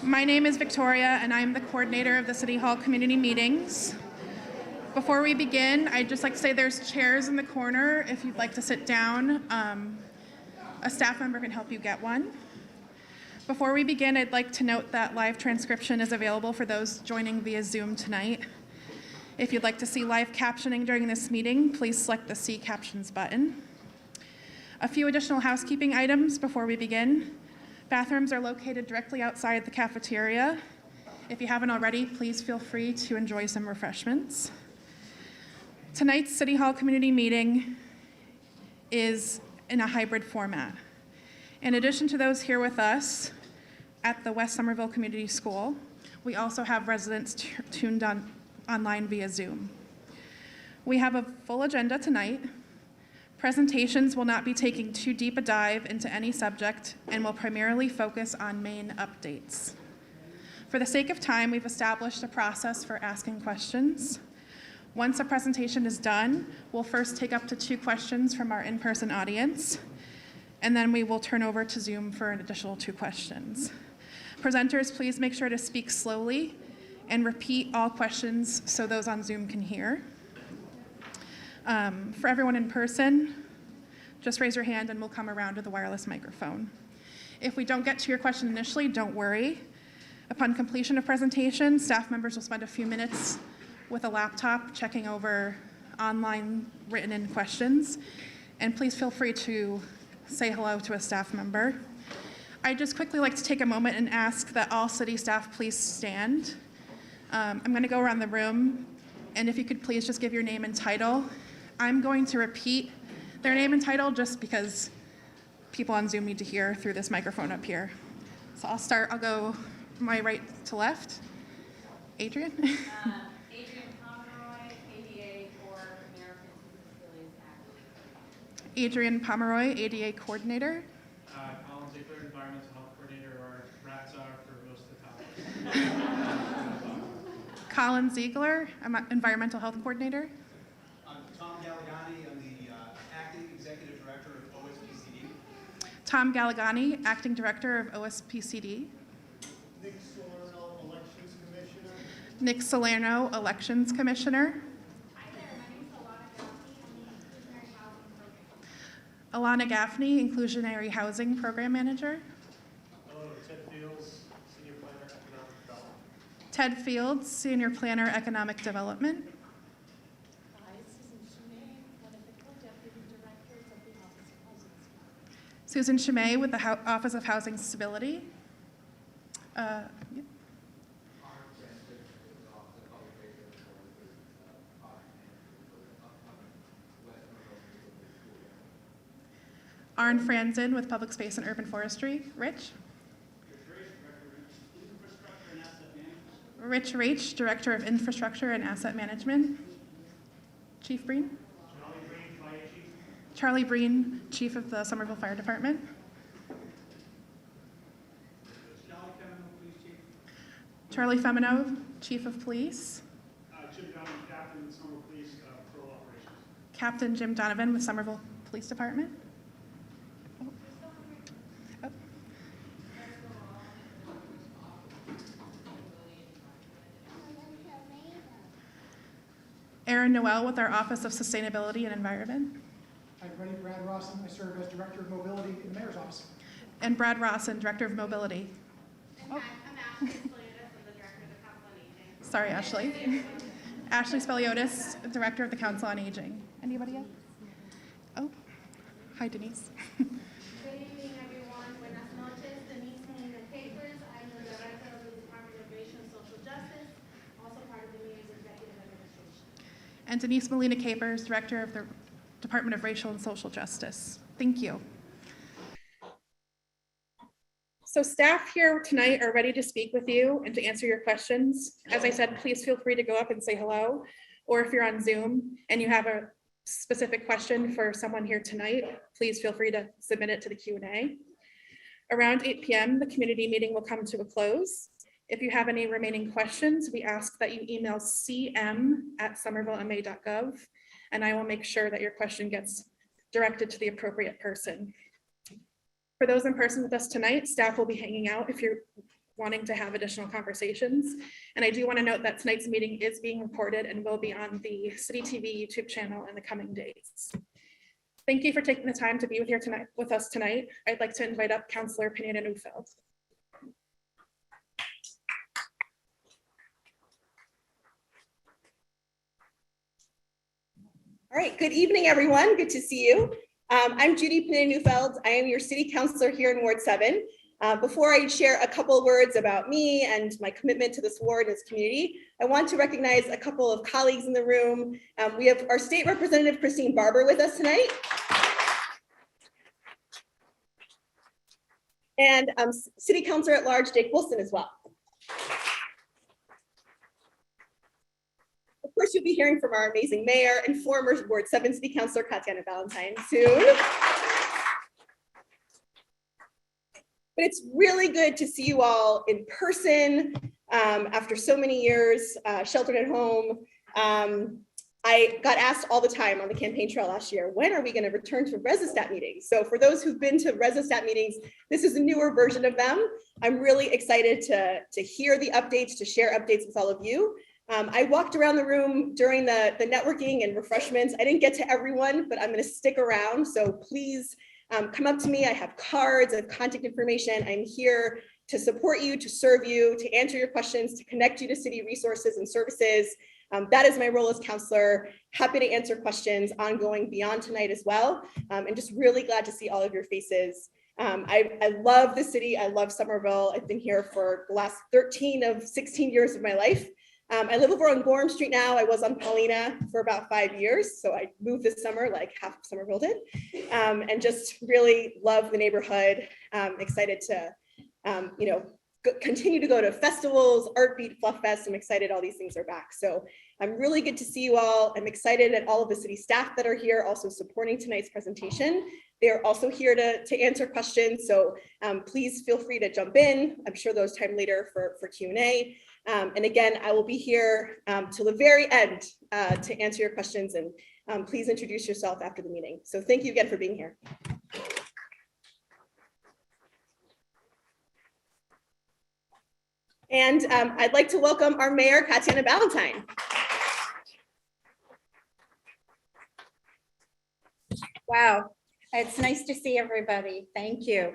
My name is Victoria, and I'm the coordinator of the City Hall community meetings. Before we begin, I'd just like to say there's chairs in the corner if you'd like to sit down. A staff member can help you get one. Before we begin, I'd like to note that live transcription is available for those joining via Zoom tonight. If you'd like to see live captioning during this meeting, please select the See Captions button. A few additional housekeeping items before we begin. Bathrooms are located directly outside the cafeteria. If you haven't already, please feel free to enjoy some refreshments. Tonight's City Hall community meeting is in a hybrid format. In addition to those here with us at the West Somerville Community School, we also have residents tuned online via Zoom. We have a full agenda tonight. Presentations will not be taking too deep a dive into any subject and will primarily focus on main updates. For the sake of time, we've established a process for asking questions. Once a presentation is done, we'll first take up to 2 questions from our in-person audience, and then we will turn over to Zoom for an additional 2 questions. Presenters, please make sure to speak slowly and repeat all questions so those on Zoom can hear. For everyone in person, just raise your hand and we'll come around to the wireless microphone. If we don't get to your question initially, don't worry. Upon completion of presentation, staff members will spend a few minutes with a laptop checking over online written in questions. And please feel free to say hello to a staff member. I'd just quickly like to take a moment and ask that all city staff please stand. I'm going to go around the room, and if you could please just give your name and title. I'm going to repeat their name and title just because people on Zoom need to hear through this microphone up here. So I'll go from my right to left. Adrian? Adrian Pomeroy, ADA for Americans with Disabilities Act. Adrian Pomeroy, ADA Coordinator. Colin Ziegler, Environmental Health Coordinator, or RATSAR for most of the time. Colin Ziegler, Environmental Health Coordinator. Tom Galligani, I'm the Acting Executive Director of OSPCD. Tom Galligani, Acting Director of OSPCD. Nick Salerno, Elections Commissioner. Nick Salerno, Elections Commissioner. Hi there, my name is Alana Gaffney. I'm the Inclusionary Housing Program Manager. Alana Gaffney, Inclusionary Housing Program Manager. Hello, Ted Fields, Senior Planner, Economic Development. Ted Fields, Senior Planner, Economic Development. Susan Chimay with the Office of Housing Stability. Yep. Arn Franzen with Public Space and Urban Forestry. Rich? Rich Raich, Director of Infrastructure and Asset Management. Chief Breen? Charlie Breen, Chief of the Somerville Fire Department. Charlie Femino, Chief of Police. Jim Donovan, Captain, Somerville Police, Patrol Operations. Captain Jim Donovan with Somerville Police Department. Oh. Aaron Noel with our Office of Sustainability and Environment. Hi, everybody. Brad Rawson. I serve as Director of Mobility in the Mayor's Office. And Brad Rawson, Director of Mobility. And I'm Ashley Spaliotis, I'm the Director of the Council on Aging. Sorry, Ashley. Ashley Spaliotis, Director of the Council on Aging. Anybody else? Oh, hi, Denise. Good evening, everyone. Buenas noches. Denise Molina Capers. I'm the Director of the Department of Racial and Social Justice, also part of the Mayor's Executive Administration. And Denise Molina Capers, Director of the Department of Racial and Social Justice. Thank you. So staff here tonight are ready to speak with you and to answer your questions. As I said, please feel free to go up and say hello, or if you're on Zoom and you have a specific question for someone here tonight, please feel free to submit it to the Q&A. Around 8 p.m., the community meeting will come to a close. If you have any remaining questions, we ask that you email cm@somervillema.gov, and I will make sure that your question gets directed to the appropriate person. For those in person with us tonight, staff will be hanging out if you're wanting to have additional conversations. And I do want to note that tonight's meeting is being recorded and will be on the City TV YouTube channel in the coming days. Thank you for taking the time to be with us tonight. I'd like to invite up Councilor Pineda Neufeld. All right, good evening, everyone. Good to see you. I'm Judy Pineda Neufeld. I am your city councilor here in Ward 7. Before I share a couple words about me and my commitment to this ward and this community, I want to recognize a couple of colleagues in the room. We have our state representative, Christine Barber, with us tonight. And city councilor at large, Jake Wilson, as well. Of course, you'll be hearing from our amazing mayor and former Ward 7 City Councilor Katjana Ballantyne soon. But it's really good to see you all in person after so many years sheltered at home. I got asked all the time on the campaign trail last year, when are we going to return to Resistat meetings? So for those who've been to Resistat meetings, this is a newer version of them. I'm really excited to hear the updates, to share updates with all of you. I walked around the room during the networking and refreshments. I didn't get to everyone, but I'm going to stick around. So please come up to me. I have cards, I have contact information. I'm here to support you, to serve you, to answer your questions, to connect you to city resources and services. That is my role as councilor. Happy to answer questions ongoing beyond tonight as well. And just really glad to see all of your faces. I love the city. I love Somerville. I've been here for the last 13 of 16 years of my life. I live over on Gorham Street now. I was on Paulina for about 5 years. So I moved this summer, like half of Somerville did, and just really love the neighborhood. Excited to, continue to go to festivals, Art Beat, Fluff Fest. I'm excited all these things are back. So I'm really good to see you all. I'm excited at all of the city staff that are here also supporting tonight's presentation. They are also here to answer questions. So please feel free to jump in. I'm sure there's time later for Q&A. And again, I will be here till the very end to answer your questions, and please introduce yourself after the meeting. So thank you again for being here. And I'd like to welcome our mayor, Katjana Ballantyne. Wow, it's nice to see everybody. Thank you.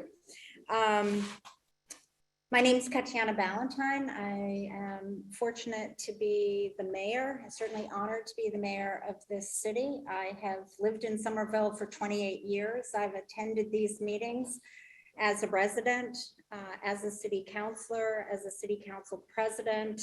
My name is Katjana Ballantyne. I am fortunate to be the mayor, certainly honored to be the mayor of this city. I have lived in Somerville for 28 years. I've attended these meetings as a resident, as a city councilor, as a city council president,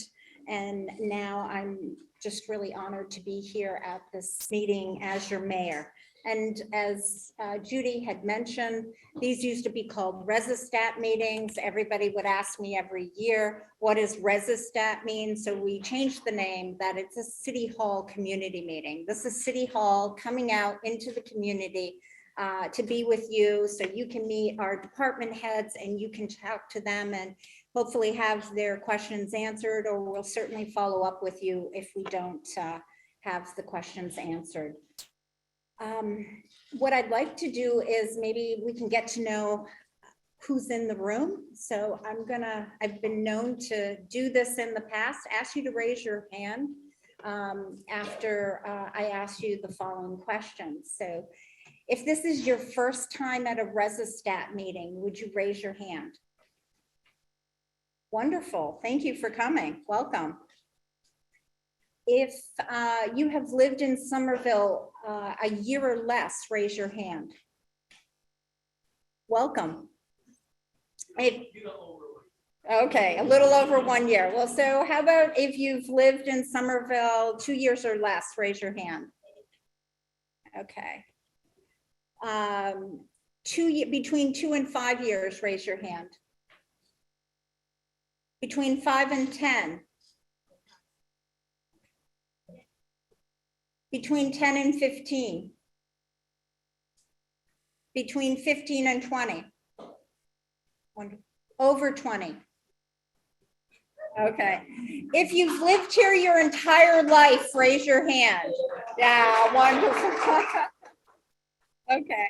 and now I'm just really honored to be here at this meeting as your mayor. And as Judy had mentioned, these used to be called Resistat meetings. Everybody would ask me every year, what does Resistat mean? So we changed the name, that it's a City Hall community meeting. This is City Hall coming out into the community to be with you, so you can meet our department heads and you can talk to them and hopefully have their questions answered, or we'll certainly follow up with you if we don't have the questions answered. What I'd like to do is maybe we can get to know who's in the room. So I've been known to do this in the past, ask you to raise your hand after I ask you the following questions. So if this is your first time at a Resistat meeting, would you raise your hand? Wonderful, thank you for coming, welcome. If you have lived in Somerville a year or less, raise your hand. Welcome. Okay, a little over 1 year. Well, so how about if you've lived in Somerville 2 years or less, raise your hand. Okay. Between 2 and 5 years, raise your hand. Between 5 and 10. Between 10 and 15. Between 15 and 20. Over 20. Okay. If you've lived here your entire life, raise your hand. Yeah, wonderful. Okay.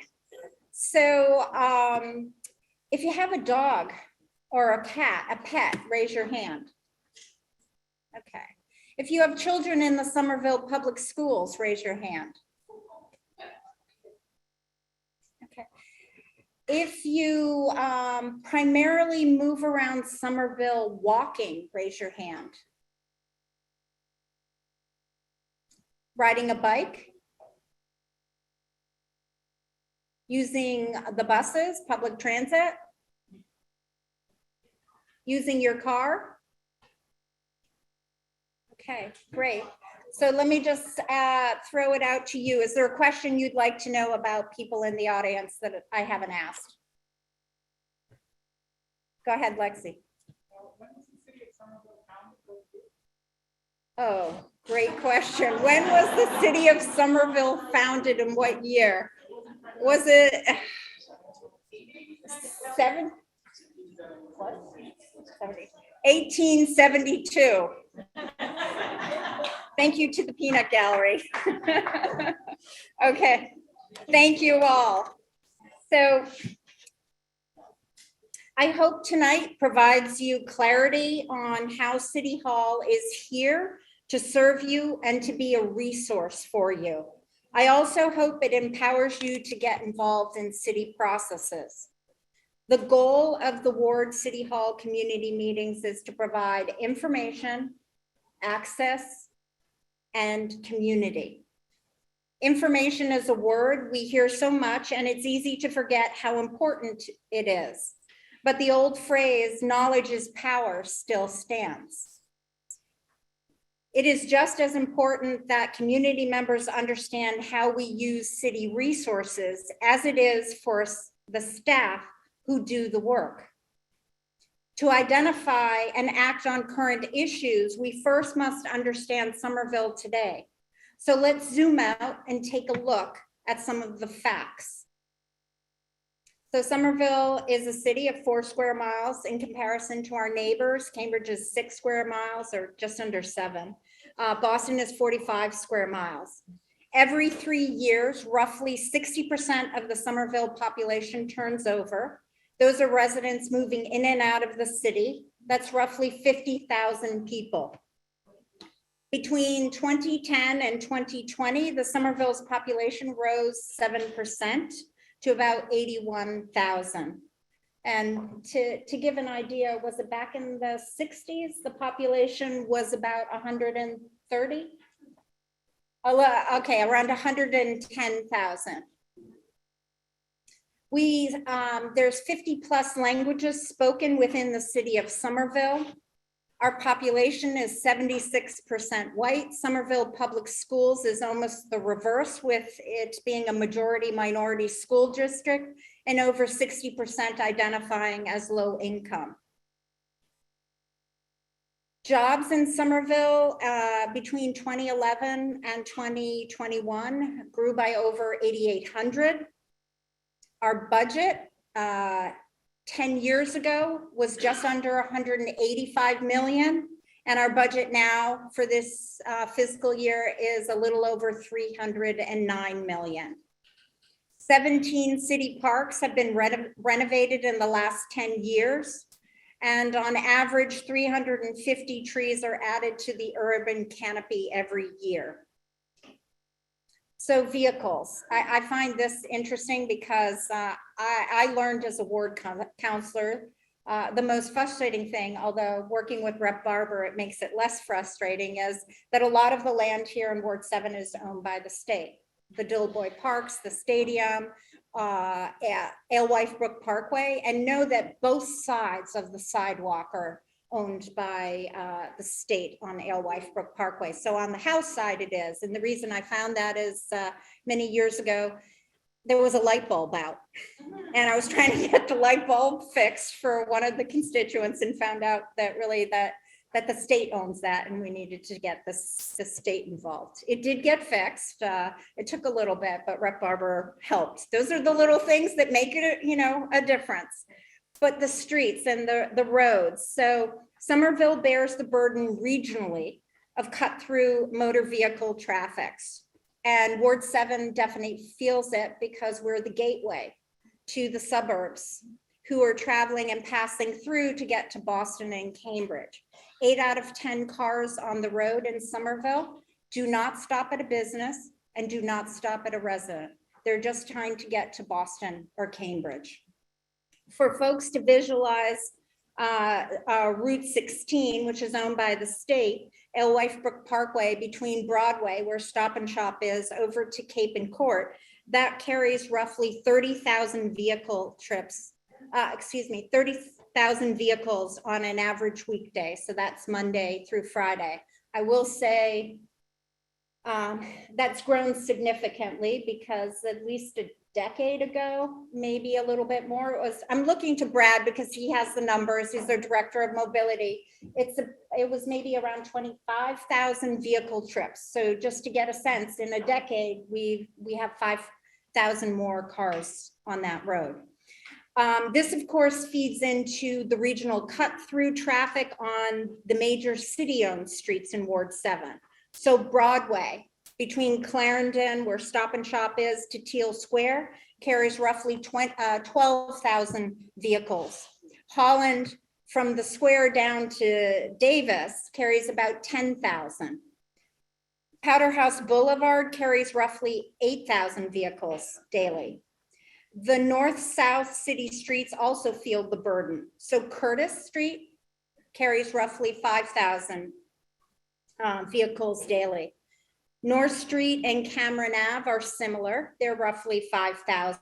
So if you have a dog, Or a cat, a pet, raise your hand. Okay. If you have children in the Somerville Public Schools, raise your hand. Okay. If you primarily move around Somerville walking, raise your hand. Riding a bike? Using the buses, public transit? Using your car? Okay, great. So let me just throw it out to you. Is there a question you'd like to know about people in the audience that I haven't asked? Go ahead, Lexi. Oh, great question. When was the city of Somerville founded and what year? Was it 1872. Thank you to the peanut gallery. Okay, thank you all. So I hope tonight provides you clarity on how City Hall is here to serve you and to be a resource for you. I also hope it empowers you to get involved in city processes. The goal of the Ward City Hall community meetings is to provide information, access, and community. Information is a word we hear so much, and it's easy to forget how important it is. But the old phrase, knowledge is power, still stands. It is just as important that community members understand how we use city resources as it is for the staff who do the work. To identify and act on current issues, we first must understand Somerville today. So let's zoom out and take a look at some of the facts. So Somerville is a city of 4 square miles in comparison to our neighbors. Cambridge is 6 square miles or just under 7. Boston is 45 square miles. Every 3 years, roughly 60% of the Somerville population turns over. Those are residents moving in and out of the city. That's roughly 50,000 people. Between 2010 and 2020, the Somerville's population rose 7% to about 81,000. And to give an idea, was it back in the 60s, the population was about 130? Okay, around 110,000. There's 50 plus languages spoken within the city of Somerville. Our population is 76% white. Somerville Public Schools is almost the reverse, with it being a majority minority school district and over 60% identifying as low income. Jobs in Somerville between 2011 and 2021 grew by over 8,800. Our budget 10 years ago was just under 185 million. And our budget now for this fiscal year is a little over 309 million. 17 city parks have been renovated in the last 10 years. And on average, 350 trees are added to the urban canopy every year. So vehicles, I find this interesting because I learned as a ward counselor, the most frustrating thing, although working with Rep. Barber, it makes it less frustrating, is that a lot of the land here in Ward 7 is owned by the state. The Dillboy Parks, the stadium, Alewife Brook Parkway, and know that both sides of the sidewalk are owned by the state on Alewife Brook Parkway. So on the house side it is. And the reason I found that is many years ago, there was a light bulb out. And I was trying to get the light bulb fixed for one of the constituents and found out that really that the state owns that and we needed to get the state involved. It did get fixed. It took a little bit, but Rep. Barber helped. Those are the little things that make it, a difference. But the streets and the roads. So Somerville bears the burden regionally of cut through motor vehicle traffics. And Ward 7 definitely feels it because we're the gateway to the suburbs who are traveling and passing through to get to Boston and Cambridge. 8 out of 10 cars on the road in Somerville do not stop at a business and do not stop at a resident. They're just trying to get to Boston or Cambridge. For folks to visualize Route 16, which is owned by the state, Alewife Brook Parkway between Broadway, where Stop and Shop is, over to Cape and Court, that carries roughly 30,000 vehicle trips, 30,000 vehicles on an average weekday. So that's Monday through Friday. I will say that's grown significantly because at least a decade ago, maybe a little bit more, I'm looking to Brad because he has the numbers. He's their director of mobility. It was maybe around 25,000 vehicle trips. So just to get a sense, in a decade, we have 5,000 more cars on that road. This, of course, feeds into the regional cut-through traffic on the major city-owned streets in Ward 7. So Broadway, between Clarendon, where Stop and Shop is, to Teal Square, carries roughly 12,000 vehicles. Holland, from the square down to Davis, carries about 10,000. Powderhouse Boulevard carries roughly 8,000 vehicles daily. The north-south city streets also feel the burden. So Curtis Street carries roughly 5,000 vehicles daily. North Street and Cameron Ave are similar. They're roughly 5,000.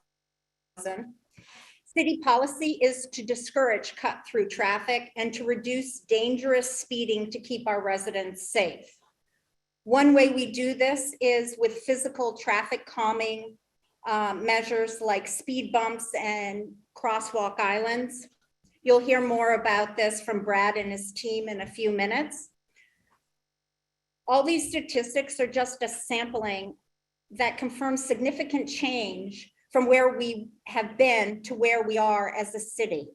City policy is to discourage cut-through traffic and to reduce dangerous speeding to keep our residents safe. One way we do this is with physical traffic calming measures like speed bumps and crosswalk islands. You'll hear more about this from Brad and his team in a few minutes. All these statistics are just a sampling that confirms significant change from where we have been to where we are as a city.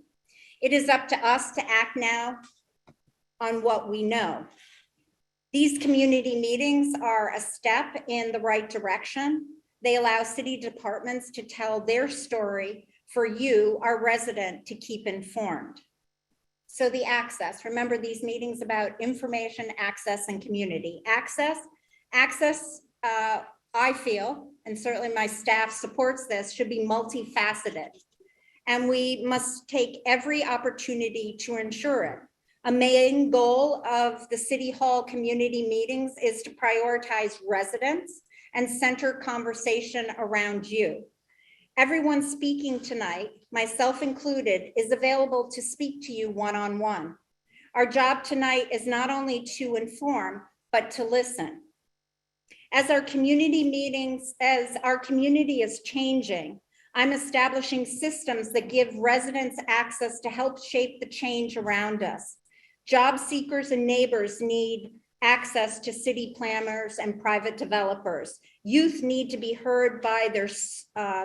It is up to us to act now on what we know. These community meetings are a step in the right direction. They allow city departments to tell their story for you, our resident, to keep informed. So the access, remember these meetings about information, access, and community. Access, I feel, and certainly my staff supports this, should be multifaceted. And we must take every opportunity to ensure it. A main goal of the City Hall community meetings is to prioritize residents and center conversation around you. Everyone speaking tonight, myself included, is available to speak to you one-on-one. Our job tonight is not only to inform, but to listen. As our community is changing, I'm establishing systems that give residents access to help shape the change around us. Job seekers and neighbors need access to city planners and private developers. Youth need to be heard by their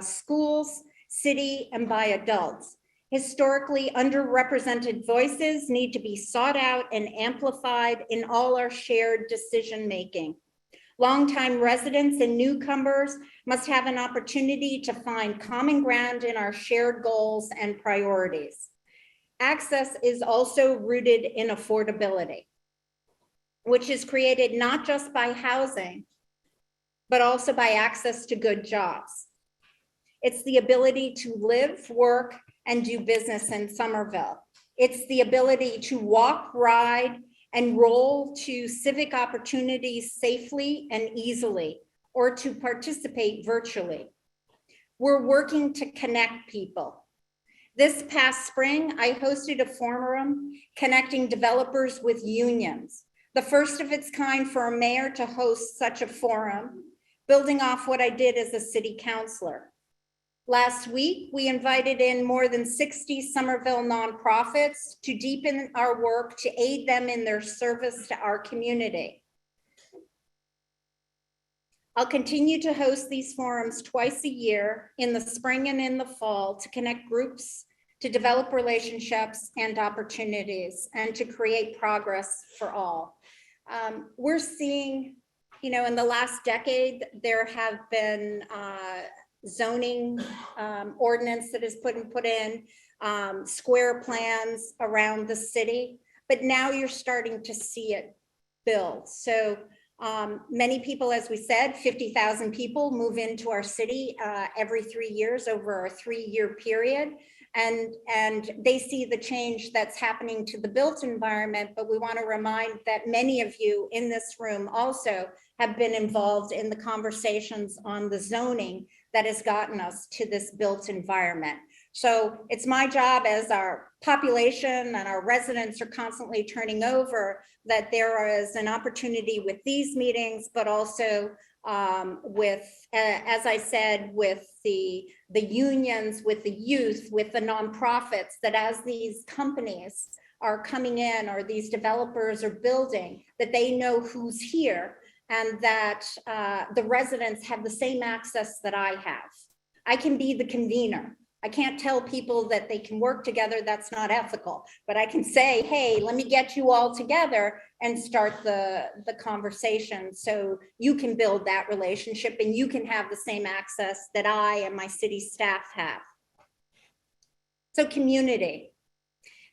schools, city, and by adults. Historically underrepresented voices need to be sought out and amplified in all our shared decision-making. Longtime residents and newcomers must have an opportunity to find common ground in our shared goals and priorities. Access is also rooted in affordability, which is created not just by housing, but also by access to good jobs. It's the ability to live, work, and do business in Somerville. It's the ability to walk, ride, and roll to civic opportunities safely and easily, or to participate virtually. We're working to connect people. This past spring, I hosted a forum connecting developers with unions, the first of its kind for a mayor to host such a forum, building off what I did as a city councilor. Last week, we invited in more than 60 Somerville nonprofits to deepen our work to aid them in their service to our community. I'll continue to host these forums twice a year in the spring and in the fall to connect groups, to develop relationships and opportunities, and to create progress for all. We're seeing, in the last decade, there have been zoning ordinance that is put in. square plans around the city, but now you're starting to see it build. So many people, as we said, 50,000 people move into our city every 3 years over a 3-year period. And they see the change that's happening to the built environment, but we want to remind that many of you in this room also have been involved in the conversations on the zoning that has gotten us to this built environment. So it's my job, as our population and our residents are constantly turning over, that there is an opportunity with these meetings, but also with, as I said, with the unions, with the youth, with the nonprofits, that as these companies are coming in or these developers are building, that they know who's here, and that the residents have the same access that I have. I can be the convener. I can't tell people that they can work together. That's not ethical, but I can say, hey, let me get you all together and start the conversation so you can build that relationship and you can have the same access that I and my city staff have. So community.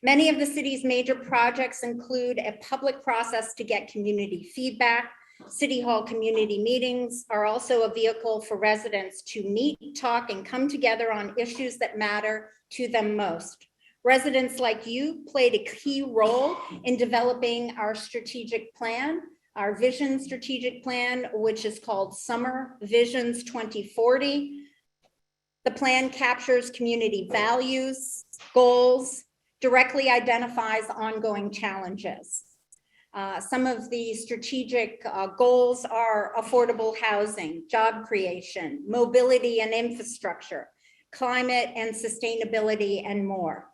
Many of the city's major projects include a public process to get community feedback. City Hall community meetings are also a vehicle for residents to meet, talk, and come together on issues that matter to them most. Residents like you played a key role in developing our strategic plan, our vision strategic plan, which is called Summer Visions 2040. The plan captures community values, goals, directly identifies ongoing challenges. Some of the strategic goals are affordable housing, job creation, mobility and infrastructure, climate and sustainability, and more.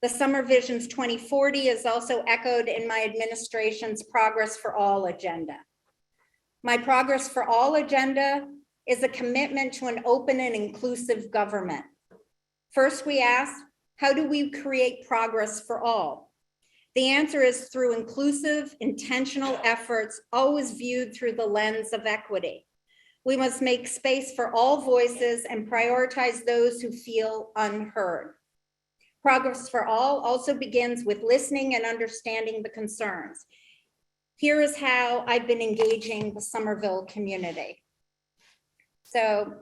The Summer Visions 2040 is also echoed in my administration's Progress for All agenda. My Progress for All agenda is a commitment to an open and inclusive government. First, we ask, how do we create progress for all? The answer is through inclusive, intentional efforts, always viewed through the lens of equity. We must make space for all voices and prioritize those who feel unheard. Progress for All also begins with listening and understanding the concerns. Here is how I've been engaging the Somerville community. So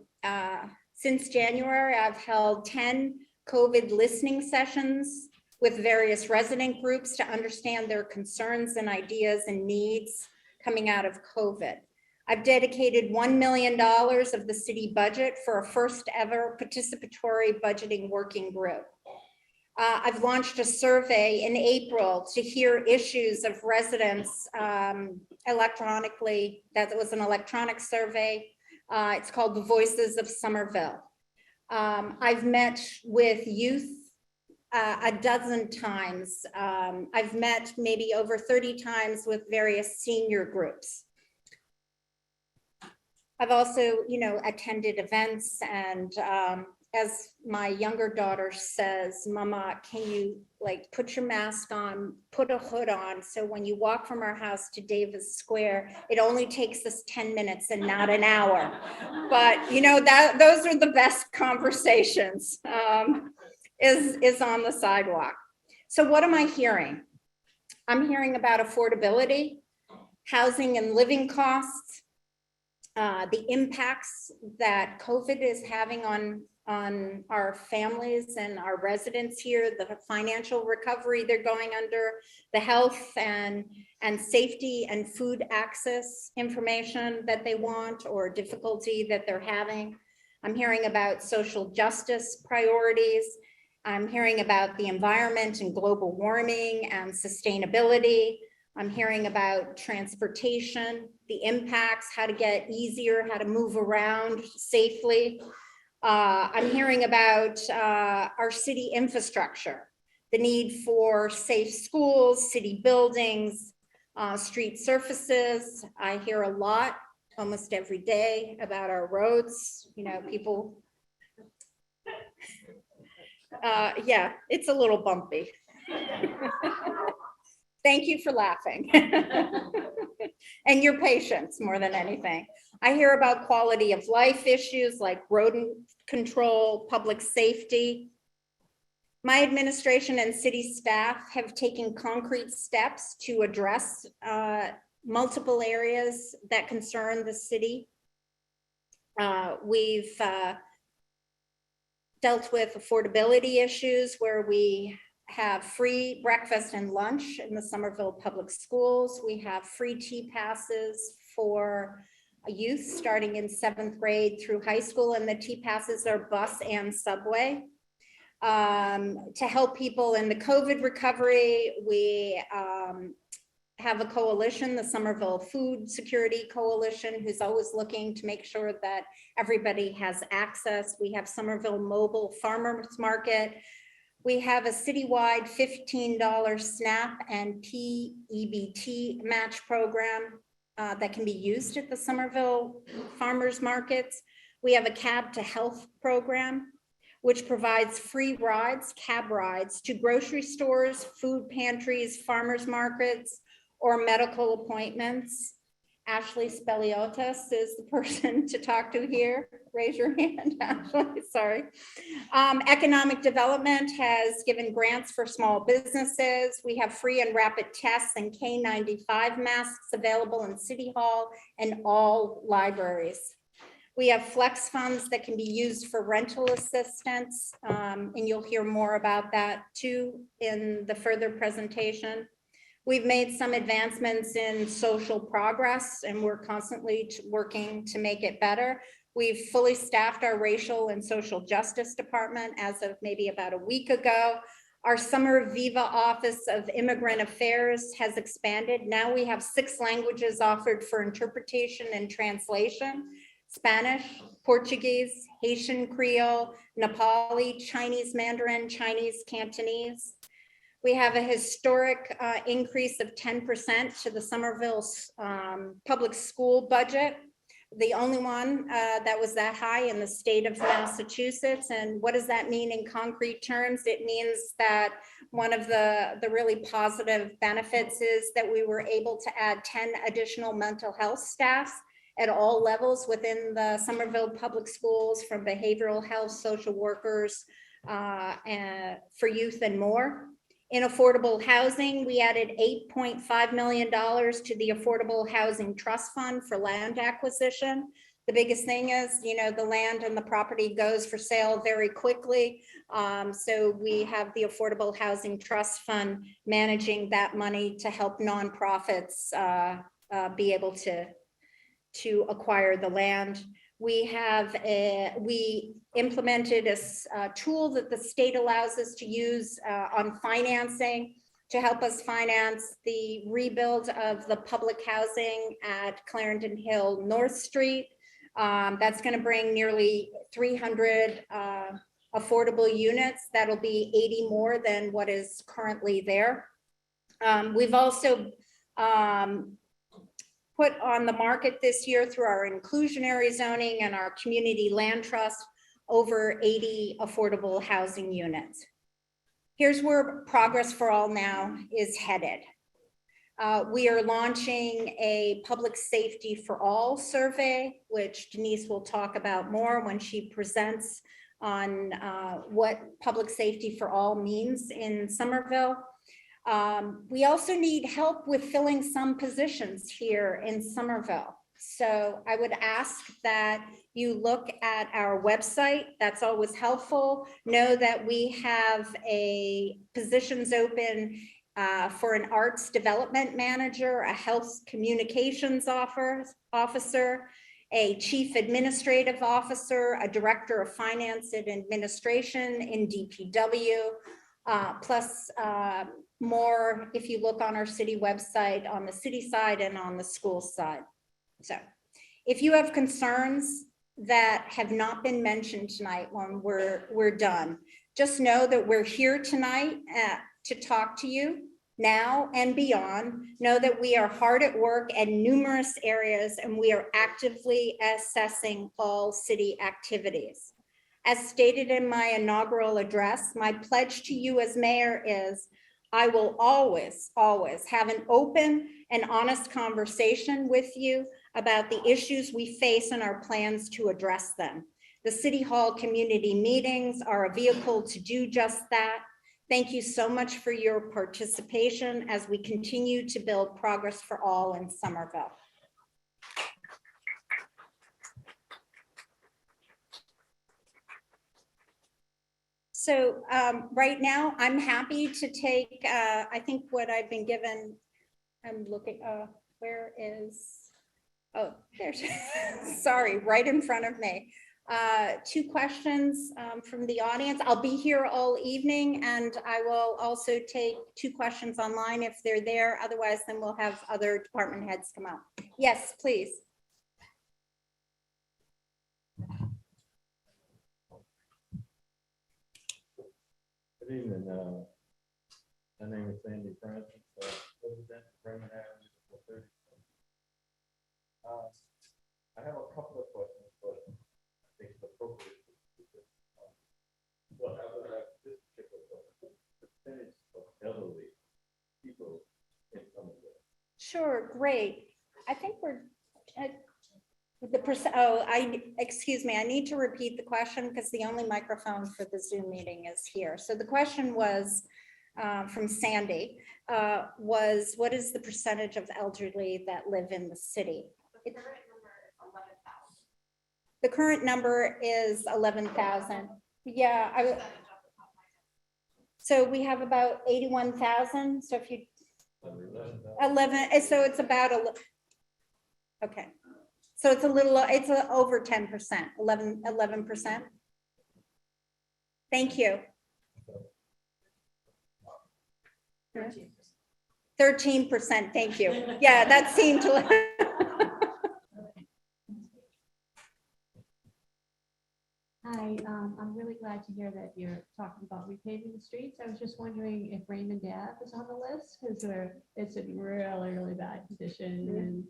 since January, I've held 10 COVID listening sessions with various resident groups to understand their concerns and ideas and needs coming out of COVID. I've dedicated $1 million of the city budget for a first ever participatory budgeting working group. I've launched a survey in April to hear issues of residents electronically. That was an electronic survey. It's called The Voices of Somerville. I've met with youth a dozen times. I've met maybe over 30 times with various senior groups. I've also, attended events, and as my younger daughter says, Mama, can you put your mask on, put a hood on, so when you walk from our house to Davis Square, it only takes us 10 minutes and not an hour. But those are the best conversations, is on the sidewalk. So what am I hearing? I'm hearing about affordability, housing and living costs, the impacts that COVID is having on our families and our residents here, the financial recovery they're going under, the health and safety and food access information that they want or difficulty that they're having. I'm hearing about social justice priorities. I'm hearing about the environment and global warming and sustainability. I'm hearing about transportation, the impacts, how to get easier, how to move around safely. I'm hearing about our city infrastructure, the need for safe schools, city buildings, street surfaces. I hear a lot, almost every day, about our roads. People, yeah, it's a little bumpy. Thank you for laughing and your patience more than anything. I hear about quality of life issues like rodent control, public safety. My administration and city staff have taken concrete steps to address multiple areas that concern the city. We've dealt with affordability issues where we have free breakfast and lunch in the Somerville Public Schools. We have free tea passes for youth starting in 7th grade through high school, and the tea passes are bus and subway. To help people in the COVID recovery, we have a coalition, the Somerville Food Security Coalition, who's always looking to make sure that everybody has access. We have Somerville Mobile Farmers Market. We have a citywide $15 SNAP and PEBT match program that can be used at the Somerville Farmers Markets. We have a Cab to Health program, which provides free rides, cab rides, to grocery stores, food pantries, farmers markets, or medical appointments. Ashley Speliotis is the person to talk to here. Raise your hand, Ashley, sorry. Economic Development has given grants for small businesses. We have free and rapid tests and K95 masks available in City Hall and all libraries. We have flex funds that can be used for rental assistance, and you'll hear more about that too in the further presentation. We've made some advancements in social progress, and we're constantly working to make it better. We've fully staffed our racial and social justice department as of maybe about a week ago. Our Summer Viva Office of Immigrant Affairs has expanded. Now we have 6 languages offered for interpretation and translation: Spanish, Portuguese, Haitian Creole, Nepali, Chinese Mandarin, Chinese Cantonese. We have a historic increase of 10% to the Somerville public school budget, the only one that was that high in the state of Massachusetts. And what does that mean in concrete terms? It means that one of the really positive benefits is that we were able to add 10 additional mental health staff at all levels within the Somerville public schools, from behavioral health, social workers, and for youth and more. In affordable housing, we added $8.5 million to the Affordable Housing Trust Fund for land acquisition. The biggest thing is, you know, the land and the property goes for sale very quickly. So we have the Affordable Housing Trust Fund managing that money to help nonprofits be able to acquire the land. We implemented a tool that the state allows us to use on financing to help us finance the rebuild of the public housing at Clarendon Hill North Street. That's going to bring nearly 300 affordable units. That'll be 80 more than what is currently there. We've also put on the market this year through our inclusionary zoning and our community land trust over 80 affordable housing units. Here's where Progress for All Now is headed. We are launching a public safety for all survey, which Denise will talk about more when she presents on what public safety for all means in Somerville. We also need help with filling some positions here in Somerville. So I would ask that you look at our website. That's always helpful. Know that we have positions open for an arts development manager, a health communications officer, a chief administrative officer, a director of finance and administration in DPW, plus more if you look on our city website on the city side and on the school side. So if you have concerns that have not been mentioned tonight when we're done, just know that we're here tonight to talk to you now and beyond. Know that we are hard at work in numerous areas and we are actively assessing all city activities. As stated in my inaugural address, my pledge to you as mayor is I will always, always have an open and honest conversation with you about the issues we face and our plans to address them. The City Hall community meetings are a vehicle to do just that. Thank you so much for your participation as we continue to build progress for all in Somerville. So right now, I'm happy to take, I think what I've been given, I'm looking, where is, oh, there's, sorry, right in front of me. 2 questions from the audience. I'll be here all evening, and I will also take 2 questions online if they're there. Otherwise, then we'll have other department heads come out. Yes, please. Good evening. My name is Sandy Franzen, resident of Bremen Avenue. I have a couple of questions, but I think it's appropriate. Well, I would have this particular question. Percentage of elderly people in Somerville. Sure, great. I think we're the percent. Excuse me, I need to repeat the question because the only microphone for the Zoom meeting is here. So the question was from Sandy, was what is the percentage of elderly that live in the city? The current number is 11,000. Yeah, so we have about 81,000. So if you 11, so it's about okay. So it's a little, it's over 10%, 11%. Thank you. 13%, thank you. Yeah, that seemed to. Hi, I'm really glad to hear that you're talking about repaving the streets. I was just wondering if Raymond Ave is on the list, because it's in really, really bad condition. And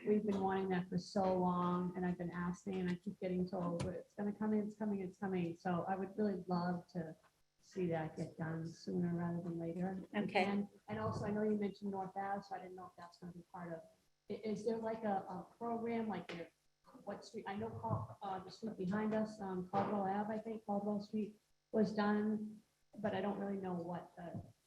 we've been wanting that for so long, and I've been asking, and I keep getting told, but it's gonna come in, it's coming, it's coming. So I would really love to see that get done sooner rather than later. Okay. And also, I know you mentioned North Ave, so I didn't know if that's gonna be part of. Is there like a program, like what street? I know the street behind us, Caldwell Ave, I think Caldwell Street was done, but I don't really know what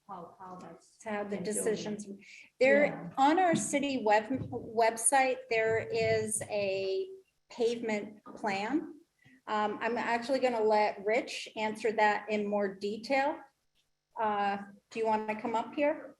how that's How the been decisions doing. there on our city website, there is a pavement plan. I'm actually going to let Rich answer that in more detail. Do you want to come up here?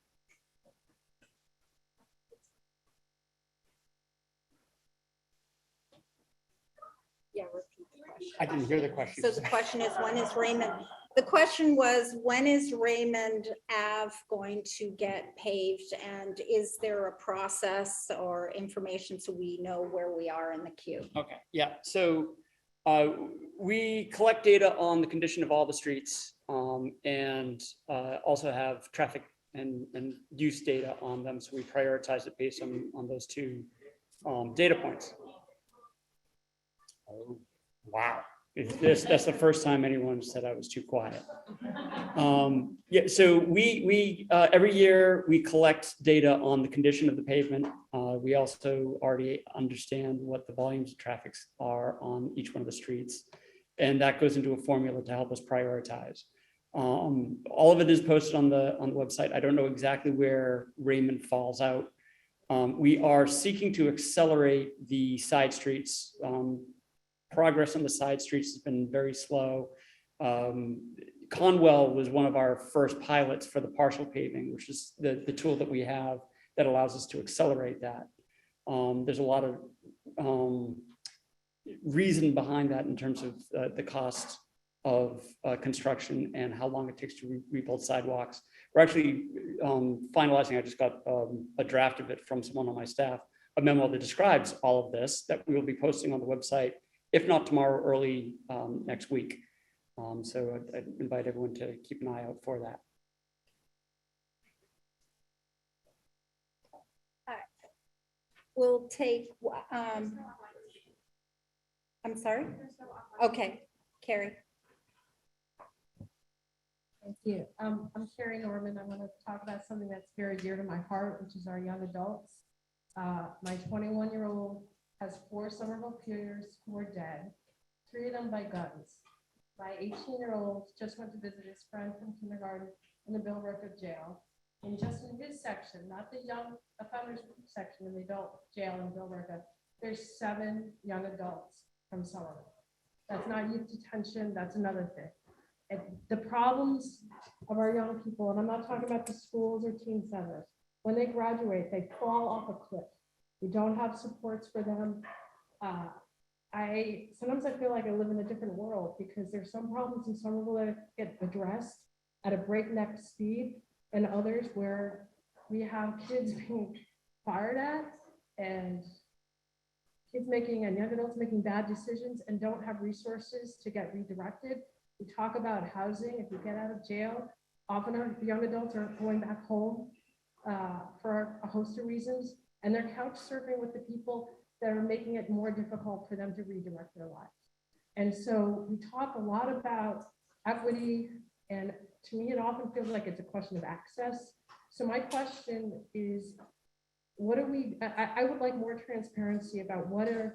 Yeah, repeat the question. I didn't hear the question. So the question is, when is Raymond? The question was, when is Raymond Ave going to get paved? And is there a process or information so we know where we are in the queue? Okay, yeah. So we collect data on the condition of all the streets and also have traffic and use data on them. So we prioritize it based on those 2 data points. Oh, wow. That's the first time anyone said I was too quiet. Yeah, so we every year we collect data on the condition of the pavement. We also already understand what the volumes of traffic are on each one of the streets, and that goes into a formula to help us prioritize. All of it is posted on the website. I don't know exactly where Raymond falls out. We are seeking to accelerate the side streets. Progress on the side streets has been very slow. Conwell was one of our first pilots for the partial paving, which is the tool that we have that allows us to accelerate that. There's a lot of reason behind that in terms of the cost of construction and how long it takes to rebuild sidewalks. We're actually finalizing, I just got a draft of it from someone on my staff, a memo that describes all of this that we will be posting on the website, if not tomorrow, early next week. So I invite everyone to keep an eye out for that. We'll take, I'm sorry? Okay, Carrie. Thank you. I'm Carrie Norman. I want to talk about something that's very dear to my heart, which is our young adults. My 21-year-old has 4 Somerville peers who are dead, 3 of them by guns. My 18-year-old just went to visit his friend from kindergarten in the Billerica jail. And just in his section, not the young offenders section in the adult jail in Billerica, there's 7 young adults from Somerville. That's not youth detention, that's another thing. And the problems of our young people, and I'm not talking about the schools or teen centers, when they graduate, they fall off a cliff. We don't have supports for them. Sometimes I feel like I live in a different world because there's some problems in Somerville that get addressed at a breakneck speed, and others where we have kids being fired at and kids making and young adults making bad decisions and don't have resources to get redirected. We talk about housing. If you get out of jail, often our young adults are going back home for a host of reasons, and they're couch surfing with the people that are making it more difficult for them to redirect their lives. And so we talk a lot about equity, and to me, it often feels like it's a question of access. So my question is, what do we, I would like more transparency about what are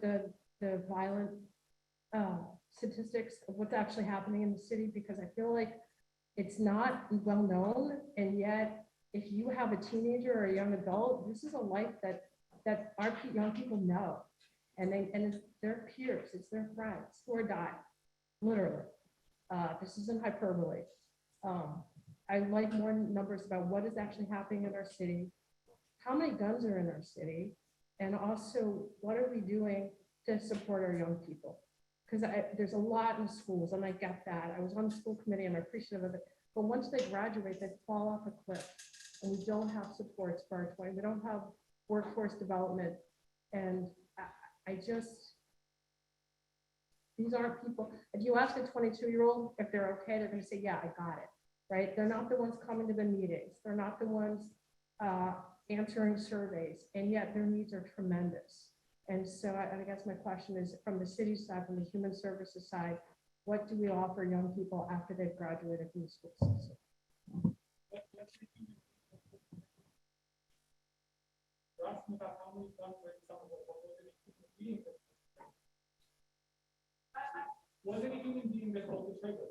the violent statistics of what's actually happening in the city, because I feel like it's not well known. And yet, if you have a teenager or a young adult, this is a life that our young people know. And it's their peers, it's their friends who are dying, literally. This isn't hyperbole. I'd like more numbers about what is actually happening in our city, how many guns are in our city, and also what are we doing to support our young people? Because there's a lot in schools, and I get that. I was on the school committee, and I'm appreciative of it. But once they graduate, they fall off a cliff, and we don't have supports for our 20. We don't have workforce development, and I just, these aren't people. If you ask a 22-year-old if they're okay, they're going to say, "Yeah, I got it." Right? They're not the ones coming to the meetings. They're not the ones answering surveys, and yet their needs are tremendous. And so I guess my question is, from the city side, from the human services side, what do we offer young people after they've graduated from the school system? Was it a human being that pulled the trigger?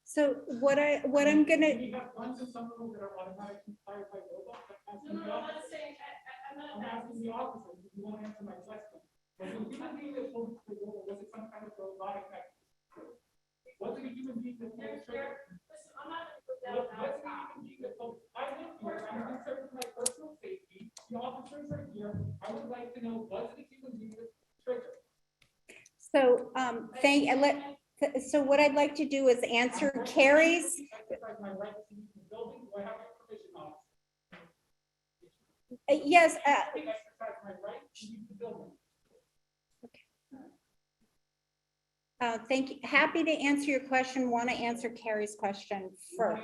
So what I'm gonna. We have guns in some of them that are automatically fired by robots. I'm not saying. I'm asking the officer. You won't answer my question. Was it a human being that pulled the trigger, or was it some kind of robotic mechanism? Was it a human being that pulled the trigger? Listen, I'm not going to put that. Was it a human being that pulled? I live here. I'm concerned with my personal safety. The officers are here. I would like to know, was it a human being that pulled the trigger? So so what I'd like to do is answer Carrie's. Yes. Thank you. Happy to answer your question. Want to answer Carrie's question first.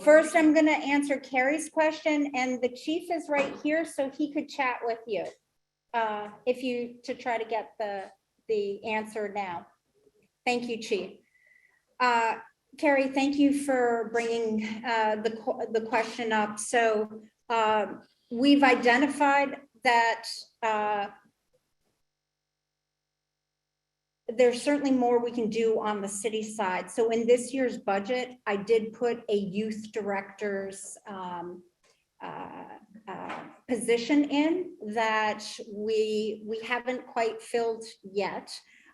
First, I'm going to answer Carrie's question, and the chief is right here, so he could chat with you to try to get the answer now. Thank you, Chief. Carrie, thank you for bringing the question up. So we've identified that there's certainly more we can do on the city side. So in this year's budget, I did put a youth director's position in that we haven't quite filled yet.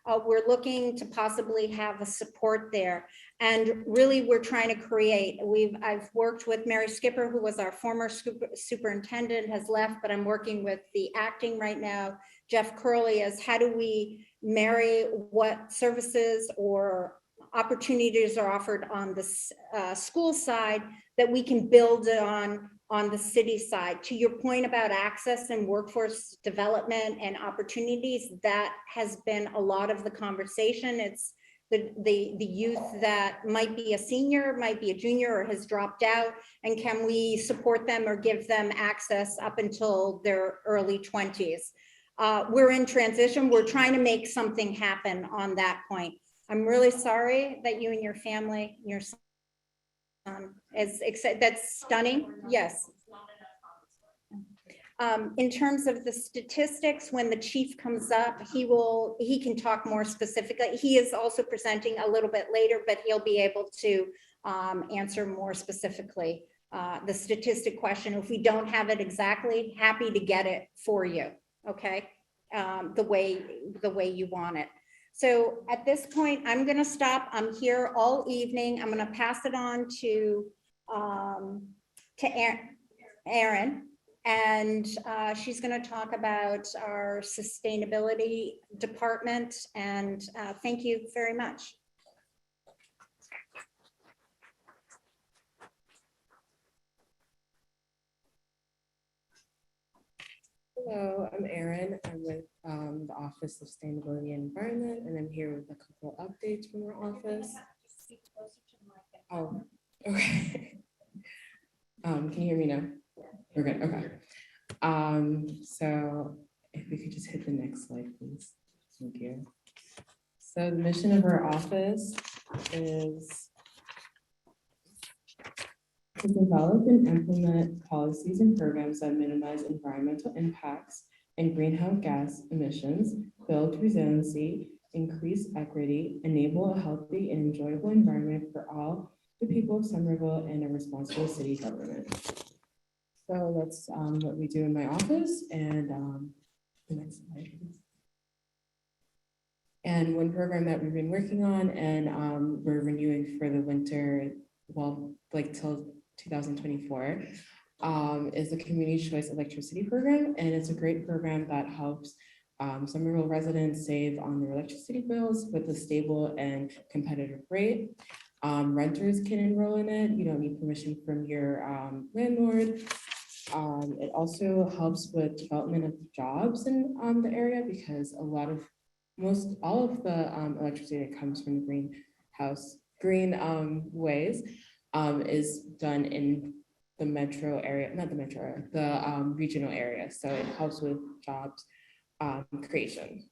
We're looking to possibly have a support there. And really, we're trying to create, I've worked with Mary Skipper, who was our former superintendent, has left, but I'm working with the acting right now, Jeff Curley, as how do we marry what services or opportunities are offered on the school side that we can build on the city side. To your point about access and workforce development and opportunities, that has been a lot of the conversation. It's the youth that might be a senior, might be a junior, or has dropped out, and can we support them or give them access up until their early 20s? We're in transition. We're trying to make something happen on that point. I'm really sorry that you and your family, your son, that's stunning. Yes. In terms of the statistics, when the chief comes up, he can talk more specifically. He is also presenting a little bit later, but he'll be able to answer more specifically the statistic question. If we don't have it exactly, happy to get it for you, okay? The way you want it. So at this point, I'm going to stop. I'm here all evening. I'm going to pass it on to Erin, and she's going to talk about our sustainability department. And thank you very much. Hello, I'm Erin. I'm with the Office of Sustainability and Environment, and I'm here with a couple updates from our office. Oh, okay. Can you hear me now? We're good. Okay. So if we could just hit the next slide, please. Thank you. So the mission of our office is to develop and implement policies and programs that minimize environmental impacts and greenhouse gas emissions, build resiliency, increase equity, enable a healthy and enjoyable environment for all the people of Somerville, and a responsible city government. So that's what we do in my office. And the next slide, please. And one program that we've been working on and we're renewing for the winter, well, like till 2024, is the Community Choice Electricity Program. And it's a great program that helps Somerville residents save on their electricity bills with a stable and competitive rate. Renters can enroll in it. You don't need permission from your landlord. It also helps with development of jobs in the area, because all of the electricity that comes from the green ways is done in the metro area, not the metro area, the regional area. So it helps with jobs creation.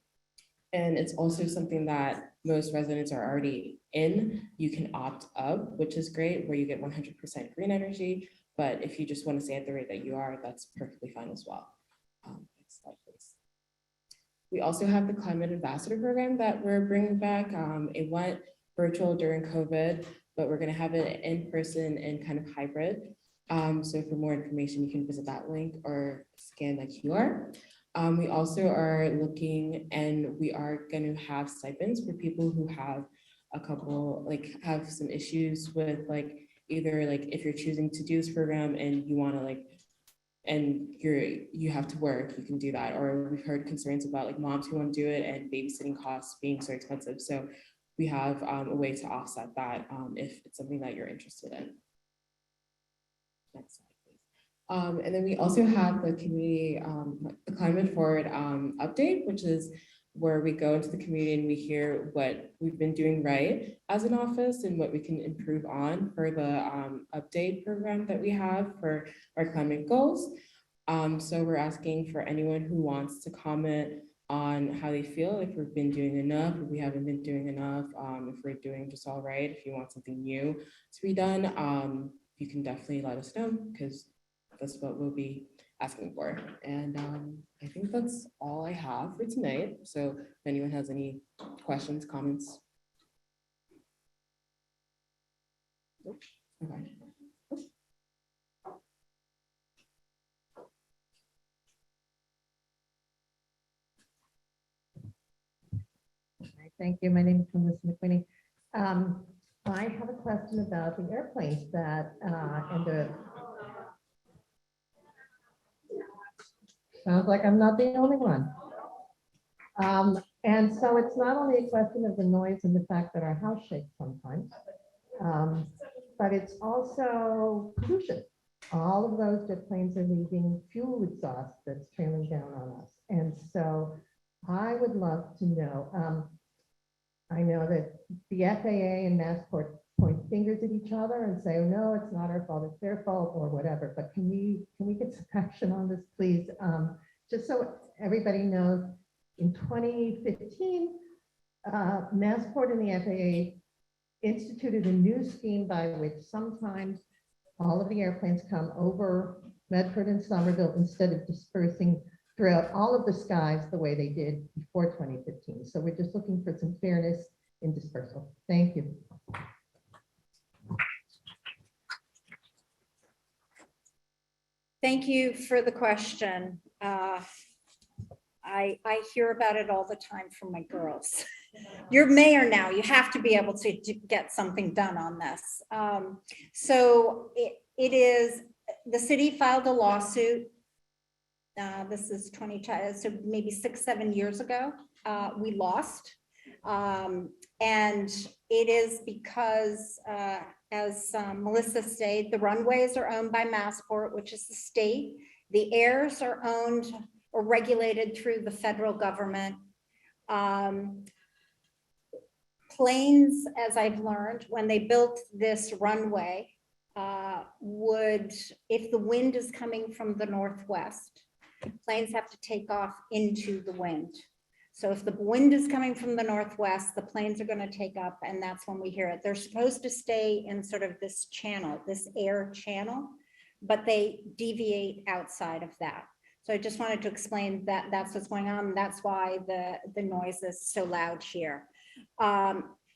And it's also something that most residents are already in. You can opt up, which is great, where you get 100% green energy. But if you just want to stay at the rate that you are, that's perfectly fine as well. Next slide, please. We also have the Climate Ambassador Program that we're bringing back. It went virtual during COVID, but we're going to have it in person and kind of hybrid. So for more information, you can visit that link or scan the QR. We also are looking, and we are going to have stipends for people who have have some issues with either if you're choosing to do this program and you want to and you have to work, you can do that. Or we've heard concerns about moms who want to do it and babysitting costs being so expensive. So we have a way to offset that if it's something that you're interested in. Next slide, please. And then we also have the community, the Climate Forward update, which is where we go into the community and we hear what we've been doing right as an office and what we can improve on for the update program that we have for our climate goals. So we're asking for anyone who wants to comment on how they feel, if we've been doing enough, if we haven't been doing enough, if we're doing just all right, if you want something new to be done, you can definitely let us know, because that's what we'll be asking for. And I think that's all I have for tonight. So if anyone has any questions, comments. Nope. Okay. Thank you. My name is Melissa McQueenie. I have a question about the airplanes that sounds like I'm not the only one. And so it's not only a question of the noise and the fact that our house shakes sometimes, but it's also pollution. All of those jet planes are leaving fuel exhaust that's trailing down on us. And so I would love to know, I know that the FAA and Massport point fingers at each other and say, oh, no, it's not our fault, it's their fault, or whatever. But can we get some action on this, please? Just so everybody knows, in 2015, Massport and the FAA instituted a new scheme by which sometimes all of the airplanes come over Medford and Somerville, instead of dispersing throughout all of the skies the way they did before 2015. So we're just looking for some fairness in dispersal. Thank you. Thank you for the question. I hear about it all the time from my girls. You're mayor now, you have to be able to get something done on this. So it is, the city filed a lawsuit. This is 20, so maybe 6-7 years ago. We lost. And it is because, as Melissa stated, the runways are owned by Massport, which is the state. The airs are owned or regulated through the federal government. Planes, as I've learned, when they built this runway, would, if the wind is coming from the northwest, planes have to take off into the wind. So if the wind is coming from the northwest, the planes are going to take up, and that's when we hear it. They're supposed to stay in sort of this channel, this air channel, but they deviate outside of that. So I just wanted to explain that that's what's going on. That's why the noise is so loud here.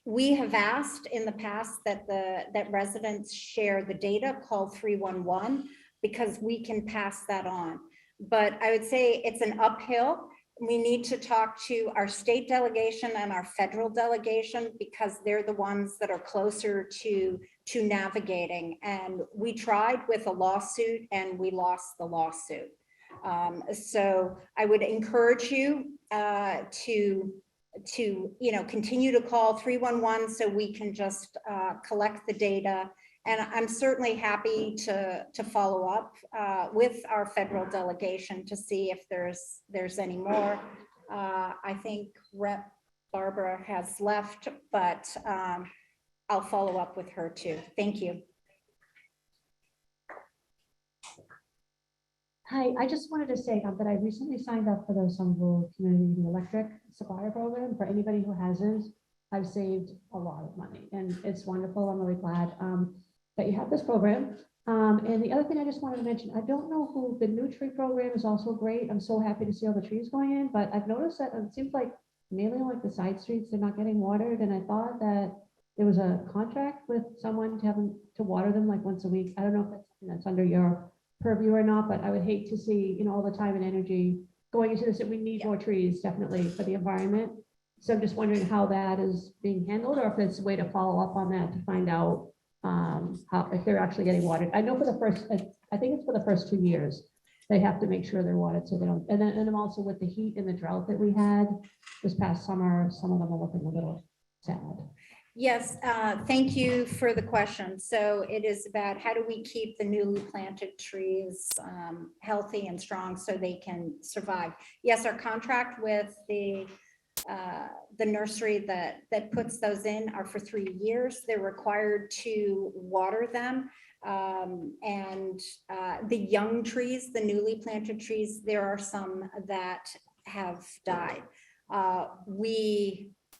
We have asked in the past that that residents share the data, call 311, because we can pass that on. But I would say it's an uphill. We need to talk to our state delegation and our federal delegation, because they're the ones that are closer to navigating. And we tried with a lawsuit and we lost the lawsuit. So I would encourage you to continue to call 311 so we can just collect the data. And I'm certainly happy to follow up with our federal delegation to see if there's any more. I think Rep. Barbara has left, but I'll follow up with her too. Thank you. Hi, I just wanted to say that I recently signed up for the Somerville Community Electric Supplier Program. For anybody who hasn't, I've saved a lot of money and it's wonderful. I'm really glad that you have this program. And the other thing I just wanted to mention, I don't know who, the new tree program is also great. I'm so happy to see all the trees going in, but I've noticed that it seems like mainly like the side streets, they're not getting watered. And I thought that there was a contract with someone to have them to water them like once a week. I don't know if that's something that's under your purview or not, but I would hate to see, all the time and energy going into this, and we need more trees definitely for the environment. So I'm just wondering how that is being handled, or if there's a way to follow up on that to find out how, if they're actually getting watered. I know for the first, I think it's for the first 2 years, they have to make sure they're watered so they don't, and then also with the heat and the drought that we had this past summer, some of them are looking a little sad. Yes, thank you for the question. So it is about how do we keep the newly planted trees healthy and strong so they can survive. Yes, our contract with the nursery that puts those in are for 3 years. They're required to water them. And the young trees, the newly planted trees, there are some that have died.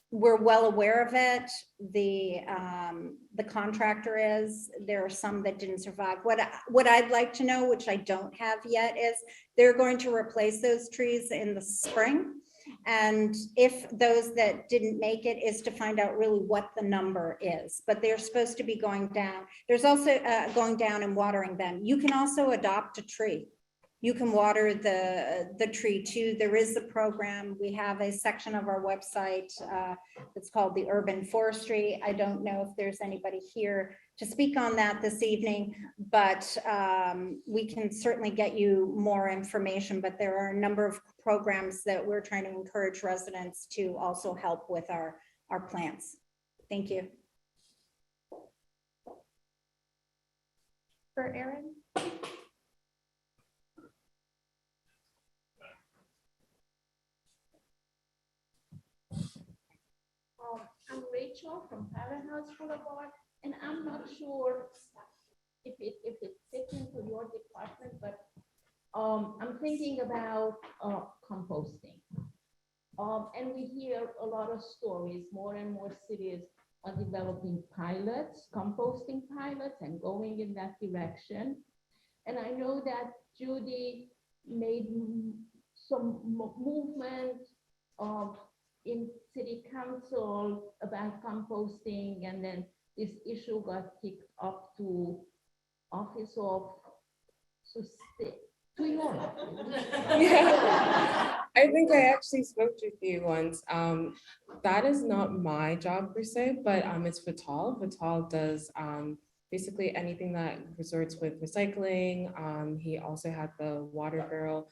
We're well aware of it. The contractor is, there are some that didn't survive. What I'd like to know, which I don't have yet, is they're going to replace those trees in the spring. And if those that didn't make it, is to find out really what the number is, but they're supposed to be going down. There's also going down and watering them. You can also adopt a tree. You can water the tree too. There is a program. We have a section of our website that's called the Urban Forestry. I don't know if there's anybody here to speak on that this evening, but we can certainly get you more information. But there are a number of programs that we're trying to encourage residents to also help with our plants. Thank you. For Erin? I'm Rachel from Powerhouse Boulevard, and I'm not sure if it fits into your department, but I'm thinking about composting. And we hear a lot of stories. More and more cities are developing pilots, composting pilots, and going in that direction. And I know that Judy made some movement in city council about composting, and then this issue got kicked up to office of to your office. Yeah, I think I actually spoke to you once. That is not my job per se, but it's Vital. Vital does basically anything that resorts with recycling. He also had the water barrel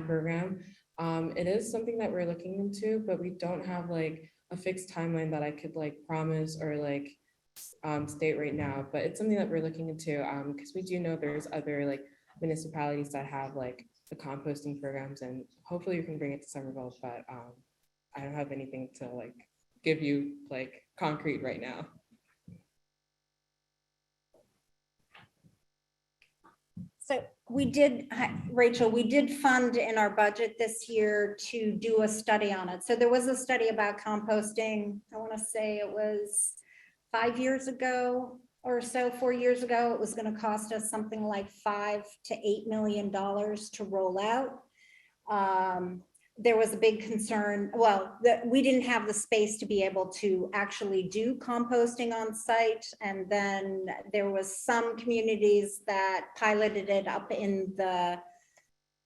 program. It is something that we're looking into, but we don't have like a fixed timeline that I could like promise or like state right now. But it's something that we're looking into because we do know there's other like municipalities that have like the composting programs, and hopefully we can bring it to Somerville, but I don't have anything to like give you like concrete right now. So we did, Rachel, we did fund in our budget this year to do a study on it. So there was a study about composting. I want to say it was 5 years ago or so, 4 years ago. It was going to cost us something like $5 to $8 million to roll out. There was a big concern, well, that we didn't have the space to be able to actually do composting on site. And then there was some communities that piloted it up in the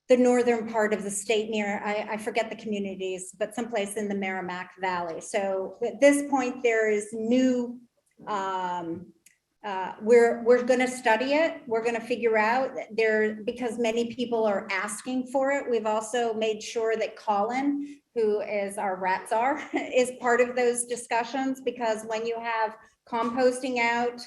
northern part of the state near, I forget the communities, but someplace in the Merrimack Valley. So at this point, there is new, we're going to study it. We're going to figure out there, because many people are asking for it. We've also made sure that Colin, who is our rat czar, is part of those discussions, because when you have composting out,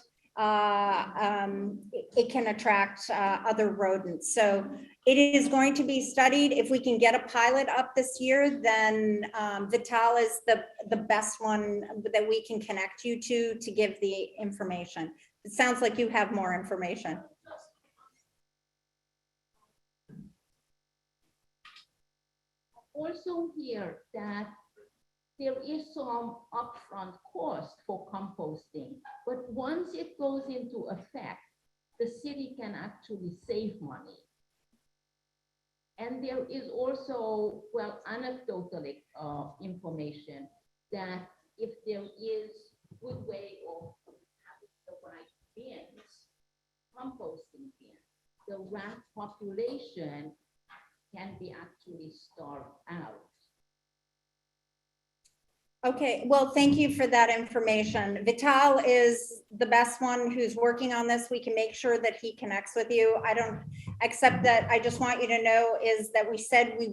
it can attract other rodents. So it is going to be studied. If we can get a pilot up this year, then Vital is the best one that we can connect you to give the information. It sounds like you have more information. Also hear that there is some upfront cost for composting, but once it goes into effect, the city can actually save money. And there is also, well, anecdotal information that if there is a good way of having the right bins, composting bins, the rat population can be actually starved out. Okay, well, thank you for that information. Vital is the best one who's working on this. We can make sure that he connects with you. I don't, except that I just want you to know is that we said we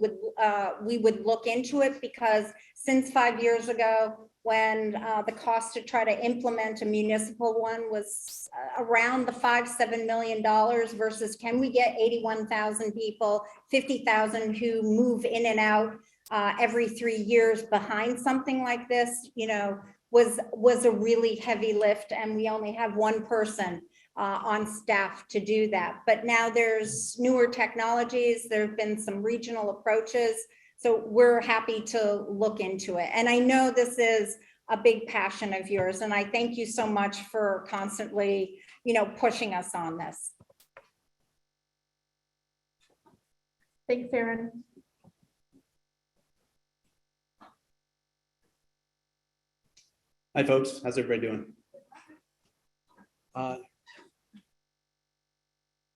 would look into it, because since 5 years ago, when the cost to try to implement a municipal one was around the $5-7 million versus can we get 81,000 people, 50,000 who move in and out every 3 years behind something like this, you know, was a really heavy lift, and we only have one person on staff to do that. But now there's newer technologies. There have been some regional approaches. So we're happy to look into it. And I know this is a big passion of yours, and I thank you so much for constantly, you know, pushing us on this. Thanks, Erin. Hi, folks. How's everybody doing?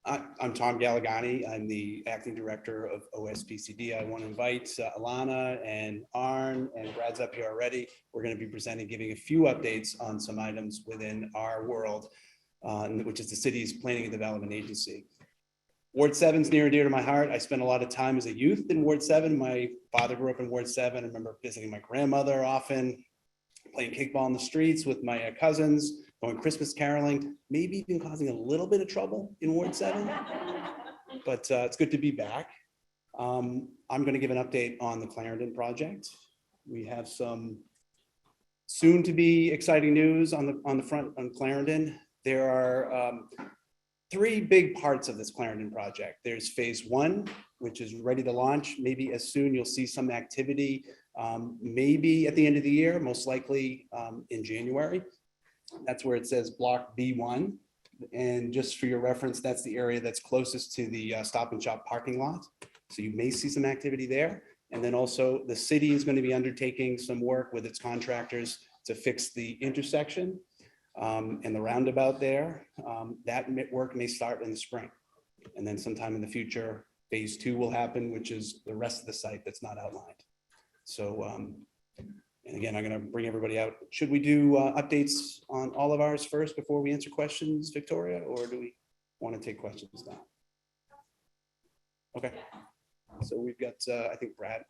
I'm Tom Galligani. I'm the acting director of OSPCD. I want to invite Alana and Arn, and Brad's up here already. We're going to be presenting, giving a few updates on some items within our world, which is the city's planning and development agency. Ward 7 is near and dear to my heart. I spent a lot of time as a youth in Ward 7. My father grew up in Ward 7. I remember visiting my grandmother often, playing kickball in the streets with my cousins, going Christmas caroling, maybe even causing a little bit of trouble in Ward 7. But it's good to be back. I'm going to give an update on the Clarendon project. We have some soon to be exciting news on the front on Clarendon. There are 3 big parts of this Clarendon project. There's phase 1, which is ready to launch. Maybe as soon you'll see some activity, maybe at the end of the year, most likely in January. That's where it says block B1. And just for your reference, that's the area that's closest to the Stop and Shop parking lot. So you may see some activity there. And then also the city is going to be undertaking some work with its contractors to fix the intersection and the roundabout there. That work may start in the spring. And then sometime in the future, phase 2 will happen, which is the rest of the site that's not outlined. So, and again, I'm going to bring everybody out. Should we do updates on all of ours first before we answer questions, Victoria, or do we want to take questions now? Okay. So we've got, I think Brad,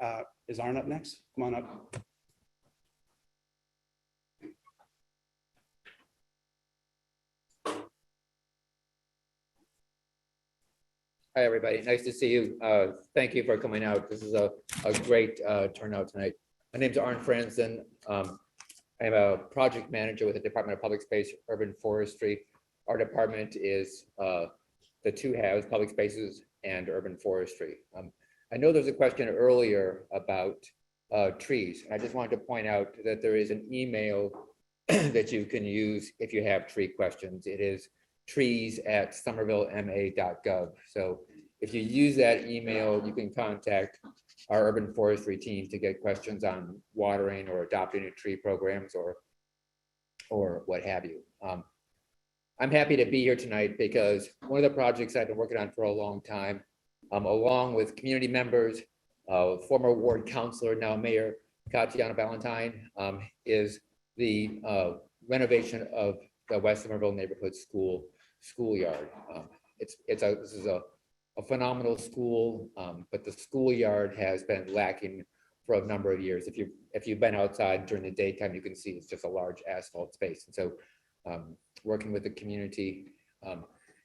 is Arn up next? Come on up. Hi, everybody. Nice to see you. Thank you for coming out. This is a great turnout tonight. My name's Arn Franzen. I'm a project manager with the Department of Public Space, Urban Forestry. Our department is the two halves, public spaces and urban forestry. I know there's a question earlier about trees. I just wanted to point out that there is an email that you can use if you have tree questions. It is trees@somervillema.gov. So if you use that email, you can contact our urban forestry team to get questions on watering or adopting new tree programs or what have you. I'm happy to be here tonight because one of the projects I've been working on for a long time, along with community members, former ward councilor, now Mayor Katjana Ballantyne, is the renovation of the West Somerville neighborhood schoolyard. This is a phenomenal school, but the schoolyard has been lacking for a number of years. If you've been outside during the daytime, you can see it's just a large asphalt space. And so working with the community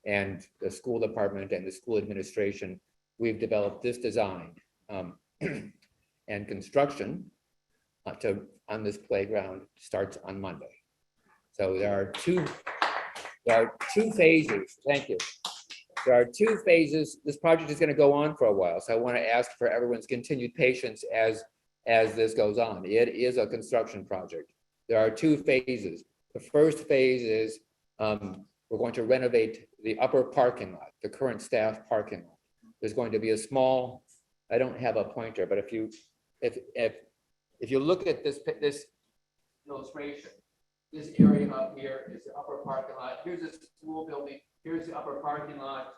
and the school department and the school administration, we've developed this design and construction on this playground starts on Monday. So there are two phases. Thank you. There are 2 phases. This project is going to go on for a while. So I want to ask for everyone's continued patience as this goes on. It is a construction project. There are 2 phases. The first phase is we're going to renovate the upper parking lot, the current staff parking lot. There's going to be a small, I don't have a pointer, but if you look at this illustration, this area up here is the upper parking lot. Here's a school building. Here's the upper parking lot.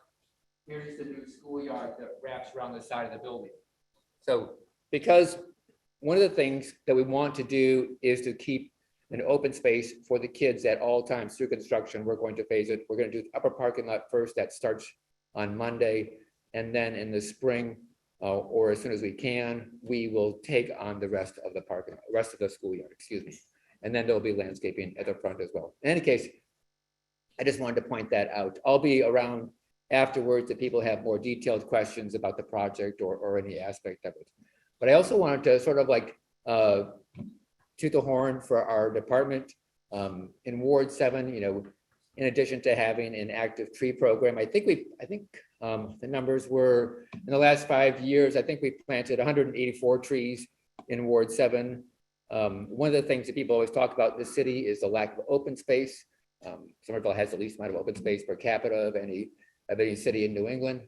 Here's the new schoolyard that wraps around the side of the building. So because one of the things that we want to do is to keep an open space for the kids at all times through construction, we're going to phase it. We're going to do the upper parking lot first. That starts on Monday. And then in the spring, or as soon as we can, we will take on the rest of the parking, rest of the schoolyard, excuse me. And then there'll be landscaping at the front as well. In any case, I just wanted to point that out. I'll be around afterwards if people have more detailed questions about the project or any aspect of it. But I also wanted to sort of like toot the horn for our department. In Ward 7, you know, in addition to having an active tree program, I think the numbers were in the last 5 years, I think we planted 184 trees in Ward 7. One of the things that people always talk about in the city is the lack of open space. Somerville has the least amount of open space per capita of any city in New England.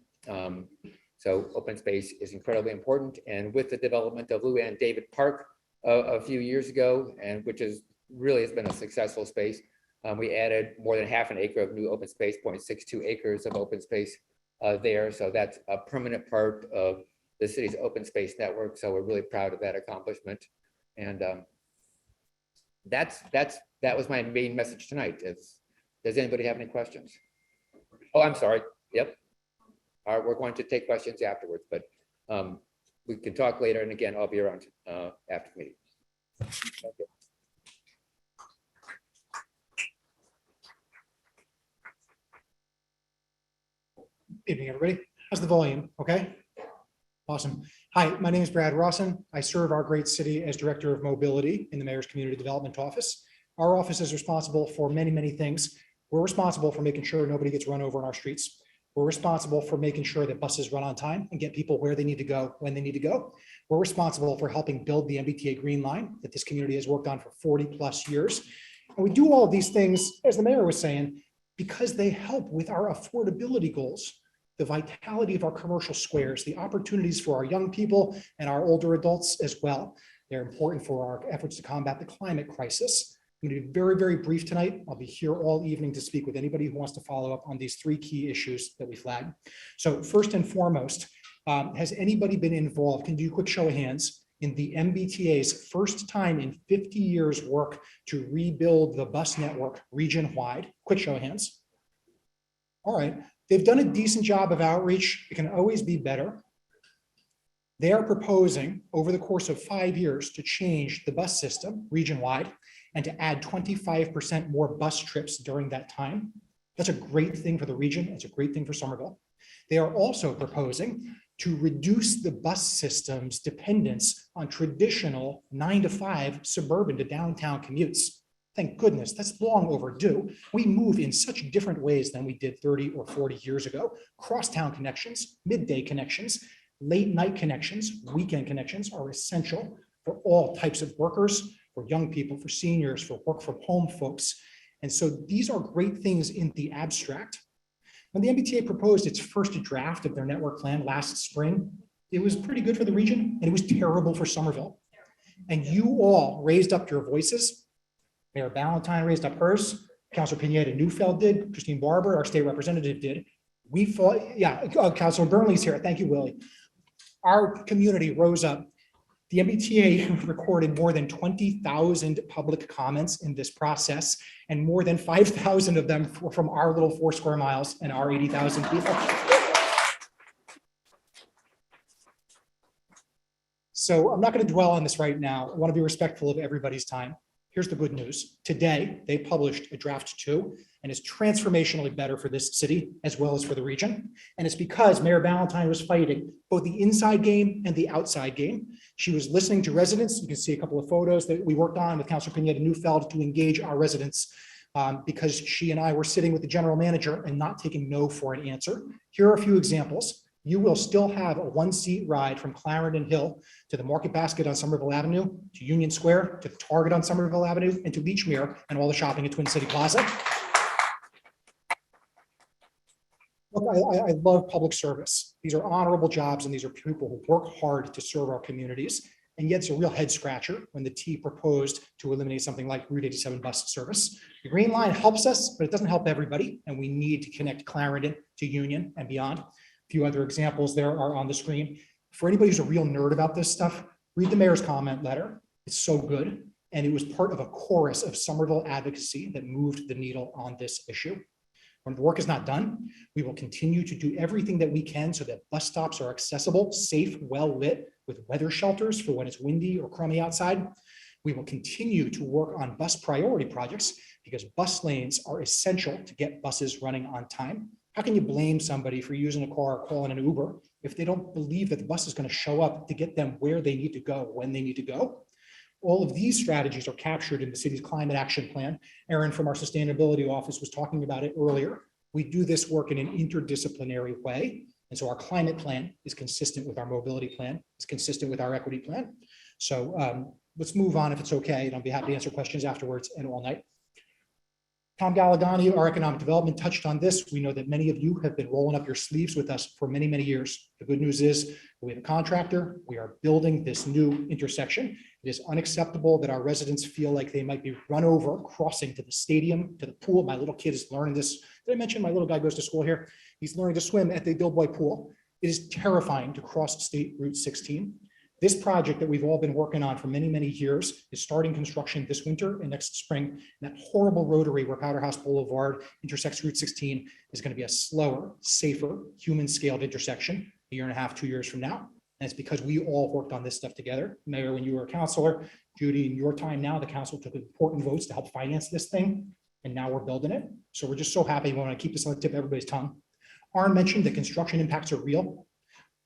So open space is incredibly important. And with the development of Lou Ann David Park a few years ago, and which is really has been a successful space, we added more than half an acre of new open space, 0.62 acres of open space there. So that's a permanent part of the city's open space network. So we're really proud of that accomplishment. And that was my main message tonight. Does anybody have any questions? Oh, I'm sorry. Yep. All right, we're going to take questions afterwards, but we can talk later. And again, I'll be around after the meeting. Thank you. Evening, everybody. How's the volume? Okay. Awesome. Hi, my name is Brad Rawson. I serve our great city as Director of Mobility in the Mayor's Community Development Office. Our office is responsible for many, many things. We're responsible for making sure nobody gets run over on our streets. We're responsible for making sure that buses run on time and get people where they need to go when they need to go. We're responsible for helping build the MBTA Green Line that this community has worked on for 40+ years. And we do all of these things, as the mayor was saying, because they help with our affordability goals, the vitality of our commercial squares, the opportunities for our young people and our older adults as well. They're important for our efforts to combat the climate crisis. I'm going to be very, very brief tonight. I'll be here all evening to speak with anybody who wants to follow up on these three key issues that we flagged. So first and foremost, has anybody been involved? Can you do a quick show of hands in the MBTA's first time in 50 years work to rebuild the bus network region-wide? Quick show of hands. All right, they've done a decent job of outreach. It can always be better. They are proposing over the course of 5 years to change the bus system region-wide and to add 25% more bus trips during that time. That's a great thing for the region. It's a great thing for Somerville. They are also proposing to reduce the bus system's dependence on traditional 9 to 5 suburban to downtown commutes. Thank goodness, that's long overdue. We move in such different ways than we did 30 or 40 years ago. Crosstown connections, midday connections, late night connections, weekend connections are essential for all types of workers, for young people, for seniors, for work from home folks. And so these are great things in the abstract. When the MBTA proposed its first draft of their network plan last spring, it was pretty good for the region and it was terrible for Somerville. And you all raised up your voices. Mayor Ballantyne raised up hers. Councilor Pineda Neufeld did. Christine Barber, our state representative, did. We fought, Councilor Burnley's here. Thank you, Willie. Our community rose up. The MBTA recorded more than 20,000 public comments in this process, and more than 5,000 of them were from our little 4 square miles and our 80,000 people. So I'm not going to dwell on this right now. I want to be respectful of everybody's time. Here's the good news. Today, they published a draft 2, and it's transformationally better for this city as well as for the region. And it's because Mayor Ballantyne was fighting both the inside game and the outside game. She was listening to residents. You can see a couple of photos that we worked on with Councilor Pineda Neufeld to engage our residents because she and I were sitting with the general manager and not taking no for an answer. Here are a few examples. You will still have a 1-seat ride from Clarendon Hill to the Market Basket on Somerville Avenue, to Union Square, to the Target on Somerville Avenue, and to Beechmere and all the shopping at Twin City Plaza. Look, I love public service. These are honorable jobs, and these are people who work hard to serve our communities. And yet it's a real head scratcher when the T proposed to eliminate something like Route 87 bus service. The Green Line helps us, but it doesn't help everybody. And we need to connect Clarendon to Union and beyond. A few other examples there are on the screen. For anybody who's a real nerd about this stuff, read the mayor's comment letter. It's so good. And it was part of a chorus of Somerville advocacy that moved the needle on this issue. When the work is not done, we will continue to do everything that we can so that bus stops are accessible, safe, well lit, with weather shelters for when it's windy or crummy outside. We will continue to work on bus priority projects because bus lanes are essential to get buses running on time. How can you blame somebody for using a car or calling an Uber if they don't believe that the bus is going to show up to get them where they need to go, when they need to go? All of these strategies are captured in the city's climate action plan. Erin from our sustainability office was talking about it earlier. We do this work in an interdisciplinary way. And so our climate plan is consistent with our mobility plan, it's consistent with our equity plan. So let's move on if it's okay. And I'll be happy to answer questions afterwards and all night. Tom Galligani, our economic development, touched on this. We know that many of you have been rolling up your sleeves with us for many, many years. The good news is we have a contractor. We are building this new intersection. It is unacceptable that our residents feel like they might be run over crossing to the stadium, to the pool. My little kid is learning this. Did I mention my little guy goes to school here? He's learning to swim at the Doughboy Pool. It is terrifying to cross State Route 16. This project that we've all been working on for many, many years is starting construction this winter and next spring. And that horrible rotary where Powderhouse Boulevard intersects Route 16 is going to be a slower, safer, human-scaled intersection a year and a half, 2 years from now. And it's because we all worked on this stuff together. Mayor, when you were a councilor, Judy, in your time now, the council took important votes to help finance this thing. And now we're building it. So we're just so happy. We want to keep this on the tip of everybody's tongue. Arn mentioned that construction impacts are real.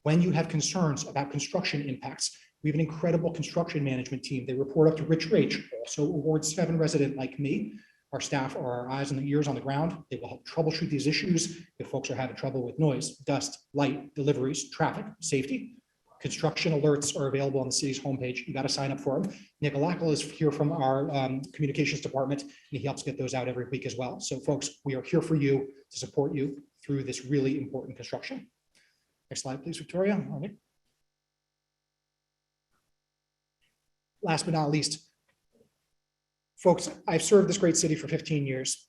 When you have concerns about construction impacts, we have an incredible construction management team. They report up to Rich Rach, also a Ward 7 resident like me. Our staff are our eyes and ears on the ground. They will help troubleshoot these issues if folks are having trouble with noise, dust, light, deliveries, traffic, safety. Construction alerts are available on the city's homepage. You got to sign up for them. Nick Alackle is here from our communications department, and he helps get those out every week as well. So folks, we are here for you to support you through this really important construction. Next slide, please, Victoria. All right. Last but not least, folks, I've served this great city for 15 years.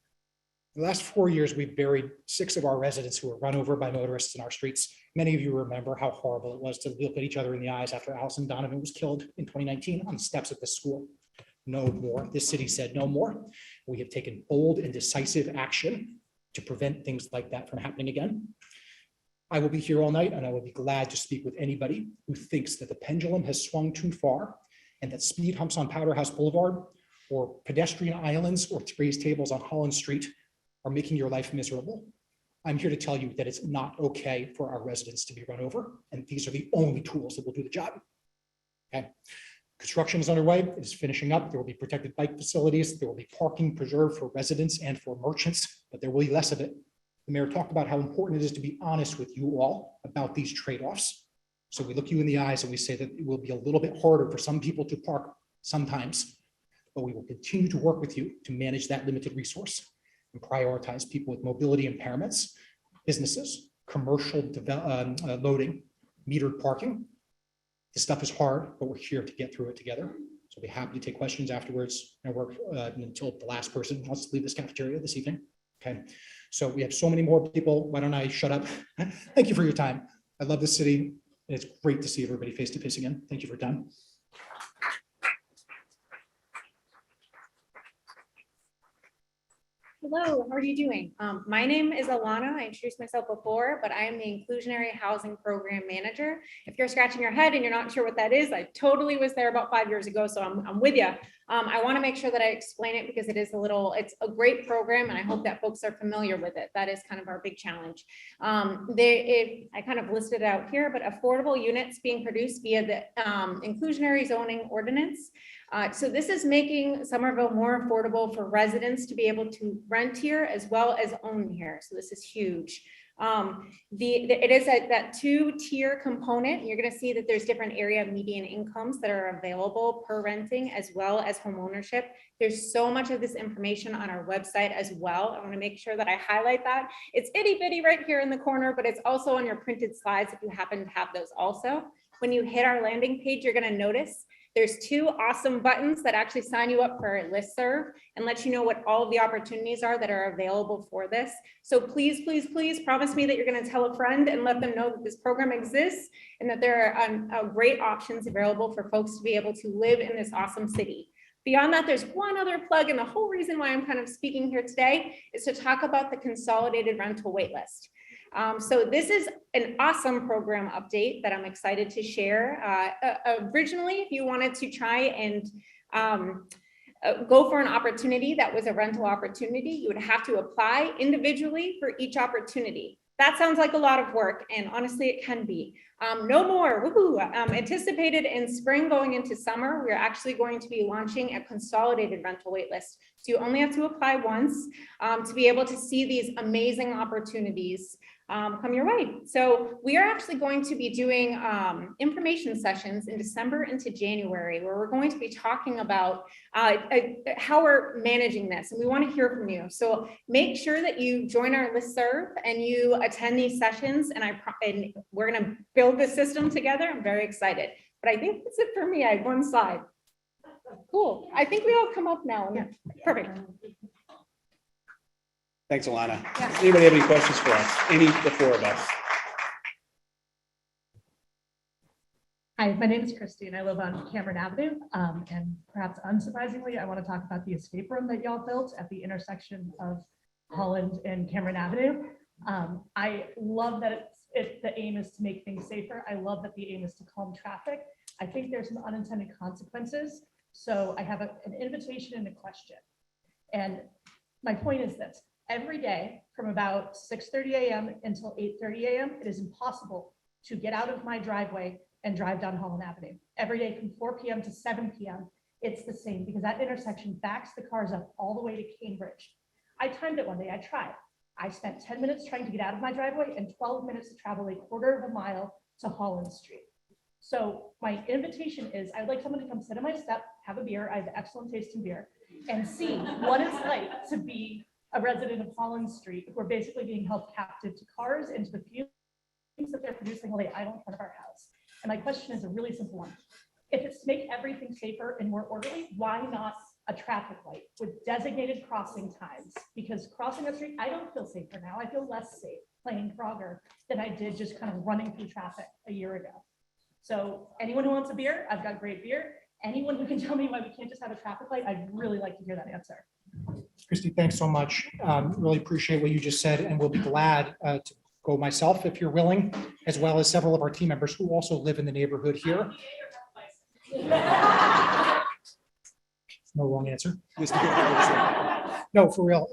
The last 4 years, we've buried 6 of our residents who were run over by motorists in our streets. Many of you remember how horrible it was to look at each other in the eyes after Allison Donovan was killed in 2019 on the steps of the school. No more. This city said no more. We have taken bold and decisive action to prevent things like that from happening again. I will be here all night, and I will be glad to speak with anybody who thinks that the pendulum has swung too far and that speed humps on Powder House Boulevard or pedestrian islands or raised tables on Holland Street are making your life miserable. I'm here to tell you that it's not okay for our residents to be run over, and these are the only tools that will do the job. Okay. Construction is underway. It is finishing up. There will be protected bike facilities. There will be parking preserved for residents and for merchants, but there will be less of it. The mayor talked about how important it is to be honest with you all about these trade-offs. So we look you in the eyes and we say that it will be a little bit harder for some people to park sometimes, but we will continue to work with you to manage that limited resource and prioritize people with mobility impairments, businesses, commercial loading, metered parking. This stuff is hard, but we're here to get through it together. So I'll be happy to take questions afterwards and work until the last person wants to leave this cafeteria this evening. Okay, so we have so many more people. Why don't I shut up? Thank you for your time. I love this city. And it's great to see everybody face to face again. Thank you for your time. Hello, how are you doing? My name is Alana. I introduced myself before, but I am the Inclusionary Housing Program Manager. If you're scratching your head and you're not sure what that is, I totally was there about 5 years ago, so I'm with you. I want to make sure that I explain it because it's a great program, and I hope that folks are familiar with it. That is kind of our big challenge. I kind of listed it out here, but affordable units being produced via the inclusionary zoning ordinance. So this is making Somerville more affordable for residents to be able to rent here as well as own here. So this is huge. It is that 2-tier component. You're going to see that there's different area median incomes that are available per renting as well as home ownership. There's so much of this information on our website as well. I want to make sure that I highlight that. It's itty bitty right here in the corner, but it's also on your printed slides if you happen to have those also. When you hit our landing page, you're going to notice there's 2 awesome buttons that actually sign you up for a listserv and let you know what all of the opportunities are that are available for this. So please, please, please promise me that you're going to tell a friend and let them know that this program exists and that there are great options available for folks to be able to live in this awesome city. Beyond that, there's one other plug, and the whole reason why I'm kind of speaking here today is to talk about the consolidated rental waitlist. So this is an awesome program update that I'm excited to share. Originally, if you wanted to try and go for an opportunity that was a rental opportunity, you would have to apply individually for each opportunity. That sounds like a lot of work, and honestly, it can be. No more, woohoo. Anticipated in spring going into summer, we're actually going to be launching a consolidated rental waitlist. So you only have to apply once to be able to see these amazing opportunities come your way. So we are actually going to be doing information sessions in December into January, where we're going to be talking about how we're managing this, and we want to hear from you. So make sure that you join our listserv and you attend these sessions, and we're going to build this system together. I'm very excited, but I think that's it for me. I have one slide. Cool. I think we all come up now. Yeah. Perfect. Thanks, Alana. Yeah. Does anybody have any questions for us? The 4 of us. Hi, my name is Christine. I live on Cameron Avenue. And perhaps unsurprisingly, I want to talk about the escape room that y'all built at the intersection of Holland and Cameron Avenue. I love that the aim is to make things safer. I love that the aim is to calm traffic. I think there's some unintended consequences. So I have an invitation and a question. And my point is this. Every day from about 6:30 a.m. until 8:30 a.m., it is impossible to get out of my driveway and drive down Holland Avenue. Every day from 4 p.m. to 7 p.m., it's the same because that intersection backs the cars up all the way to Cambridge. I timed it one day. I tried. I spent 10 minutes trying to get out of my driveway and 12 minutes to travel a 1/4 of a mile to Holland Street. So my invitation is, I'd like someone to come sit on my step, have a beer, I have excellent taste in beer, and see what it's like to be a resident of Holland Street, who are basically being held captive to cars and to the fumes that they're producing while they idle in front of our house. And my question is a really simple one. If it's to make everything safer and more orderly, why not a traffic light with designated crossing times? Because crossing the street, I don't feel safer now. I feel less safe playing Frogger than I did just kind of running through traffic a year ago. So anyone who wants a beer, I've got great beer. Anyone who can tell me why we can't just have a traffic light, I'd really like to hear that answer. Christy, thanks so much. Really appreciate what you just said, and we'll be glad to go myself if you're willing, as well as several of our team members who also live in the neighborhood here. No wrong answer. No, for real.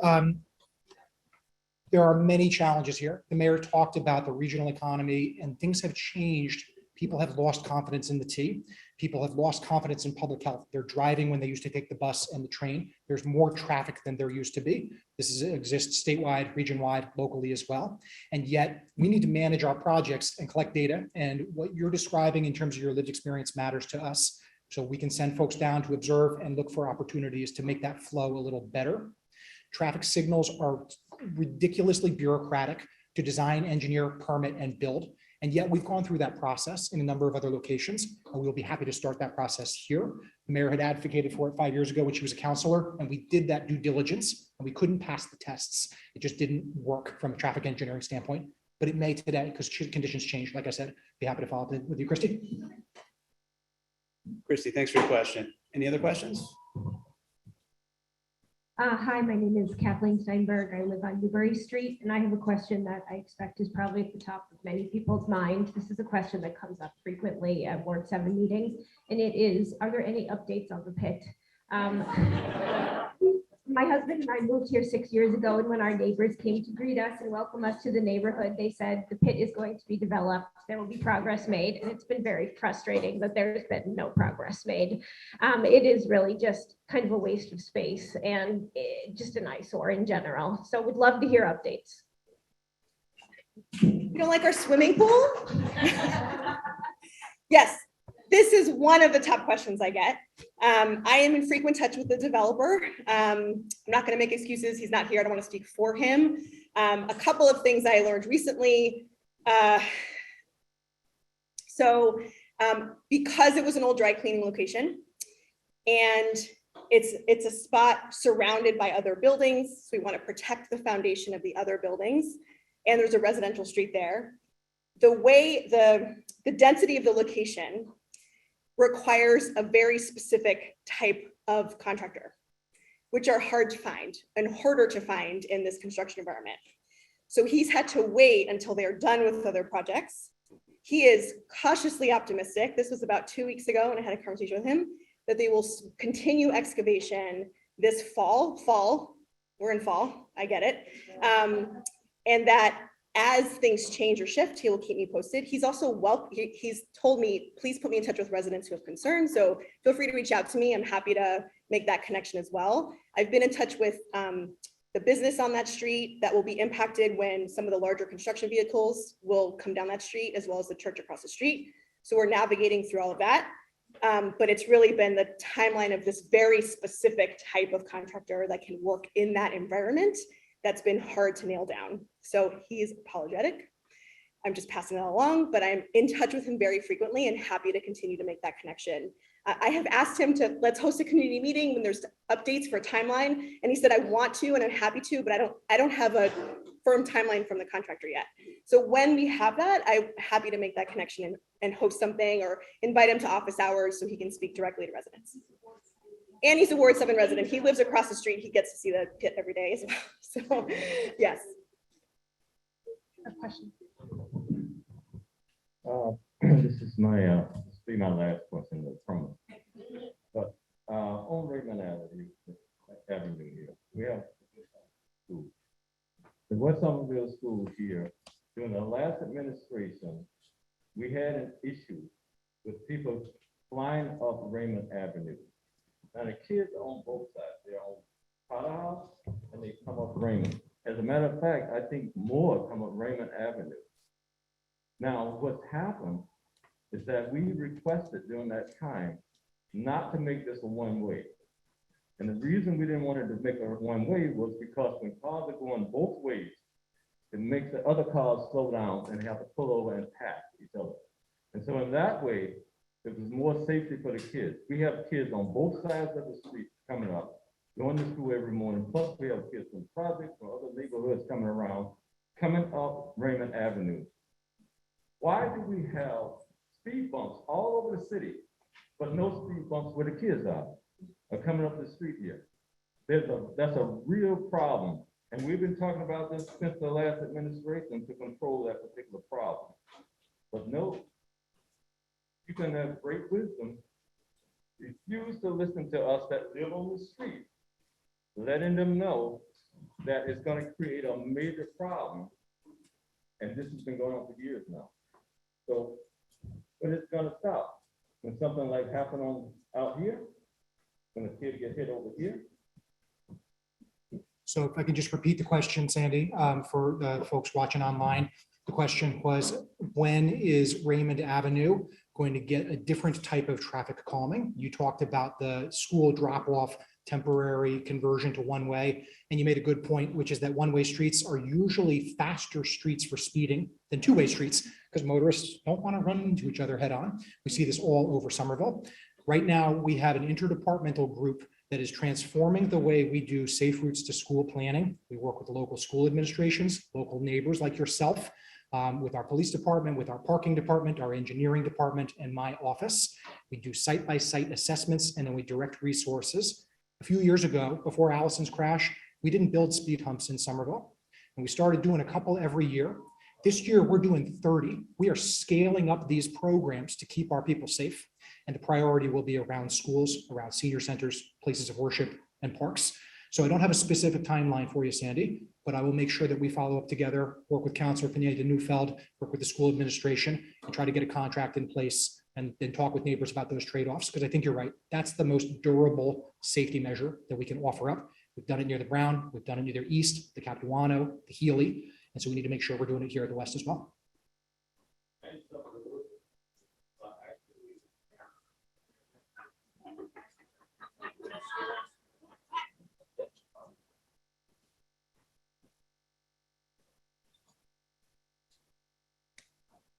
There are many challenges here. The mayor talked about the regional economy, and things have changed. People have lost confidence in the T. People have lost confidence in public health. They're driving when they used to take the bus and the train. There's more traffic than there used to be. This exists statewide, region-wide, locally as well. And yet we need to manage our projects and collect data. And what you're describing in terms of your lived experience matters to us. So we can send folks down to observe and look for opportunities to make that flow a little better. Traffic signals are ridiculously bureaucratic to design, engineer, permit, and build. And yet we've gone through that process in a number of other locations, and we'll be happy to start that process here. The mayor had advocated for it 5 years ago when she was a councilor, and we did that due diligence, and we couldn't pass the tests. It just didn't work from a traffic engineering standpoint, but it may today because conditions change. Like I said, be happy to follow up with you, Christy. Christy, thanks for your question. Any other questions? Hi, my name is Kathleen Steinberg. I live on Newbury Street, and I have a question that I expect is probably at the top of many people's minds. This is a question that comes up frequently at Ward 7 meetings, and it is, are there any updates on the pit? My husband and I moved here 6 years ago, and when our neighbors came to greet us and welcome us to the neighborhood, they said the pit is going to be developed, there will be progress made, and it's been very frustrating that there's been no progress made. It is really just kind of a waste of space and just an eyesore in general. So we'd love to hear updates. You don't like our swimming pool? Yes, this is one of the top questions I get. I am in frequent touch with the developer. I'm not going to make excuses. He's not here. I don't want to speak for him. A couple of things I learned recently. Because it was an old dry cleaning location and it's a spot surrounded by other buildings, so we want to protect the foundation of the other buildings, and there's a residential street there. The way the density of the location requires a very specific type of contractor, which are hard to find and harder to find in this construction environment. So he's had to wait until they're done with other projects. He is cautiously optimistic. This was about 2 weeks ago, and I had a conversation with him that they will continue excavation this fall. We're in fall, I get it. And that as things change or shift, he will keep me posted. He's also he's told me, please put me in touch with residents who have concerns. So feel free to reach out to me. I'm happy to make that connection as well. I've been in touch with the business on that street that will be impacted when some of the larger construction vehicles will come down that street, as well as the church across the street. So we're navigating through all of that. But it's really been the timeline of this very specific type of contractor that can work in that environment that's been hard to nail down. So he's apologetic. I'm just passing that along, but I'm in touch with him very frequently and happy to continue to make that connection. I have asked him to let's host a community meeting when there's updates for a timeline. And he said, I want to, and I'm happy to, but I don't have a firm timeline from the contractor yet. So when we have that, I'm happy to make that connection and host something or invite him to office hours so he can speak directly to residents. And he's a Ward 7 resident. He lives across the street. He gets to see the pit every day as well. So yes. A question. This is my be my last question, I promise. But on Raymond Avenue here, we have schools. The West Somerville School here, during the last administration, we had an issue with people flying up Raymond Avenue. Now the kids are on both sides. They're on Potter House and they come up Raymond. As a matter of fact, I think more come up Raymond Avenue. Now, what's happened is that we requested during that time not to make this a one-way. And the reason we didn't want it to make a one-way was because when cars are going both ways, it makes the other cars slow down and have to pull over and pass each other. And so in that way, it was more safety for the kids. We have kids on both sides of the street coming up, going to school every morning. Plus we have kids from projects or other neighborhoods coming around, coming up Raymond Avenue. Why do we have speed bumps all over the city, but no speed bumps where the kids are coming up the street here? That's a real problem. And we've been talking about this since the last administration to control that particular problem. But no, you can have great wisdom, refuse to listen to us that live on the street, letting them know that it's going to create a major problem. And this has been going on for years now. So, but it's going to stop. When something like happen on out here, when a kid get hit over here. So if I could just repeat the question, Sandy, for the folks watching online. The question was, when is Raymond Avenue going to get a different type of traffic calming? You talked about the school drop-off temporary conversion to one-way, and you made a good point, which is that one-way streets are usually faster streets for speeding than two-way streets, because motorists don't want to run into each other head-on. We see this all over Somerville. Right now, we have an interdepartmental group that is transforming the way we do safe routes to school planning. We work with the local school administrations, local neighbors like yourself, with our police department, with our parking department, our engineering department, and my office. We do site-by-site assessments, and then we direct resources. A few years ago, before Allison's crash, we didn't build speed humps in Somerville, and we started doing a couple every year. This year, we're doing 30. We are scaling up these programs to keep our people safe, and the priority will be around schools, around senior centers, places of worship, and parks. So I don't have a specific timeline for you, Sandy, but I will make sure that we follow up together, work with Councilor Pineda, Neufeld, work with the school administration, and try to get a contract in place and then talk with neighbors about those trade-offs, because I think you're right. That's the most durable safety measure that we can offer up. We've done it near the Brown, we've done it near the East, the Capuano, the Healy, and so we need to make sure we're doing it here at the West as well.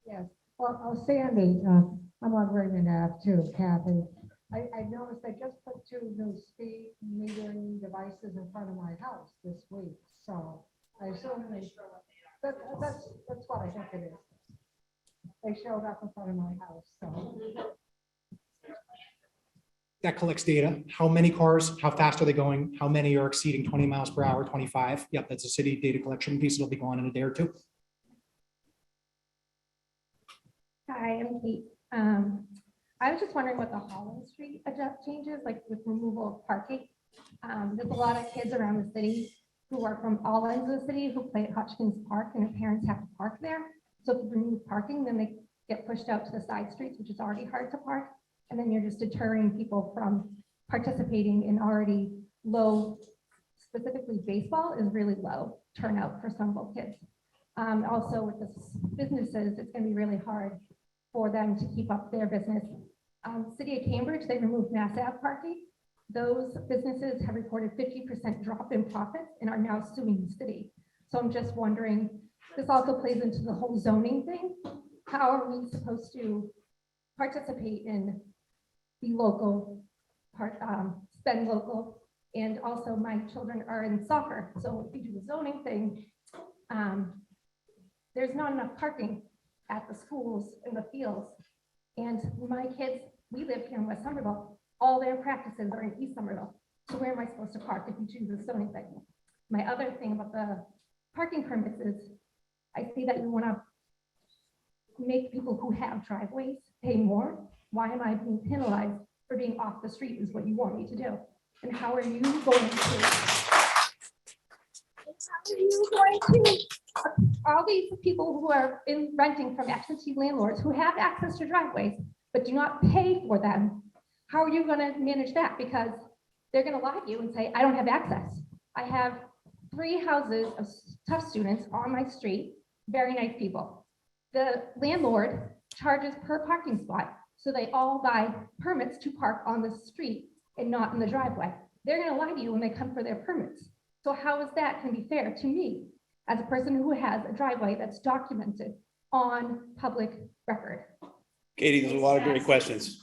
Yes, well, Sandy, I'm on Raymond Ave too, Kathy. I noticed they just put 2 new speed metering devices in front of my house this week. So I assume that's what I think it is. They showed up in front of my house, so. That collects data. How many cars, how fast are they going? How many are exceeding 20 miles per hour, 25? Yep, that's a city data collection piece. It'll be gone in a day or two. Hi, I'm Kate. I was just wondering what the Holland Street changes, like with removal of parking. There's a lot of kids around the city who are from all ends of the city who play at Hutchins Park, and their parents have to park there. So if you remove parking, then they get pushed out to the side streets, which is already hard to park. And then you're just deterring people from participating in already low, specifically baseball is really low turnout for some of kids. Also with the businesses, it's going to be really hard for them to keep up their business. City of Cambridge, they removed Mass Ave parking. Those businesses have reported 50% drop in profits and are now suing the city. So I'm just wondering, this also plays into the whole zoning thing. How are we supposed to participate in the local part, spend local? And also my children are in soccer. So if we do the zoning thing, there's not enough parking at the schools in the fields. And my kids, we live here in West Somerville, all their practices are in East Somerville. So where am I supposed to park if you choose the zoning thing? My other thing about the parking permits is I see that you want to make people who have driveways pay more. Why am I being penalized for being off the street is what you want me to do? And how are you going to all these people who are renting from absentee landlords who have access to driveways, but do not pay for them? How are you going to manage that? Because they're going to lie to you and say, I don't have access. I have 3 houses of tough students on my street, very nice people. The landlord charges per parking spot. So they all buy permits to park on the street and not in the driveway. They're gonna lie to you when they come for their permits. So how is that gonna be fair to me as a person who has a driveway that's documented on public record? Katie, there's a lot of great questions.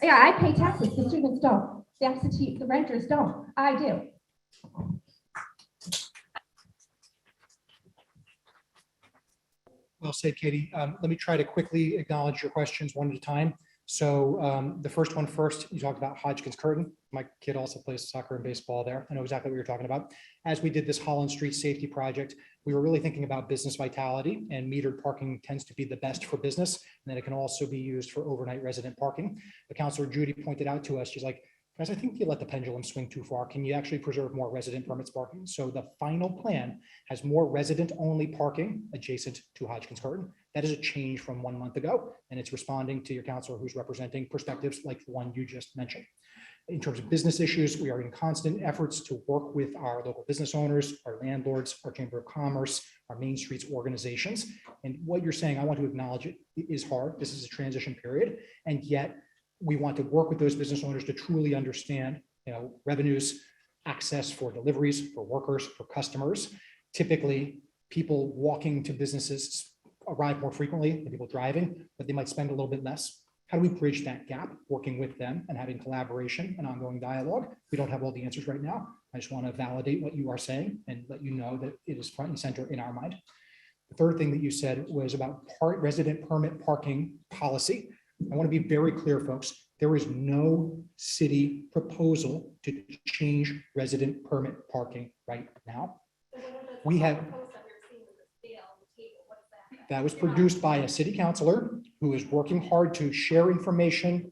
Yeah, I pay taxes, the students don't, the absentee, the renters don't, I do. Well said, Katie. Let me try to quickly acknowledge your questions one at a time. So the first one first, you talked about Hodgkin's Curtain. My kid also plays soccer and baseball there. I know exactly what you're talking about. As we did this Holland Street safety project, we were really thinking about business vitality, and metered parking tends to be the best for business. And then it can also be used for overnight resident parking. But Councilor Judy pointed out to us, she's like, guys, I think you let the pendulum swing too far. Can you actually preserve more resident permits parking? So the final plan has more resident-only parking adjacent to Hodgkin's Curtain. That is a change from 1 month ago, and it's responding to your councilor who's representing perspectives like the one you just mentioned. In terms of business issues, we are in constant efforts to work with our local business owners, our landlords, our Chamber of Commerce, our Main Streets organizations. And what you're saying, I want to acknowledge it is hard. This is a transition period, and yet we want to work with those business owners to truly understand, revenues, access for deliveries, for workers, for customers. Typically, people walking to businesses arrive more frequently than people driving, but they might spend a little bit less. How do we bridge that gap, working with them and having collaboration and ongoing dialogue? We don't have all the answers right now. I just want to validate what you are saying and let you know that it is front and center in our mind. The third thing that you said was about resident permit parking policy. I want to be very clear, folks. There is no city proposal to change resident permit parking right now. We have. That was produced by a city councilor who is working hard to share information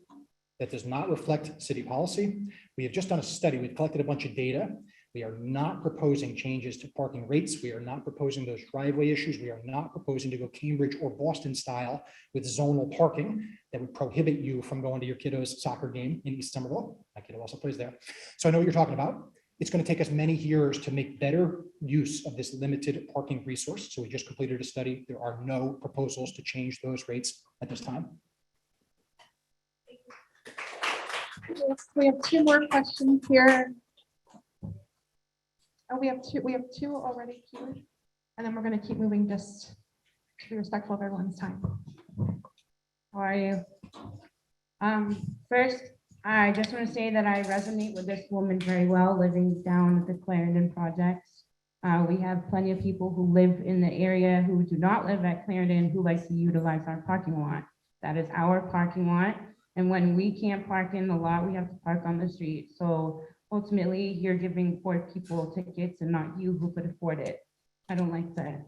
that does not reflect city policy. We have just done a study. We've collected a bunch of data. We are not proposing changes to parking rates. We are not proposing those driveway issues. We are not proposing to go Cambridge or Boston style with zonal parking that would prohibit you from going to your kiddo's soccer game in East Somerville. My kiddo also plays there. So I know what you're talking about. It's going to take us many years to make better use of this limited parking resource. So we just completed a study. There are no proposals to change those rates at this time. Yes, we have two more questions here. Oh, we have two already queued, and then we're going to keep moving just to be respectful of everyone's time. How are you? First, I just want to say that I resonate with this woman very well, living down at the Clarendon projects. We have plenty of people who live in the area who do not live at Clarendon who like to utilize our parking lot. That is our parking lot. And when we can't park in the lot, we have to park on the street. So ultimately, you're giving poor people tickets and not you who could afford it. I don't like that.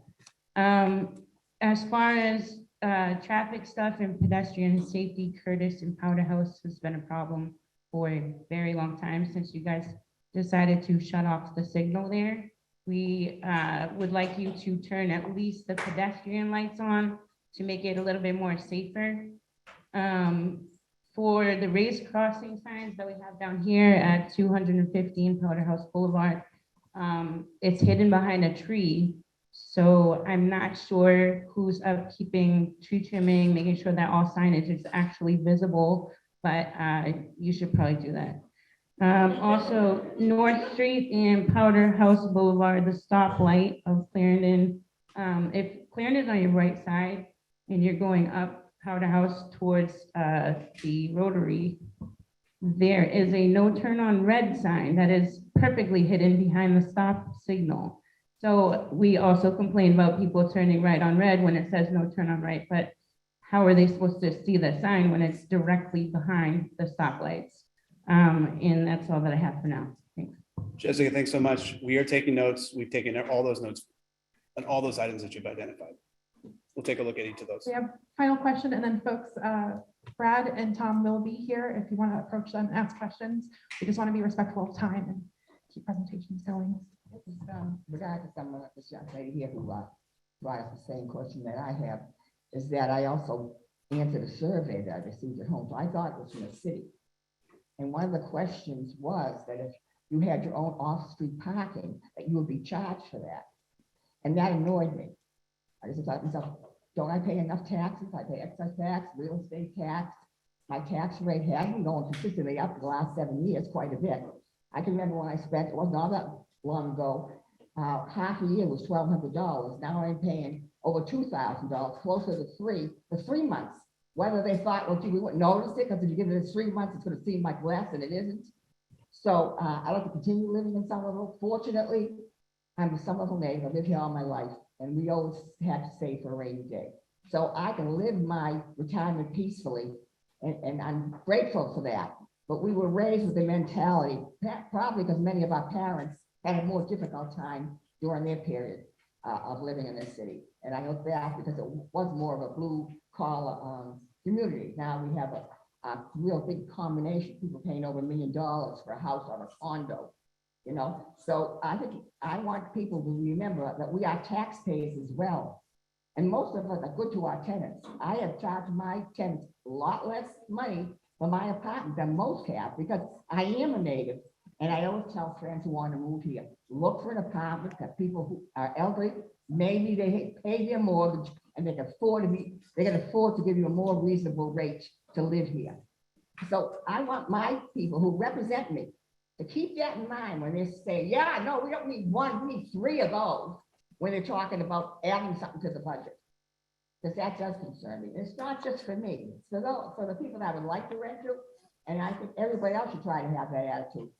As far as traffic stuff and pedestrian safety, Curtis and Powder House has been a problem for a very long time since you guys decided to shut off the signal there. We would like you to turn at least the pedestrian lights on to make it a little bit more safer. For the raised crossing signs that we have down here at 215 Powder House Boulevard, it's hidden behind a tree. So I'm not sure who's up keeping tree trimming, making sure that all signage is actually visible, but you should probably do that. Also, North Street and Powder House Boulevard, the stoplight of Clarendon. If Clarendon's on your right side and you're going up Powder House towards the Rotary, there is a no turn on red sign that is perfectly hidden behind the stop signal. So we also complain about people turning right on red when it says no turn on right, but how are they supposed to see the sign when it's directly behind the stoplights? And that's all that I have for now. Thanks. Jessica, thanks so much. We are taking notes. We've taken all those notes on all those items that you've identified. We'll take a look at each of those. We have final question, and then folks, Brad and Tom will be here if you want to approach them and ask questions. We just want to be respectful of time and keep presentations going. Regarding someone like this young lady here who brought up the same question that I have, is that I also answered a survey that I received at home. So I thought it was from the city. And one of the questions was that if you had your own off-street parking, that you would be charged for that. And that annoyed me. I just thought to myself, don't I pay enough taxes? I pay excise tax, real estate tax. My tax rate has been going consistently up for the last 7 years, quite a bit. I can remember when I spent, it wasn't all that long ago, half a year was $1,200. Now I'm paying over $2,000, closer to $3,000 for 3 months. Whether they thought, well, gee, we wouldn't notice it because if you give it 3 months, it's going to seem like less, and it isn't. So I like to continue living in Somerville. Fortunately, I'm a Somerville native. I lived here all my life, and we always had to save for a rainy day. So I can live my retirement peacefully, and I'm grateful for that. But we were raised with the mentality, probably because many of our parents had a more difficult time during their period of living in this city. And I look back because it was more of a blue collar community. Now we have a real big combination, people paying over $1 million for a house or a condo, you know? So I think I want people to remember that we are taxpayers as well. And most of us are good to our tenants. I have charged my tenants a lot less money for my apartment than most have because I am a native. And I always tell friends who want to move here, look for an apartment that people who are elderly, maybe they pay their mortgage and they can afford to give you a more reasonable rate to live here. So I want my people who represent me to keep that in mind when they say, yeah, no, we don't need one, we need 3 of those when they're talking about adding something to the budget. Because that does concern me. It's not just for me, it's for the people that would like to rent to, and I think everybody else should try to have that attitude.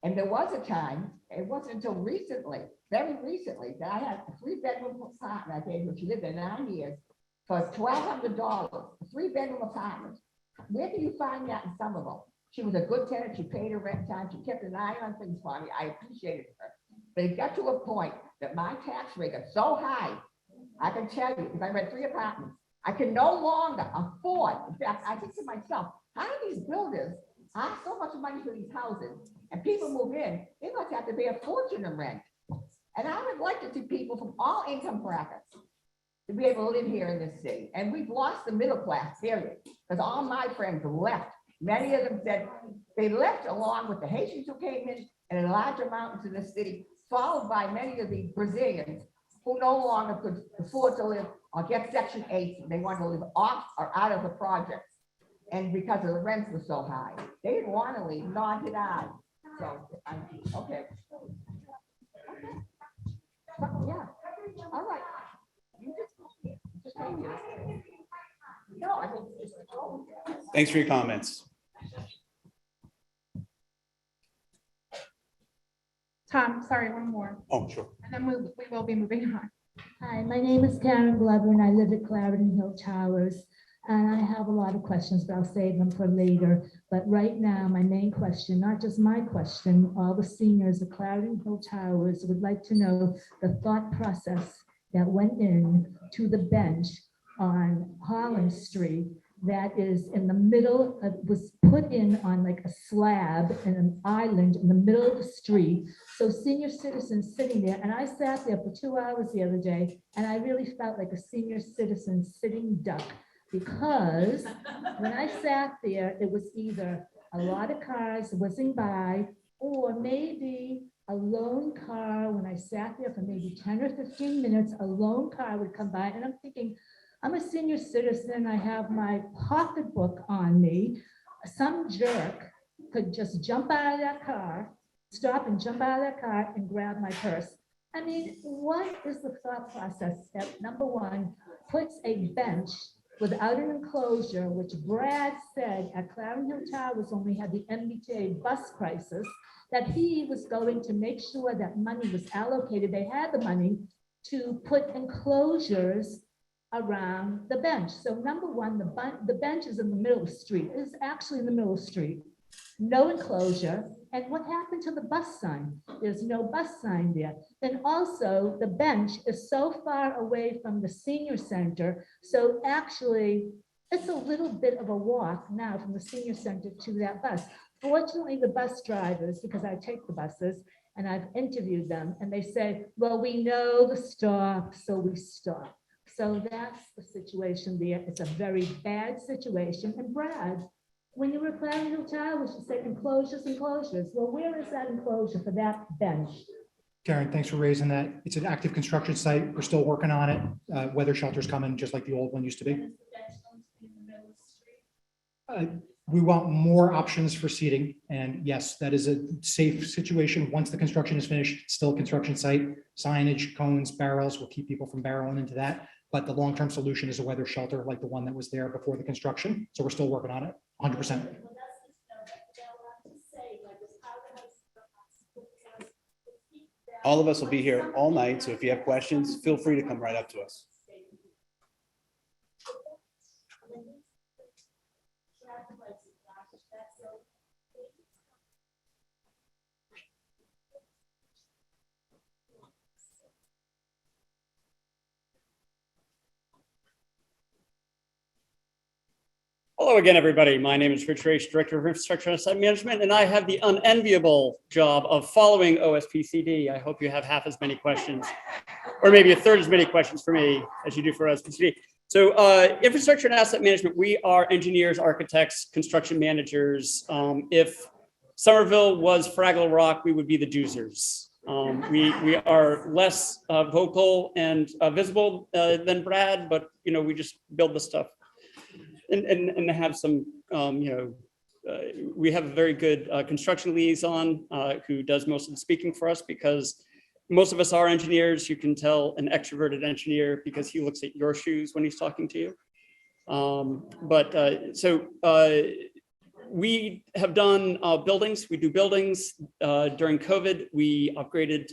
And there was a time, it wasn't until recently, very recently, that I had a 3-bedroom apartment. I paid her, she lived there 9 years, for $1,200, a 3-bedroom apartment. Where can you find that in Somerville? She was a good tenant, she paid her rent time, she kept an eye on things for me, I appreciated her. But it got to a point that my tax rate got so high, I can tell you, if I rent 3 apartments, I can no longer afford. In fact, I think to myself, how do these builders ask so much money for these houses and people move in, they must have to pay a fortune in rent. And I would like to see people from all income brackets to be able to live here in this city. And we've lost the middle class, period, because all my friends left. Many of them said they left along with the Haitians who came in and a large amount into the city, followed by many of the Brazilians who no longer could afford to live or get Section 8. They wanted to live off or out of the projects. And because of the rents were so high, they didn't want to leave, nor did I. So, okay. Yeah, all right. You just thank you. No, I think it's Thanks for your comments. Tom, sorry, one more, Oh, sure. and then we will be moving on. Hi, my name is Karen Glover and I live at Claritin Hill Towers. And I have a lot of questions, but I'll save them for later. But right now, my main question, not just my question, all the seniors at Claritin Hill Towers would like to know the thought process that went in to the bench on Holland Street that is in the middle of, was put in on like a slab in an island in the middle of the street. So senior citizens sitting there, and I sat there for 2 hours the other day, and I really felt like a senior citizen sitting duck. Because when I sat there, it was either a lot of cars whizzing by, or maybe a lone car, when I sat there for maybe 10 or 15 minutes, a lone car would come by, and I'm thinking, I'm a senior citizen, I have my pocketbook on me. Some jerk could just jump out of that car, stop and jump out of that car and grab my purse. I mean, what is the thought process that, number one, puts a bench without an enclosure, which Brad said at Claritin Hill Towers only had the MBTA bus crisis, that he was going to make sure that money was allocated. They had the money to put enclosures around the bench. So number one, the bench is in the middle of the street. It is actually in the middle of the street. No enclosure. And what happened to the bus sign? There's no bus sign there. And also the bench is so far away from the senior center. So actually it's a little bit of a walk now from the senior center to that bus. Fortunately, the bus drivers, because I take the buses and I've interviewed them, and they say, well, we know the stop, so we stop. So that's the situation there. It's a very bad situation. And Brad, when you were at Claritin Hill Towers, you said enclosures, enclosures. Well, where is that enclosure for that bench? Karen, thanks for raising that. It's an active construction site. We're still working on it. Weather shelter's coming just like the old one used to be. We want more options for seating. And yes, that is a safe situation. Once the construction is finished, it's still a construction site, signage, cones, barrels will keep people from barreling into that. But the long-term solution is a weather shelter like the one that was there before the construction. So we're still working on it 100%. All of us will be here all night, so if you have questions, feel free to come right up to us. Hello again, everybody. My name is Rich Race, Director of Infrastructure and Site Management, and I have the unenviable job of following OSPCD. I hope you have half as many questions, or maybe a third as many questions for me as you do for OSPCD. So infrastructure and asset management, we are engineers, architects, construction managers. If Somerville was Fraggle Rock, we would be the doozers. We are less vocal and visible than Brad, but we just build the stuff. And have some, we have a very good construction liaison who does most of the speaking for us, because most of us are engineers. You can tell an extroverted engineer because he looks at your shoes when he's talking to you. We have done buildings. We do buildings. During COVID, we upgraded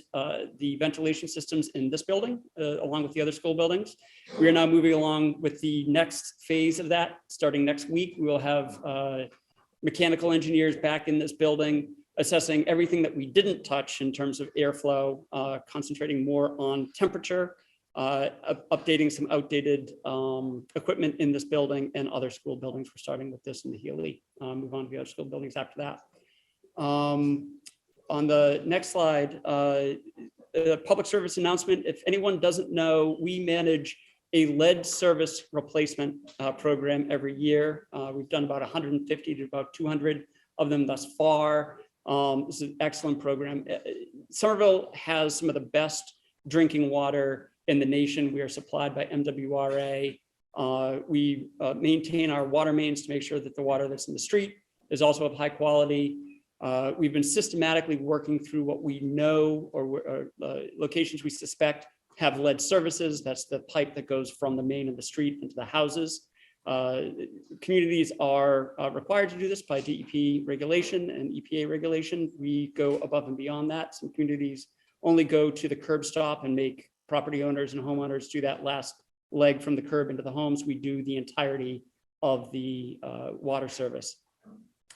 the ventilation systems in this building, along with the other school buildings. We are now moving along with the next phase of that. Starting next week, we will have mechanical engineers back in this building, assessing everything that we didn't touch in terms of airflow, concentrating more on temperature, updating some outdated equipment in this building and other school buildings. We're starting with this in the Healy, move on to the other school buildings after that. On the next slide, a public service announcement. If anyone doesn't know, we manage a lead service replacement program every year. We've done about 150 to about 200 of them thus far. This is an excellent program. Somerville has some of the best drinking water in the nation. We are supplied by MWRA. We maintain our water mains to make sure that the water that's in the street is also of high quality. We've been systematically working through what we know or locations we suspect have lead services. That's the pipe that goes from the main of the street into the houses. Communities are required to do this by DEP regulation and EPA regulation. We go above and beyond that. Some communities only go to the curb stop and make property owners and homeowners do that last leg from the curb into the homes. We do the entirety of the water service.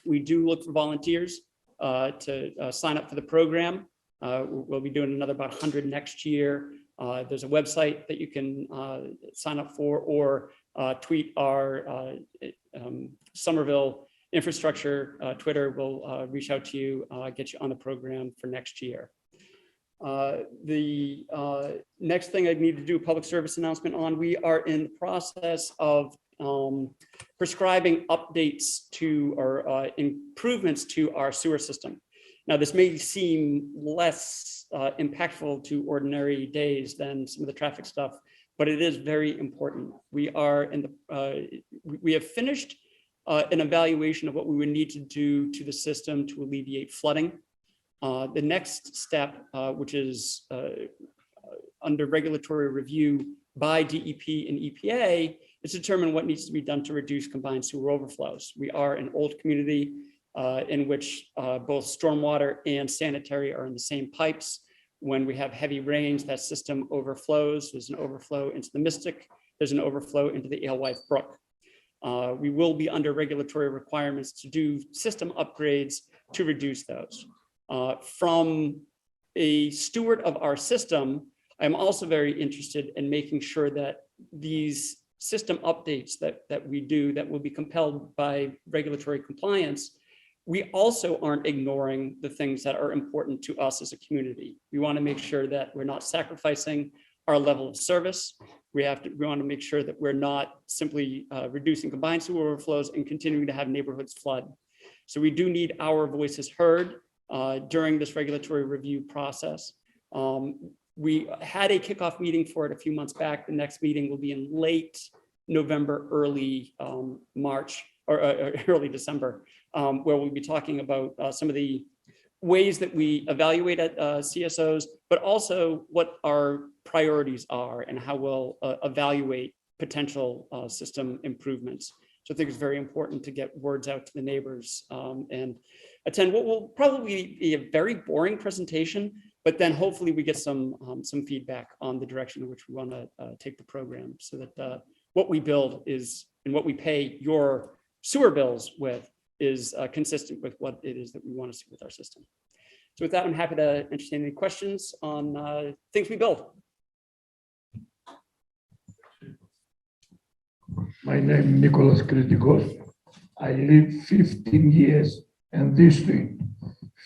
We do look for volunteers to sign up for the program. We'll be doing another about 100 next year. There's a website that you can sign up for, or tweet our Somerville infrastructure Twitter. Will reach out to you, get you on the program for next year. The next thing I need to do a public service announcement on, we are in the process of prescribing updates to or improvements to our sewer system. Now, this may seem less impactful to ordinary days than some of the traffic stuff, but it is very important. We are in the, we have finished an evaluation of what we would need to do to the system to alleviate flooding. The next step, which is under regulatory review by DEP and EPA, is to determine what needs to be done to reduce combined sewer overflows. We are an old community in which both stormwater and sanitary are in the same pipes. When we have heavy rains, that system overflows. There's an overflow into the Mystic. There's an overflow into the Alewife Brook. We will be under regulatory requirements to do system upgrades to reduce those. From a steward of our system, I'm also very interested in making sure that these system updates that we do that will be compelled by regulatory compliance, we also aren't ignoring the things that are important to us as a community. We want to make sure that we're not sacrificing our level of service. We want to make sure that we're not simply reducing combined sewer overflows and continuing to have neighborhoods flood. So we do need our voices heard during this regulatory review process. We had a kickoff meeting for it a few months back. The next meeting will be in late November, early March, or early December, where we'll be talking about some of the ways that we evaluate at CSOs, but also what our priorities are and how we'll evaluate potential system improvements. So I think it's very important to get words out to the neighbors and attend what will probably be a very boring presentation, but then hopefully we get some feedback on the direction in which we want to take the program, so that what we build is, and what we pay your sewer bills with, is consistent with what it is that we want to see with our system. So with that, I'm happy to entertain any questions on things we build. My name is Nicholas Kritikos. I live 15 years in this street.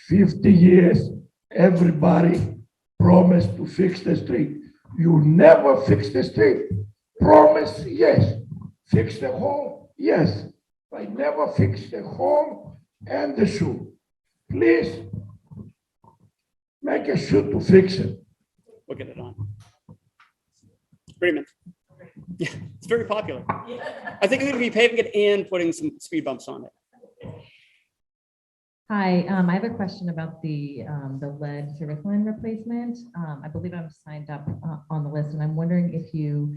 50 years, everybody promised to fix the street. You never fix the street. Promise, yes. Fix the home, yes. I never fix the home and the sewer. Please make a shoot to fix it. We'll get it on. Agreement. Yeah, it's very popular. I think it's going to be paving it and putting some speed bumps on it. Hi, I have a question about the lead service line replacement. I believe I'm signed up on the list, and I'm wondering if you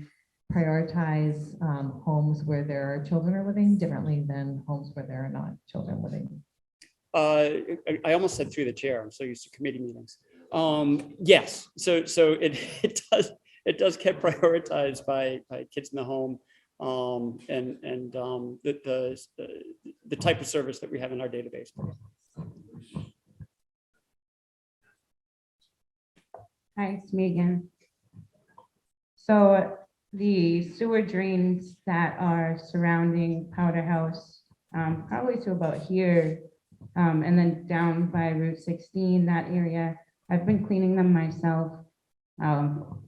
prioritize homes where there are children are living differently than homes where there are not children living. I almost said through the chair. I'm so used to committee meetings. Yes, so it does get prioritized by kids in the home, and the type of service that we have in our database. Hi, it's me again. So the sewer drains that are surrounding Powder House, probably to about here, and then down by Route 16, that area, I've been cleaning them myself.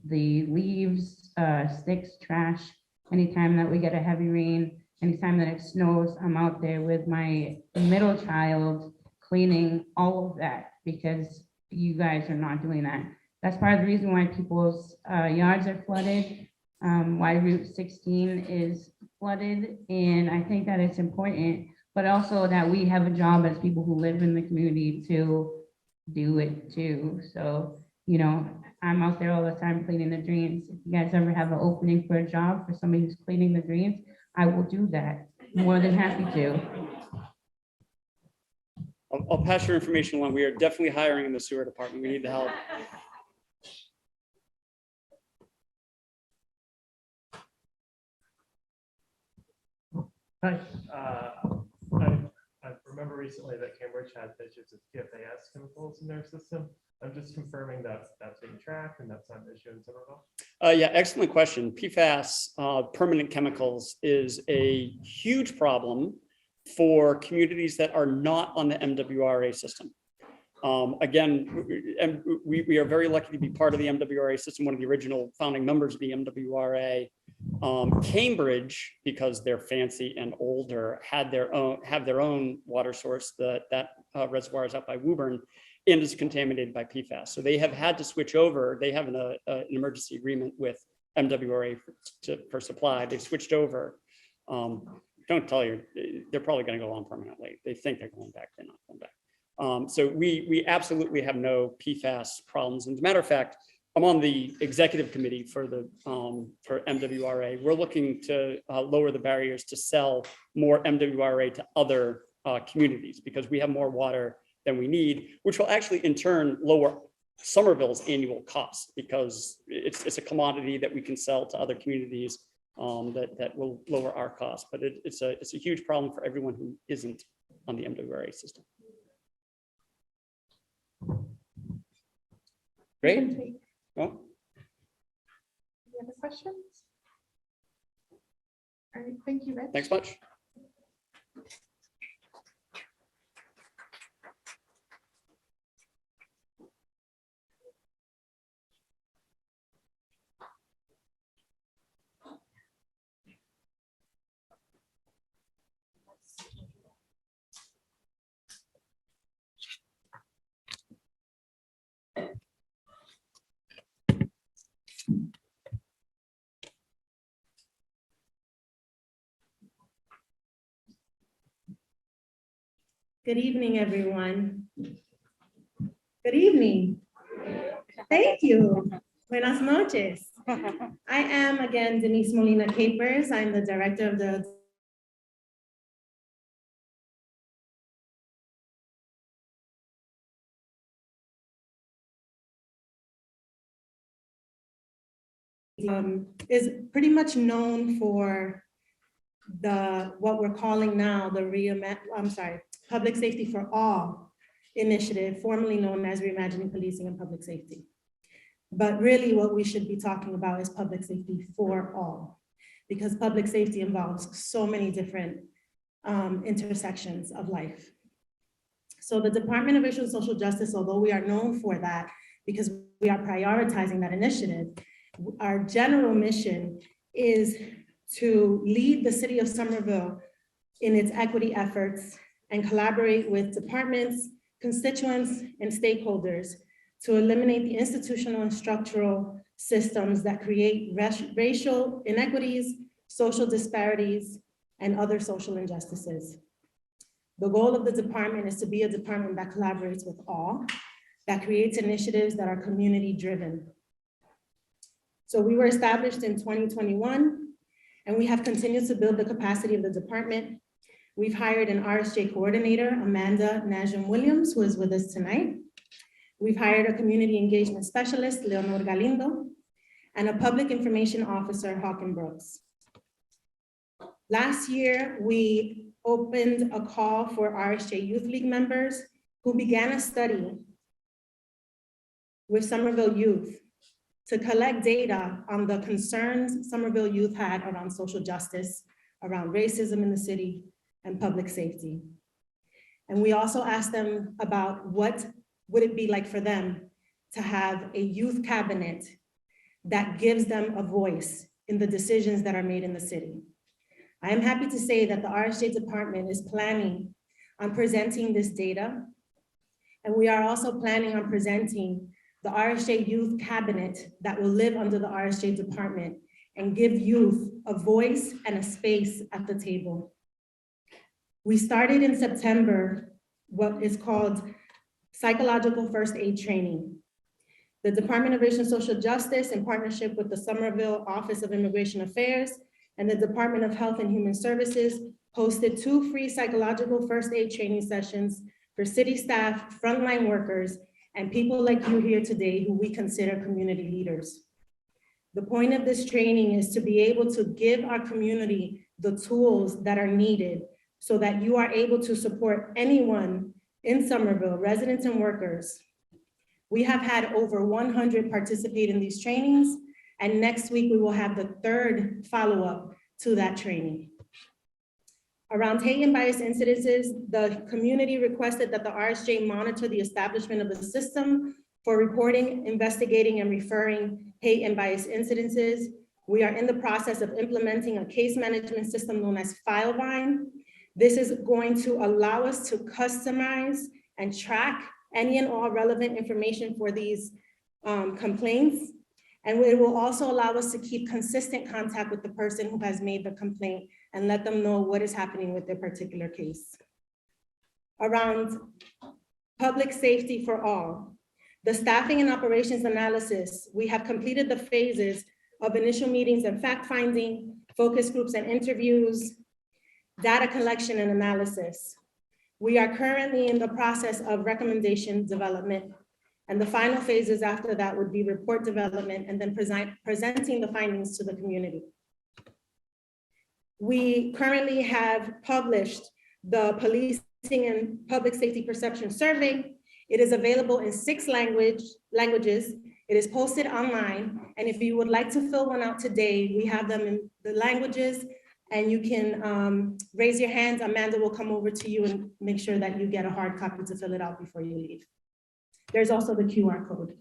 The leaves, sticks, trash, anytime that we get a heavy rain, anytime that it snows, I'm out there with my middle child cleaning all of that, because you guys are not doing that. That's part of the reason why people's yards are flooded, why Route 16 is flooded. And I think that it's important, but also that we have a job as people who live in the community to do it too. So, you know, I'm out there all the time cleaning the drains. If you guys ever have an opening for a job for somebody who's cleaning the drains, I will do that. More than happy to. I'll pass your information along. We are definitely hiring in the sewer department. We need the help. Hi. I remember recently that Cambridge had issues with PFAS chemicals in their system. I'm just confirming that that's being tracked and that's not an issue in Somerville. Yeah, excellent question. PFAS, permanent chemicals, is a huge problem for communities that are not on the MWRA system. Again, we are very lucky to be part of the MWRA system, one of the original founding members of the MWRA. Cambridge, because they're fancy and older, have their own water source. That reservoir is up by Woburn and is contaminated by PFAS. So they have had to switch over. They have an emergency agreement with MWRA for supply. They've switched over. Don't tell you, they're probably going to go on permanently. They think they're going back. They're not going back. So we absolutely have no PFAS problems. And as a matter of fact, I'm on the executive committee for MWRA. We're looking to lower the barriers to sell more MWRA to other communities, because we have more water than we need, which will actually in turn lower Somerville's annual costs, because it's a commodity that we can sell to other communities that will lower our costs. But it's a huge problem for everyone who isn't on the MWRA system. Great. Well, Any other questions? All right, thank you, Rich. thanks much. Good evening, everyone. Good evening. Thank you. Buenas noches. I am again Denise Molina Capers. I'm the director of the is pretty much known for what we're calling now Public Safety for All initiative, formerly known as Reimagining Policing and Public Safety. But really what we should be talking about is public safety for all, because public safety involves so many different intersections of life. So the Department of Racial and Social Justice, although we are known for that because we are prioritizing that initiative, our general mission is to lead the city of Somerville in its equity efforts and collaborate with departments, constituents, and stakeholders to eliminate the institutional and structural systems that create racial inequities, social disparities, and other social injustices. The goal of the department is to be a department that collaborates with all, that creates initiatives that are community-driven. So we were established in 2021, and we have continued to build the capacity of the department. We've hired an RSJ coordinator, Amanda Najim Williams, who is with us tonight. We've hired a community engagement specialist, Leonor Galindo, and a public information officer, Hawken Brooks. Last year, we opened a call for RSJ Youth League members who began a study with Somerville youth to collect data on the concerns Somerville youth had around social justice, around racism in the city, and public safety. And we also asked them about what would it be like for them to have a youth cabinet that gives them a voice in the decisions that are made in the city. I am happy to say that the RSJ department is planning on presenting this data. And we are also planning on presenting the RSJ Youth Cabinet that will live under the RSJ department and give youth a voice and a space at the table. We started in September what is called psychological first aid training. The Department of Racial and Social Justice, in partnership with the Somerville Office of Immigration Affairs and the Department of Health and Human Services, hosted 2 free psychological first aid training sessions for city staff, frontline workers, and people like you here today who we consider community leaders. The point of this training is to be able to give our community the tools that are needed so that you are able to support anyone in Somerville, residents and workers. We have had over 100 participate in these trainings, and next week we will have the 3rd follow-up to that training. Around hate and bias incidences, the community requested that the RSJ monitor the establishment of a system for reporting, investigating, and referring hate and bias incidences. We are in the process of implementing a case management system known as Filevine. This is going to allow us to customize and track any and all relevant information for these complaints. And it will also allow us to keep consistent contact with the person who has made the complaint and let them know what is happening with their particular case. Around public safety for all, the staffing and operations analysis, we have completed the phases of initial meetings and fact-finding, focus groups and interviews, data collection and analysis. We are currently in the process of recommendation development, and the final phases after that would be report development and then presenting the findings to the community. We currently have published the Policing and Public Safety Perception Survey. It is available in 6 languages. It is posted online, and if you would like to fill one out today, we have them in the languages, and you can raise your hand. Amanda will come over to you and make sure that you get a hard copy to fill it out before you leave. There's also the QR code.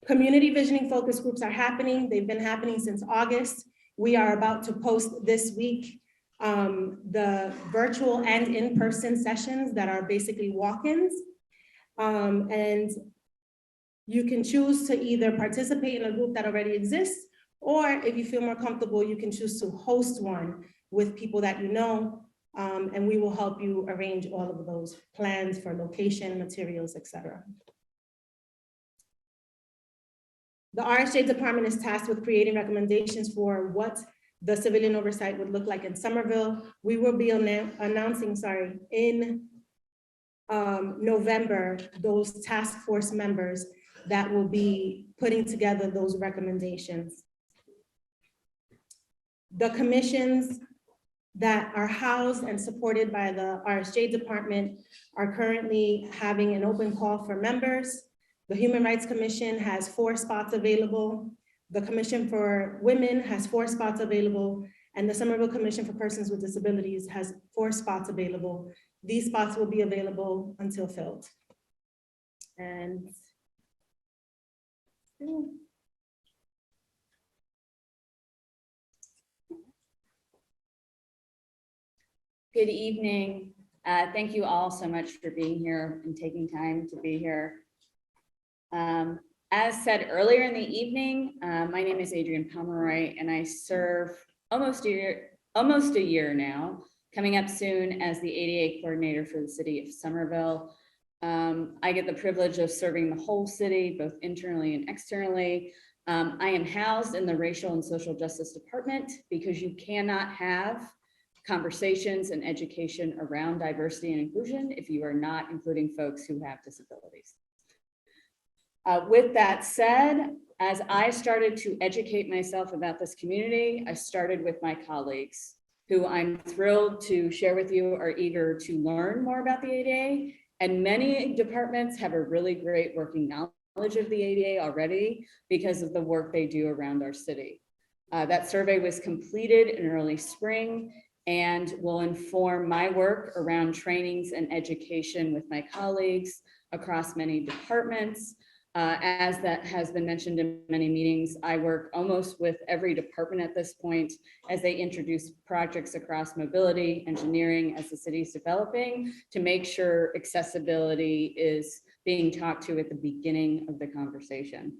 Community visioning focus groups are happening. They've been happening since August. We are about to post this week the virtual and in-person sessions that are basically walk-ins. And you can choose to either participate in a group that already exists, or if you feel more comfortable, you can choose to host one with people that you know, And we will help you arrange all of those plans for location, materials, etc. The RSJ department is tasked with creating recommendations for what the civilian oversight would look like in Somerville. We will be announcing, in November, those task force members that will be putting together those recommendations. The commissions that are housed and supported by the RSJ department are currently having an open call for members. The Human Rights Commission has 4 spots available. The Commission for Women has 4 spots available, and the Somerville Commission for Persons with Disabilities has 4 spots available. These spots will be available until filled. And good evening. Thank you all so much for being here and taking time to be here. As said earlier in the evening, my name is Adrienne Pomeroy, and I serve almost a year now, coming up soon as the ADA coordinator for the city of Somerville. I get the privilege of serving the whole city, both internally and externally. I am housed in the Racial and Social Justice Department because you cannot have conversations and education around diversity and inclusion if you are not including folks who have disabilities. With that said, as I started to educate myself about this community, I started with my colleagues, who I'm thrilled to share with you are eager to learn more about the ADA. And many departments have a really great working knowledge of the ADA already because of the work they do around our city. That survey was completed in early spring and will inform my work around trainings and education with my colleagues across many departments. As that has been mentioned in many meetings, I work almost with every department at this point as they introduce projects across mobility, engineering as the city's developing to make sure accessibility is being talked to at the beginning of the conversation.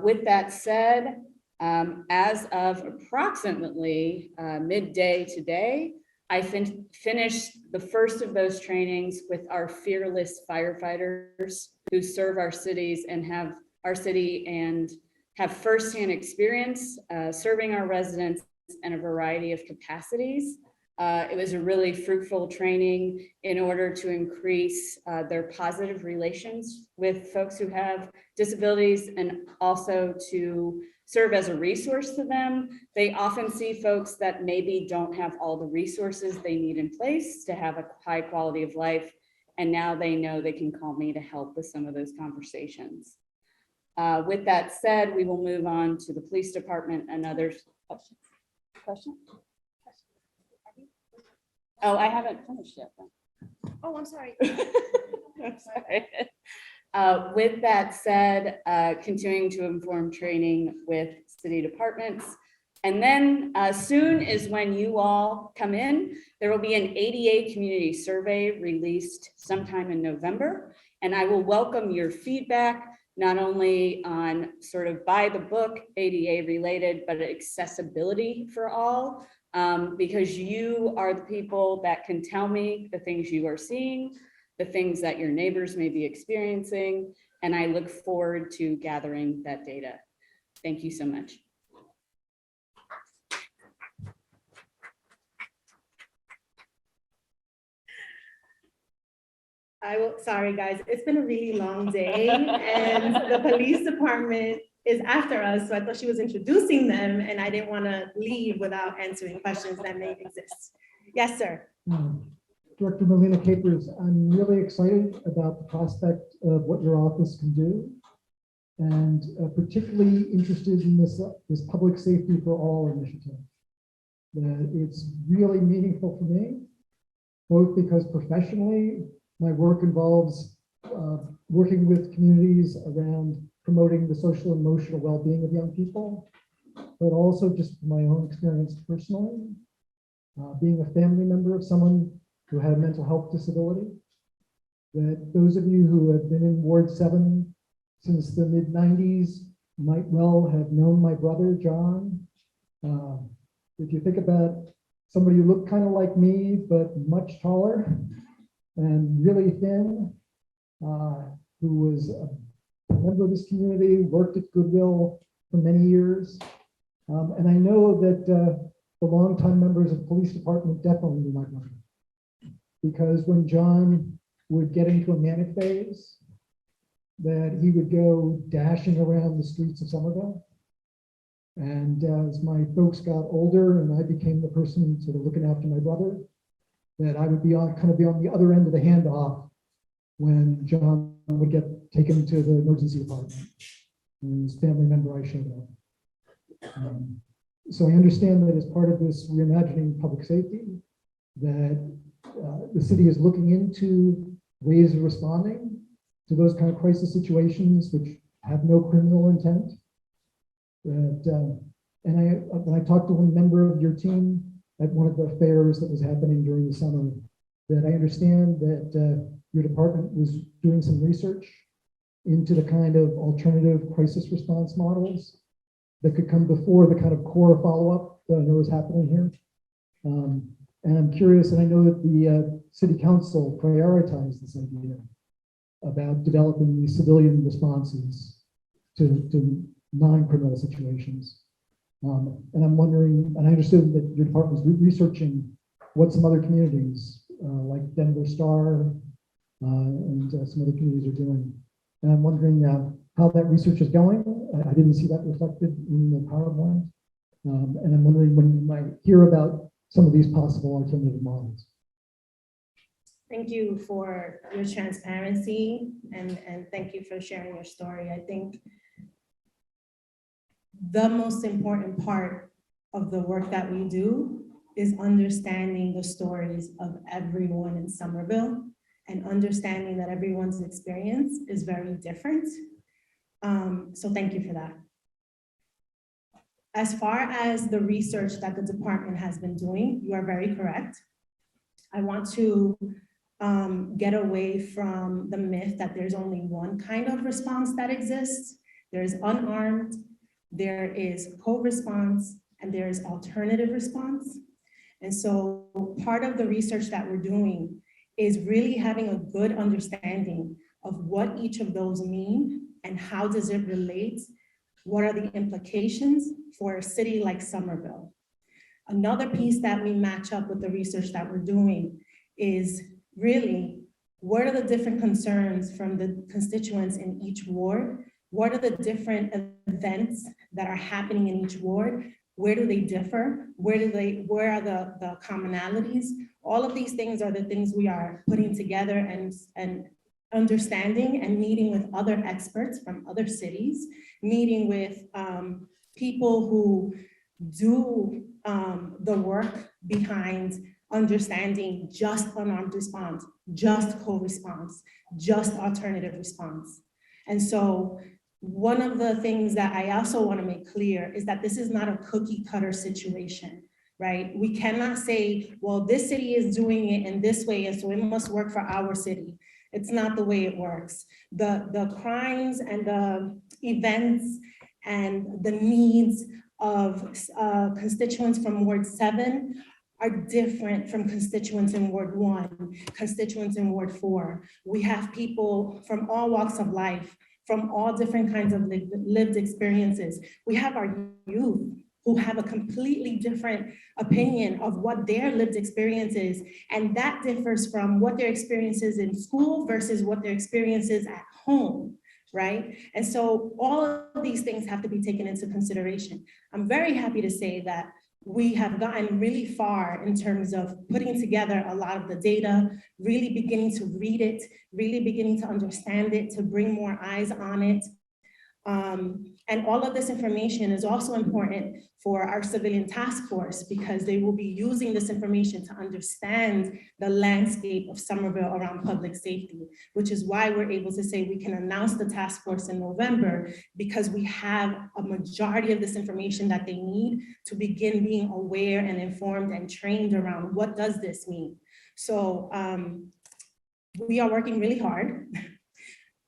With that said, as of approximately midday today, I finished the first of those trainings with our fearless firefighters who serve our cities and have firsthand experience serving our residents in a variety of capacities. It was a really fruitful training in order to increase their positive relations with folks who have disabilities and also to serve as a resource to them. They often see folks that maybe don't have all the resources they need in place to have a high quality of life. And now they know they can call me to help with some of those conversations. With that said, we will move on to the police department and others. Question? Oh, I haven't finished yet. Oh, I'm sorry. I'm sorry. With that said, continuing to inform training with city departments. And then soon is when you all come in. There will be an ADA community survey released sometime in November. And I will welcome your feedback, not only on sort of by the book ADA related, but accessibility for all, because you are the people that can tell me the things you are seeing, the things that your neighbors may be experiencing, and I look forward to gathering that data. Thank you so much. Sorry guys, it's been a really long day and the police department is after us, so I thought she was introducing them and I didn't want to leave without answering questions that may exist. Yes, sir. Director Melina Capers, I'm really excited about the prospect of what your office can do, and particularly interested in this public safety for all initiative. It's really meaningful for me, both because professionally, my work involves working with communities around promoting the social and emotional well-being of young people, but also just my own experience personally, being a family member of someone who had a mental health disability. That those of you who have been in Ward 7 since the mid-90s might well have known my brother, John. If you think about somebody who looked kind of like me, but much taller and really thin, who was a member of this community, worked at Goodwill for many years. And I know that the longtime members of the police department definitely do not know him. Because when John would get into a manic phase, that he would go dashing around the streets of Somerville. And as my folks got older and I became the person sort of looking after my brother, that I would be on the other end of the handoff when John would get taken to the emergency department and his family member I showed up. So I understand that as part of this reimagining public safety, that the city is looking into ways of responding to those kind of crisis situations which have no criminal intent. And when I talked to one member of your team at one of the fairs that was happening during the summer, that I understand that your department was doing some research into the kind of alternative crisis response models that could come before the kind of core follow-up that I know is happening here. And I'm curious, and I know that the city council prioritized this idea about developing these civilian responses to non-criminal situations. And I'm wondering, and I understood that your department was researching what some other communities like Denver Star and some other communities are doing. And I'm wondering how that research is going. I didn't see that reflected in the PowerPoint. And I'm wondering when we might hear about some of these possible alternative models. Thank you for your transparency and thank you for sharing your story. I think the most important part of the work that we do is understanding the stories of everyone in Somerville and understanding that everyone's experience is very different. So thank you for that. As far as the research that the department has been doing, you are very correct. I want to get away from the myth that there's only one kind of response that exists. There's unarmed, there is co-response, and there is alternative response. And so part of the research that we're doing is really having a good understanding of what each of those mean and how does it relate. What are the implications for a city like Somerville? Another piece that we match up with the research that we're doing is really, what are the different concerns from the constituents in each ward? What are the different events that are happening in each ward? Where do they differ? Where are the commonalities? All of these things are the things we are putting together and understanding and meeting with other experts from other cities, meeting with people who do the work behind understanding just unarmed response, just co-response, just alternative response. And so one of the things that I also want to make clear is that this is not a cookie cutter situation, right? We cannot say, well, this city is doing it in this way, and so it must work for our city. It's not the way it works. The crimes and the events and the needs of constituents from Ward 7 are different from constituents in Ward 1, constituents in Ward 4. We have people from all walks of life, from all different kinds of lived experiences. We have our youth who have a completely different opinion of what their lived experience is, and that differs from what their experience is in school versus what their experience is at home, right? And so all of these things have to be taken into consideration. I'm very happy to say that we have gotten really far in terms of putting together a lot of the data, really beginning to read it, really beginning to understand it, to bring more eyes on it. And all of this information is also important for our civilian task force because they will be using this information to understand the landscape of Somerville around public safety, which is why we're able to say we can announce the task force in November because we have a majority of this information that they need to begin being aware and informed and trained around what does this mean. So we are working really hard.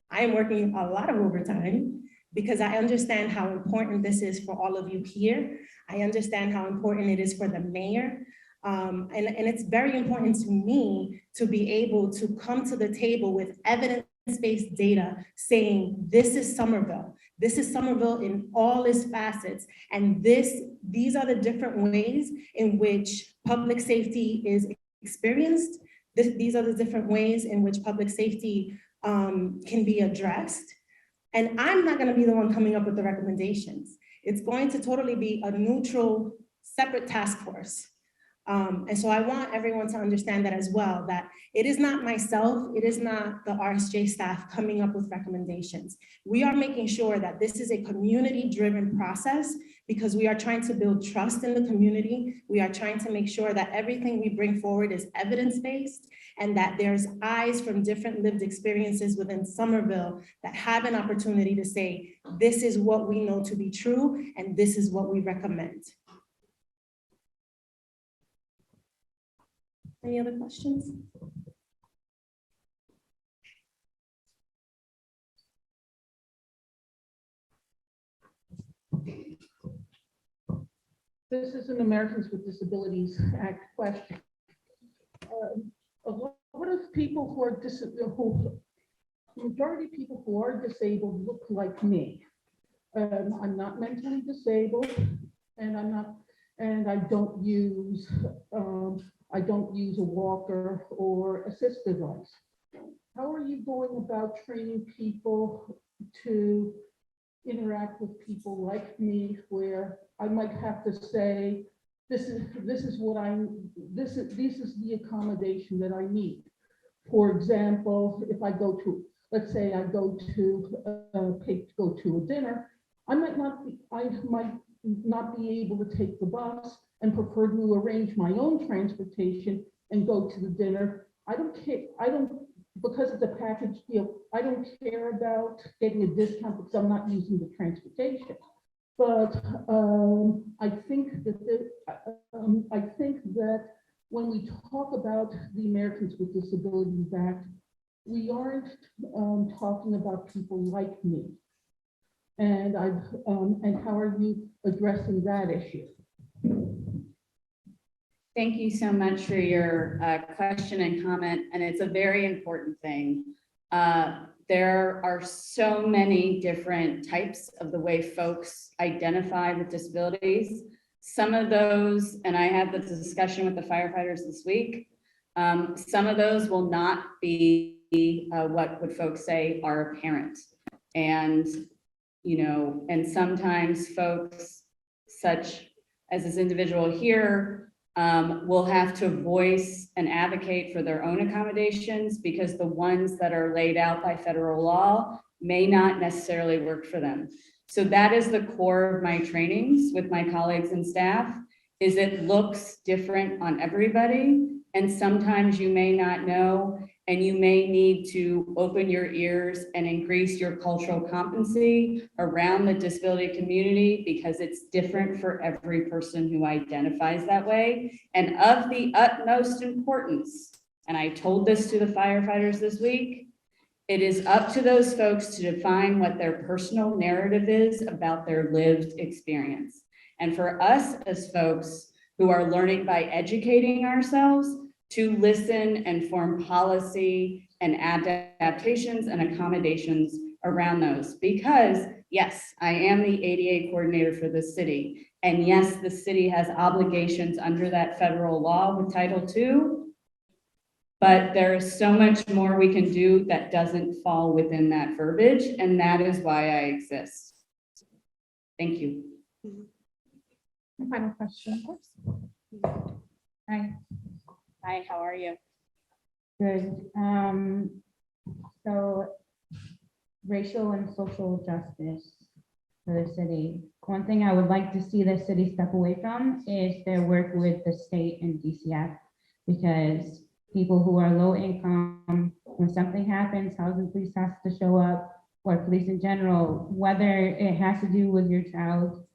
I am working a lot of overtime because I understand how important this is for all of you here. I understand how important it is for the mayor. And it's very important to me to be able to come to the table with evidence-based data saying, this is Somerville. This is Somerville in all its facets. And these are the different ways in which public safety is experienced. These are the different ways in which public safety can be addressed. And I'm not gonna be the one coming up with the recommendations. It's going to totally be a neutral, separate task force. And so I want everyone to understand that as well, that it is not myself, it is not the RSJ staff coming up with recommendations. We are making sure that this is a community-driven process because we are trying to build trust in the community. We are trying to make sure that everything we bring forward is evidence-based and that there's eyes from different lived experiences within Somerville that have an opportunity to say, this is what we know to be true and this is what we recommend. Any other questions? This is an Americans with Disabilities Act question. A lot of people who are majority of people who are disabled look like me. I'm not mentally disabled, and I don't use a walker or assist device. How are you going about training people to interact with people like me, where I might have to say, this is the accommodation that I need. For example, if I go to, let's say I go to a dinner, I might not be able to take the bus and prefer to arrange my own transportation and go to the dinner. I don't care, because it's a package deal, I don't care about getting a discount because I'm not using the transportation. But I think that when we talk about the Americans with Disabilities Act, we aren't talking about people like me. And how are you addressing that issue? Thank you so much for your question and comment, and it's a very important thing. There are so many different types of the way folks identify with disabilities. Some of those, and I had the discussion with the firefighters this week, some of those will not be what would folks say are apparent. And, you know, and sometimes folks such as this individual here will have to voice and advocate for their own accommodations because the ones that are laid out by federal law may not necessarily work for them. So that is the core of my trainings with my colleagues and staff, is it looks different on everybody. And sometimes you may not know, and you may need to open your ears and increase your cultural competency around the disability community because it's different for every person who identifies that way. And of the utmost importance, and I told this to the firefighters this week, it is up to those folks to define what their personal narrative is about their lived experience. And for us as folks who are learning by educating ourselves, to listen and form policy and adaptations and accommodations around those. Because yes, I am the ADA coordinator for the city. And yes, the city has obligations under that federal law with Title II, but there is so much more we can do that doesn't fall within that verbiage. And that is why I exist. Thank you. Final question. Hi. Hi, how are you? Good. So racial and social justice for the city. One thing I would like to see the city step away from is their work with the state and DCF, because people who are low income, when something happens, housing police has to show up, or police in general, whether it has to do with your child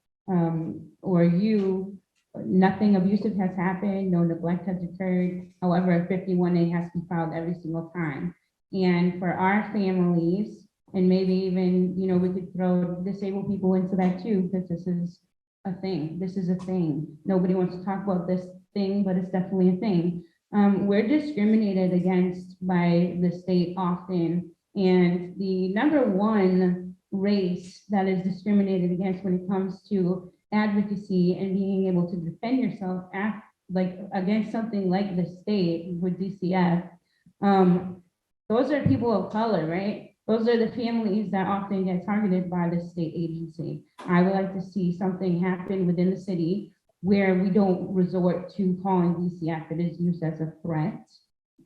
or you, nothing abusive has happened, no neglect has occurred. However, a 51A has to be filed every single time. And for our families, and maybe even, you know, we could throw disabled people into that too, because this is a thing. This is a thing. Nobody wants to talk about this thing, but it's definitely a thing. We're discriminated against by the state often, and the number one race that is discriminated against when it comes to advocacy and being able to defend yourself against something like the state with DCF, those are people of color, right? Those are the families that often get targeted by the state agency. I would like to see something happen within the city where we don't resort to calling DCF. It is used as a threat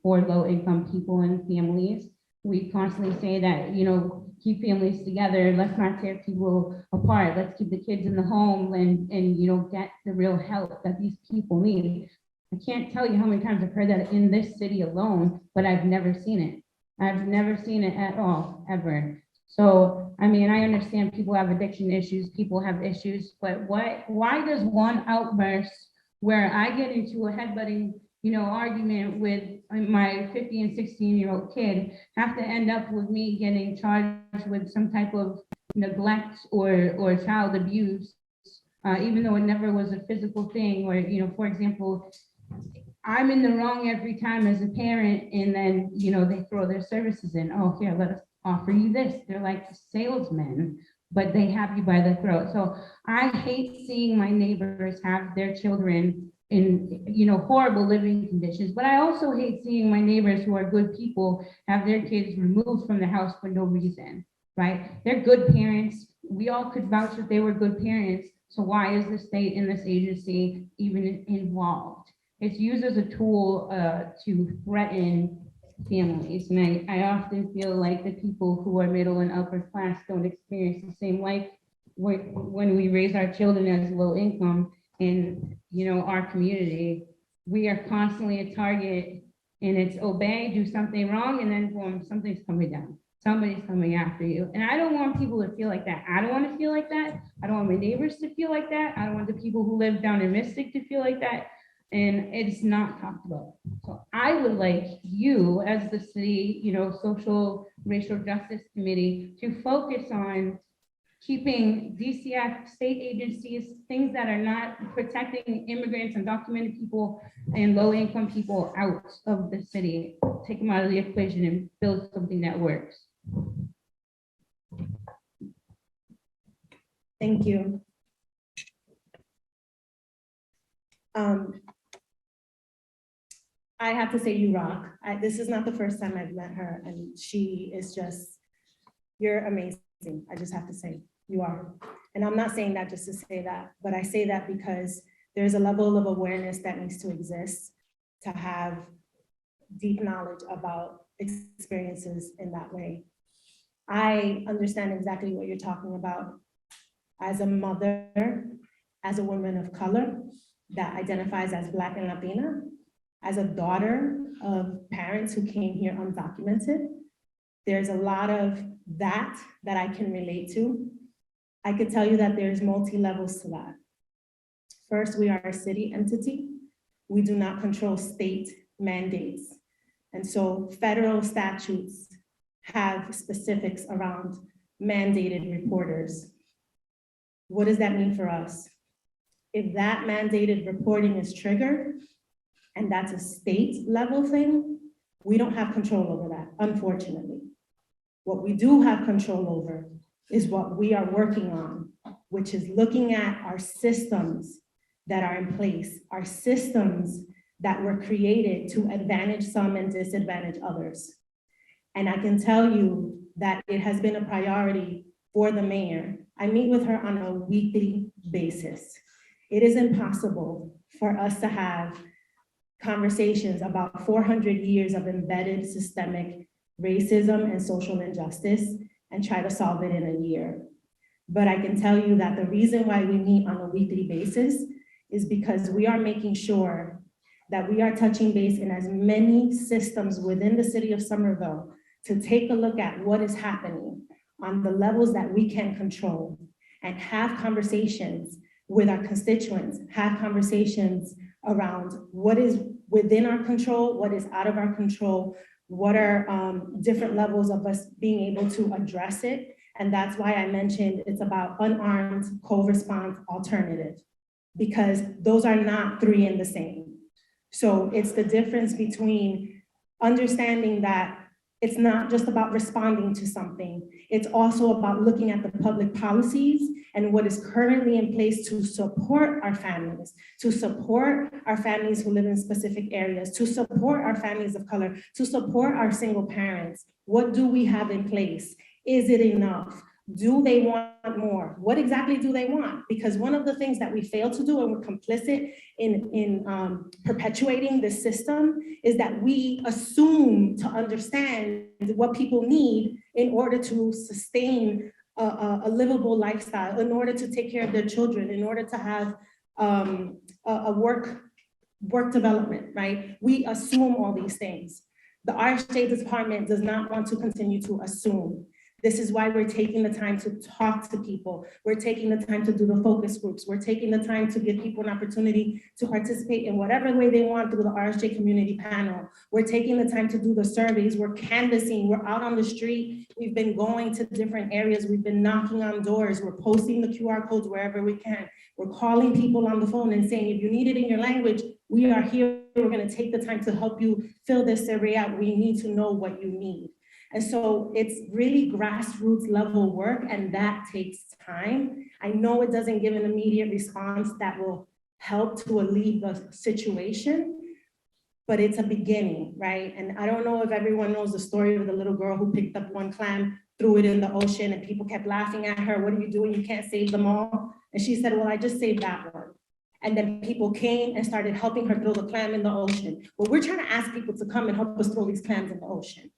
for low-income people and families. We constantly say that, keep families together. Let's not tear people apart. Let's keep the kids in the home and get the real help that these people need. I can't tell you how many times I've heard that in this city alone, but I've never seen it. I've never seen it at all, ever. So, I understand people have addiction issues, people have issues, but why does one outburst where I get into a headbutting, argument with my 15 and 16-year-old kid have to end up with me getting charged with some type of neglect or child abuse, even though it never was a physical thing, or, for example, I'm in the wrong every time as a parent, and then, they throw their services in. Oh, here, let us offer you this. They're like salesmen, but they have you by the throat. So I hate seeing my neighbors have their children in, horrible living conditions, but I also hate seeing my neighbors who are good people have their kids removed from the house for no reason, right? They're good parents. We all could vouch that they were good parents. So why is the state and this agency even involved? It's used as a tool to threaten families. And I often feel like the people who are middle and upper class don't experience the same life when we raise our children as low income in our community. We are constantly a target, and it's obey, do something wrong, and then boom, something's coming down. Somebody's coming after you. And I don't want people to feel like that. I don't want to feel like that. I don't want my neighbors to feel like that. I don't want the people who live down in Mystic to feel like that. And it's not talked about. So I would like you as the city, social racial justice committee to focus on keeping DCF, state agencies, things that are not protecting immigrants, undocumented people, and low-income people out of the city. Take them out of the equation and build something that works. Thank you. I have to say you rock. This is not the first time I've met her, and she is just, you're amazing. I just have to say, you are. And I'm not saying that just to say that, but I say that because there's a level of awareness that needs to exist to have deep knowledge about experiences in that way. I understand exactly what you're talking about. As a mother, as a woman of color that identifies as Black and Latina, as a daughter of parents who came here undocumented, there's a lot of that I can relate to. I could tell you that there's multi-levels to that. First, we are a city entity. We do not control state mandates. And so federal statutes have specifics around mandated reporters. What does that mean for us? If that mandated reporting is triggered, and that's a state level thing, we don't have control over that, unfortunately. What we do have control over is what we are working on, which is looking at our systems that are in place, our systems that were created to advantage some and disadvantage others. And I can tell you that it has been a priority for the mayor. I meet with her on a weekly basis. It is impossible for us to have conversations about 400 years of embedded systemic racism and social injustice and try to solve it in a year. But I can tell you that the reason why we meet on a weekly basis is because we are making sure that we are touching base in as many systems within the city of Somerville to take a look at what is happening on the levels that we can control and have conversations with our constituents, have conversations around what is within our control, what is out of our control, what are different levels of us being able to address it. And that's why I mentioned it's about unarmed co-response alternative, because those are not three in the same. So it's the difference between understanding that it's not just about responding to something. It's also about looking at the public policies and what is currently in place to support our families who live in specific areas, to support our families of color, to support our single parents. What do we have in place? Is it enough? Do they want more? What exactly do they want? Because one of the things that we fail to do, and we're complicit in perpetuating this system, is that we assume to understand what people need in order to sustain a livable lifestyle, in order to take care of their children, in order to have a work development, right? We assume all these things. Our State Department does not want to continue to assume. This is why we're taking the time to talk to people. We're taking the time to do the focus groups. We're taking the time to give people an opportunity to participate in whatever way they want through the RSJ community panel. We're taking the time to do the surveys. We're canvassing. We're out on the street. We've been going to different areas. We've been knocking on doors. We're posting the QR codes wherever we can. We're calling people on the phone and saying, if you need it in your language, we are here. We're going to take the time to help you fill this survey out. We need to know what you need. And so it's really grassroots level work, and that takes time. I know it doesn't give an immediate response that will help to alleviate the situation, but it's a beginning, right? And I don't know if everyone knows the story of the little girl who picked up one clam, threw it in the ocean, and people kept laughing at her. What are you doing? You can't save them all. And she said, well, I just saved that one. And then people came and started helping her throw the clam in the ocean. Well, we're trying to ask people to come and help us throw these clams in the ocean.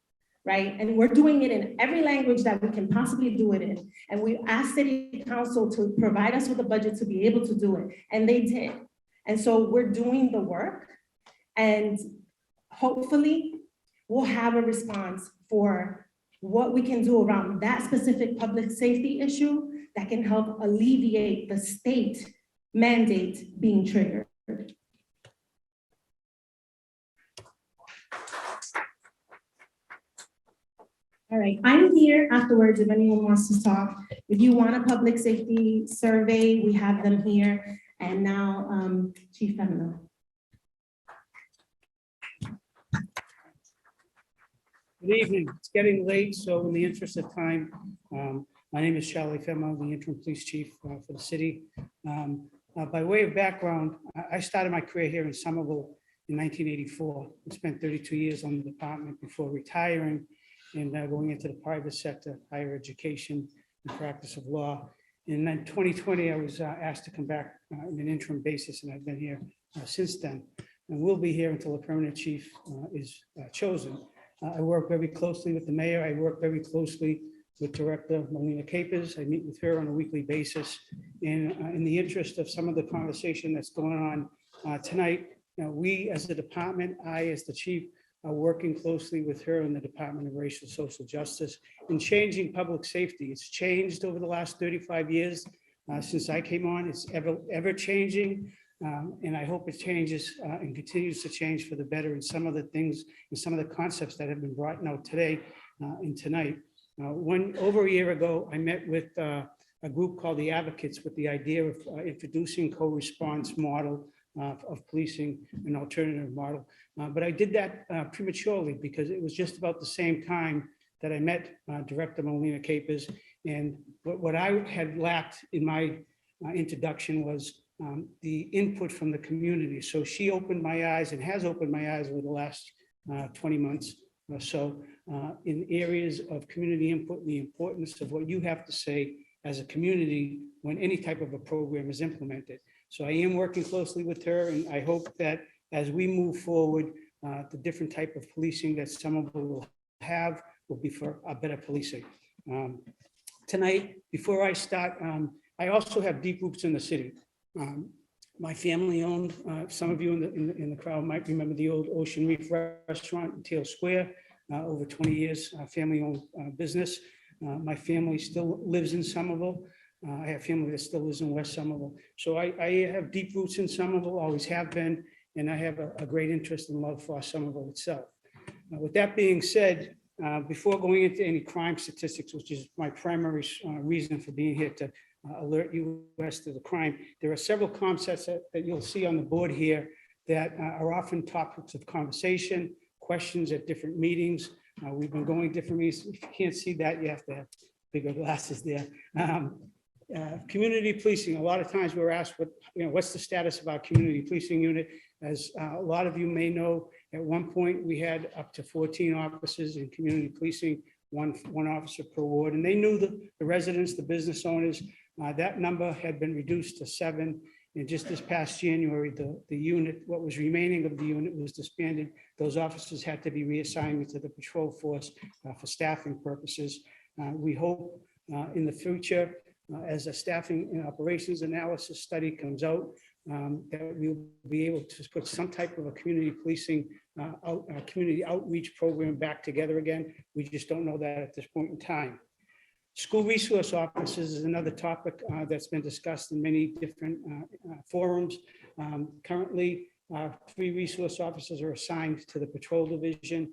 Right? And we're doing it in every language that we can possibly do it in. And we asked City Council to provide us with a budget to be able to do it. And they did. And so we're doing the work, and hopefully we'll have a response for what we can do around that specific public safety issue that can help alleviate the state mandate being triggered. All right, I'm here afterwards if anyone wants to talk. If you want a public safety survey, we have them here. And now, Chief Femino. Good evening. It's getting late, so in the interest of time, my name is Charlie Femo, the interim police chief for the city. By way of background, I started my career here in Somerville in 1984. I spent 32 years on the department before retiring and going into the private sector, higher education, and practice of law. In 2020, I was asked to come back on an interim basis, and I've been here since then. And we'll be here until a permanent chief is chosen. I work very closely with the mayor. I work very closely with Director Melina Capers. I meet with her on a weekly basis. And in the interest of some of the conversation that's going on tonight, we as a department, I as the chief, are working closely with her in the Department of Racial Social Justice in changing public safety. It's changed over the last 35 years since I came on. It's ever changing. And I hope it changes and continues to change for the better in some of the things and some of the concepts that have been brought out today and tonight. Over a year ago, I met with a group called the Advocates with the idea of introducing co-response model of policing, an alternative model. But I did that prematurely because it was just about the same time that I met Director Melina Capers. And what I had lacked in my introduction was the input from the community. So she opened my eyes and has opened my eyes over the last 20 months or so in areas of community input and the importance of what you have to say as a community when any type of a program is implemented. So I am working closely with her, and I hope that as we move forward, the different type of policing that some of us will have will be for a better policing. Tonight, before I start, I also have deep roots in the city. My family owned, some of you in the crowd might remember the old Ocean Reef restaurant in Teal Square, over 20 years, family-owned business. My family still lives in Somerville. I have family that still lives in West Somerville. So I have deep roots in Somerville, always have been, and I have a great interest and love for Somerville itself. With that being said, before going into any crime statistics, which is my primary reason for being here to alert you as to the crime, there are several concepts that you'll see on the board here that are often topics of conversation, questions at different meetings. We've been going different meetings. If you can't see that, you have to have bigger glasses there. Community policing, a lot of times we're asked, what's the status of our community policing unit? As a lot of you may know, at one point, we had up to 14 officers in community policing, one officer per ward, and they knew the residents, the business owners. That number had been reduced to 7. And just this past January, the unit, what was remaining of the unit was disbanded. Those officers had to be reassigned to the patrol force for staffing purposes. We hope in the future, as a staffing and operations analysis study comes out, that we'll be able to put some type of a community policing, community outreach program back together again. We just don't know that at this point in time. School resource officers is another topic that's been discussed in many different forums. Currently, 3 resource officers are assigned to the patrol division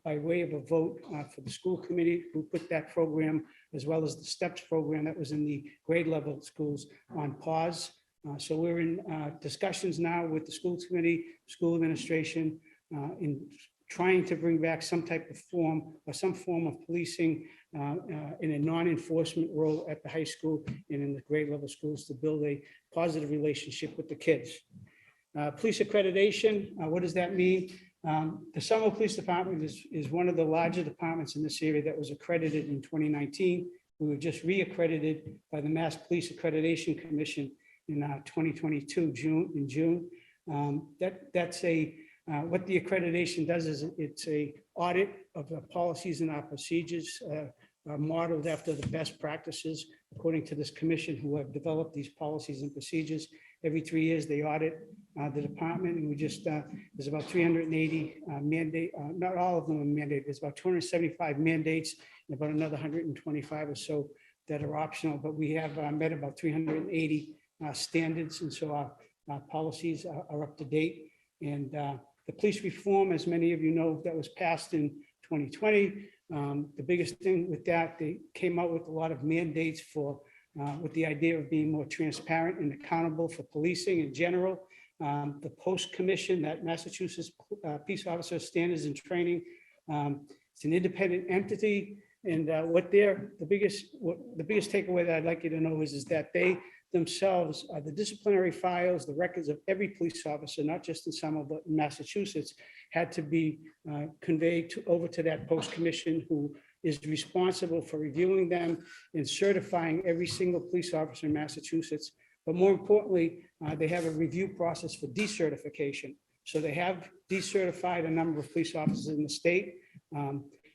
by way of a vote for the school committee, who put that program, as well as the STEPS program that was in the grade level schools, on pause. So we're in discussions now with the school committee, school administration, in trying to bring back some type of form or some form of policing in a non-enforcement role at the high school and in the grade level schools to build a positive relationship with the kids. Police accreditation, what does that mean? The Somerville Police Department is one of the larger departments in this area that was accredited in 2019. We were just re-accredited by the Mass Police Accreditation Commission in 2022, June. That's what the accreditation does is it's a audit of the policies and our procedures modeled after the best practices according to this commission who have developed these policies and procedures. Every 3 years, they audit the department, and we just, there's about 380 mandate, not all of them are mandated. There's about 275 mandates and about another 125 or so that are optional, but we have met about 380 standards, and so our policies are up to date. And the police reform, as many of you know, that was passed in 2020. The biggest thing with that, they came out with a lot of mandates for, with the idea of being more transparent and accountable for policing in general. The Post Commission, that Massachusetts Peace Officer Standards and Training, it's an independent entity. And the biggest takeaway that I'd like you to know is that they themselves, the disciplinary files, the records of every police officer, not just in Somerville, but in Massachusetts, had to be conveyed over to that Post Commission, who is responsible for reviewing them and certifying every single police officer in Massachusetts. But more importantly, they have a review process for decertification. So they have decertified a number of police officers in the state.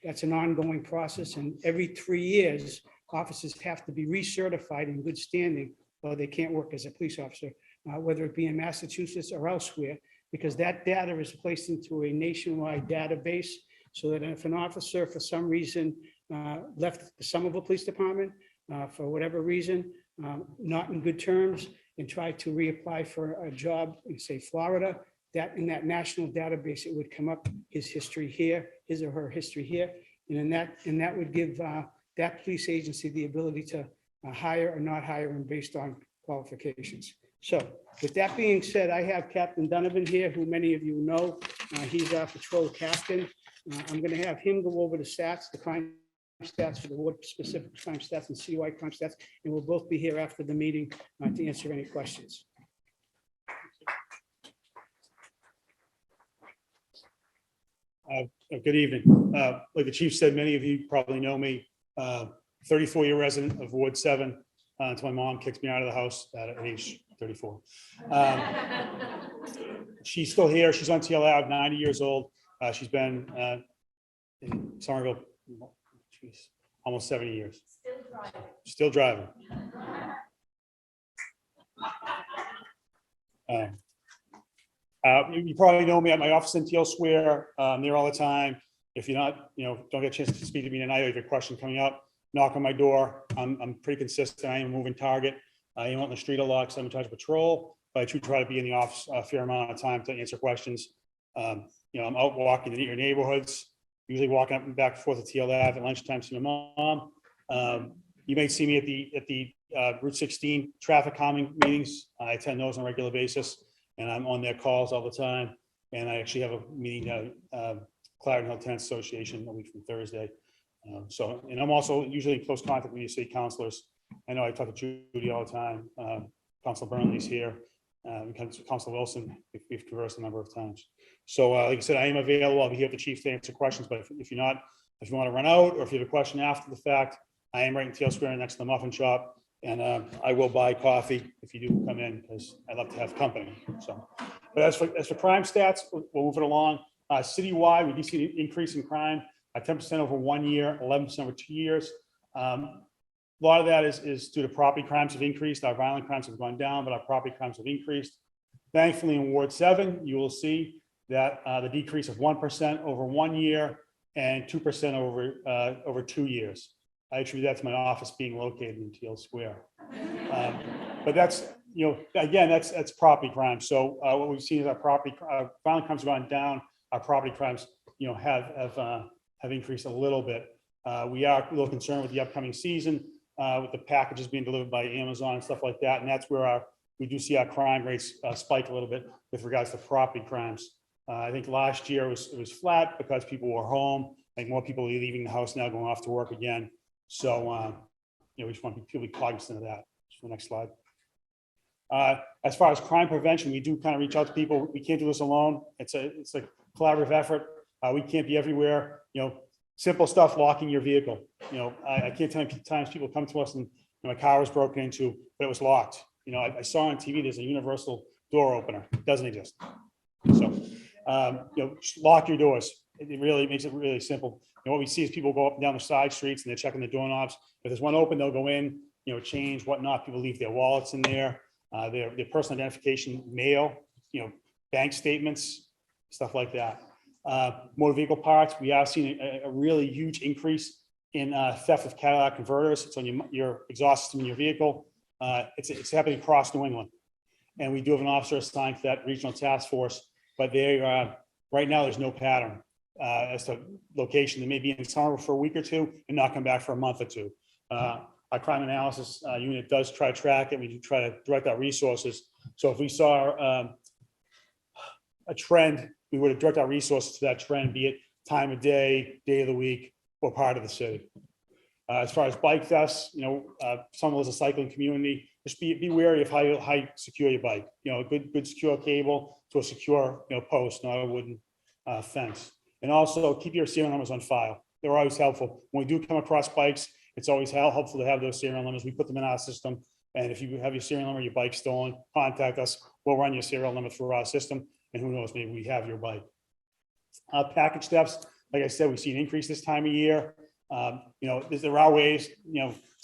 That's an ongoing process, and every 3 years, officers have to be recertified in good standing, or they can't work as a police officer, whether it be in Massachusetts or elsewhere, because that data is placed into a nationwide database, so that if an officer, for some reason, left the Somerville Police Department for whatever reason, not in good terms, and tried to reapply for a job in, say, Florida, that in that national database, it would come up his history here, his or her history here, and that would give that police agency the ability to hire or not hire him based on qualifications. So with that being said, I have Captain Donovan here, who many of you know. He's our patrol captain. I'm going to have him go over the stats, the crime stats for the ward-specific crime stats and CUI crime stats, and we'll both be here after the meeting to answer any questions. Good evening. Like the chief said, many of you probably know me. 34-year resident of Ward 7 until my mom kicks me out of the house at age 34. She's still here. She's on TLA, 90 years old. She's been in Somerville, geez, almost 70 years. Still driving. You probably know me at my office in Teal Square. I'm there all the time. If you're not, don't get a chance to speak to me tonight, or you have a question coming up, knock on my door. I'm pretty consistent. I am a moving target. I am on the street a lot because I'm in charge of patrol, but I do try to be in the office a fair amount of time to answer questions. I'm out walking in your neighborhoods, usually walking up and back and forth to TL Ave at lunchtime to my mom. You may see me at the Route 16 traffic calming meetings. I attend those on a regular basis. and I'm on their calls all the time. And I actually have a meeting, Claritin Hill Tenants Association a week from Thursday. And I'm also usually in close contact with your city councilors. I know I talk to Judy all the time. Councilor Burnley's here. Councilor Wilson, we've conversed a number of times. So like I said, I am available. I'll be here with the chief to answer questions, but if you're not, if you want to run out, or if you have a question after the fact, I am right in Teal Square next to the muffin shop, and I will buy coffee if you do come in, because I love to have company. So, but as for crime stats, we'll move it along. Citywide, we do see an increase in crime, 10% over 1 year, 11% over 2 years. A lot of that is due to property crimes have increased. Our violent crimes have gone down, but our property crimes have increased. Thankfully, in Ward 7, you will see that the decrease of 1% over 1 year and 2% over 2 years. I attribute that to my office being located in Teal Square. But that's, again, that's property crime. So what we've seen is our property violent crimes have gone down. Our property crimes, have increased a little bit. We are a little concerned with the upcoming season, with the packages being delivered by Amazon and stuff like that. And that's where we do see our crime rates spike a little bit with regards to property crimes. I think last year it was flat because people were home. I think more people are leaving the house now, going off to work again. So, we just want people to be cognizant of that. Just the next slide. As far as crime prevention, we do kind of reach out to people. We can't do this alone. It's a collaborative effort. We can't be everywhere. Simple stuff, locking your vehicle. I can't tell you how many times people come to us and my car was broken into, but it was locked. I saw on TV there's a universal door opener. It doesn't exist. So, just lock your doors. It really makes it really simple. What we see is people go up and down the side streets and they're checking the doorknobs. If there's one open, they'll go in, change, whatnot. People leave their wallets in there, their personal identification, mail, bank statements, stuff like that. Motor vehicle parts, we are seeing a really huge increase in theft of catalytic converters. It's on your exhaust system in your vehicle. It's happening across New England. And we do have an officer assigned to that regional task force, but right now there's no pattern as to location. They may be in Somerville for a week or two and not come back for a month or two. Our crime analysis unit does try to track it. We do try to direct our resources. So if we saw a trend, we would direct our resources to that trend, be it time of day, day of the week, or part of the city. As far as bike thefts, Somerville is a cycling community. Just be wary of how you secure your bike. A good secure cable to a secure post, not a wooden fence. And also keep your serial numbers on file. They're always helpful. When we do come across bikes, it's always helpful to have those serial numbers. We put them in our system. And if you have your serial number, your bike's stolen, contact us. We'll run your serial number through our system. And who knows, maybe we have your bike. Package thefts, like I said, we see an increase this time of year. There are ways,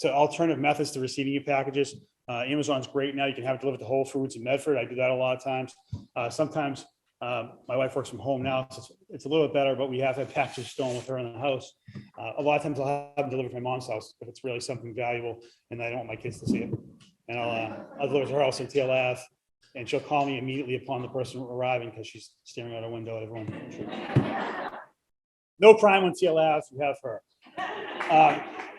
to alternative methods to receiving your packages. Amazon's great now. You can have it delivered to Whole Foods in Medford. I do that a lot of times. Sometimes my wife works from home now, so it's a little bit better, but we have had packages stolen with her in the house. A lot of times I'll have them delivered to my mom's house if it's really something valuable and I don't want my kids to see it. And I'll deliver to her house in Teal Ave, and she'll call me immediately upon the person arriving because she's staring out her window at everyone. No crime on Teal Ave, you have her.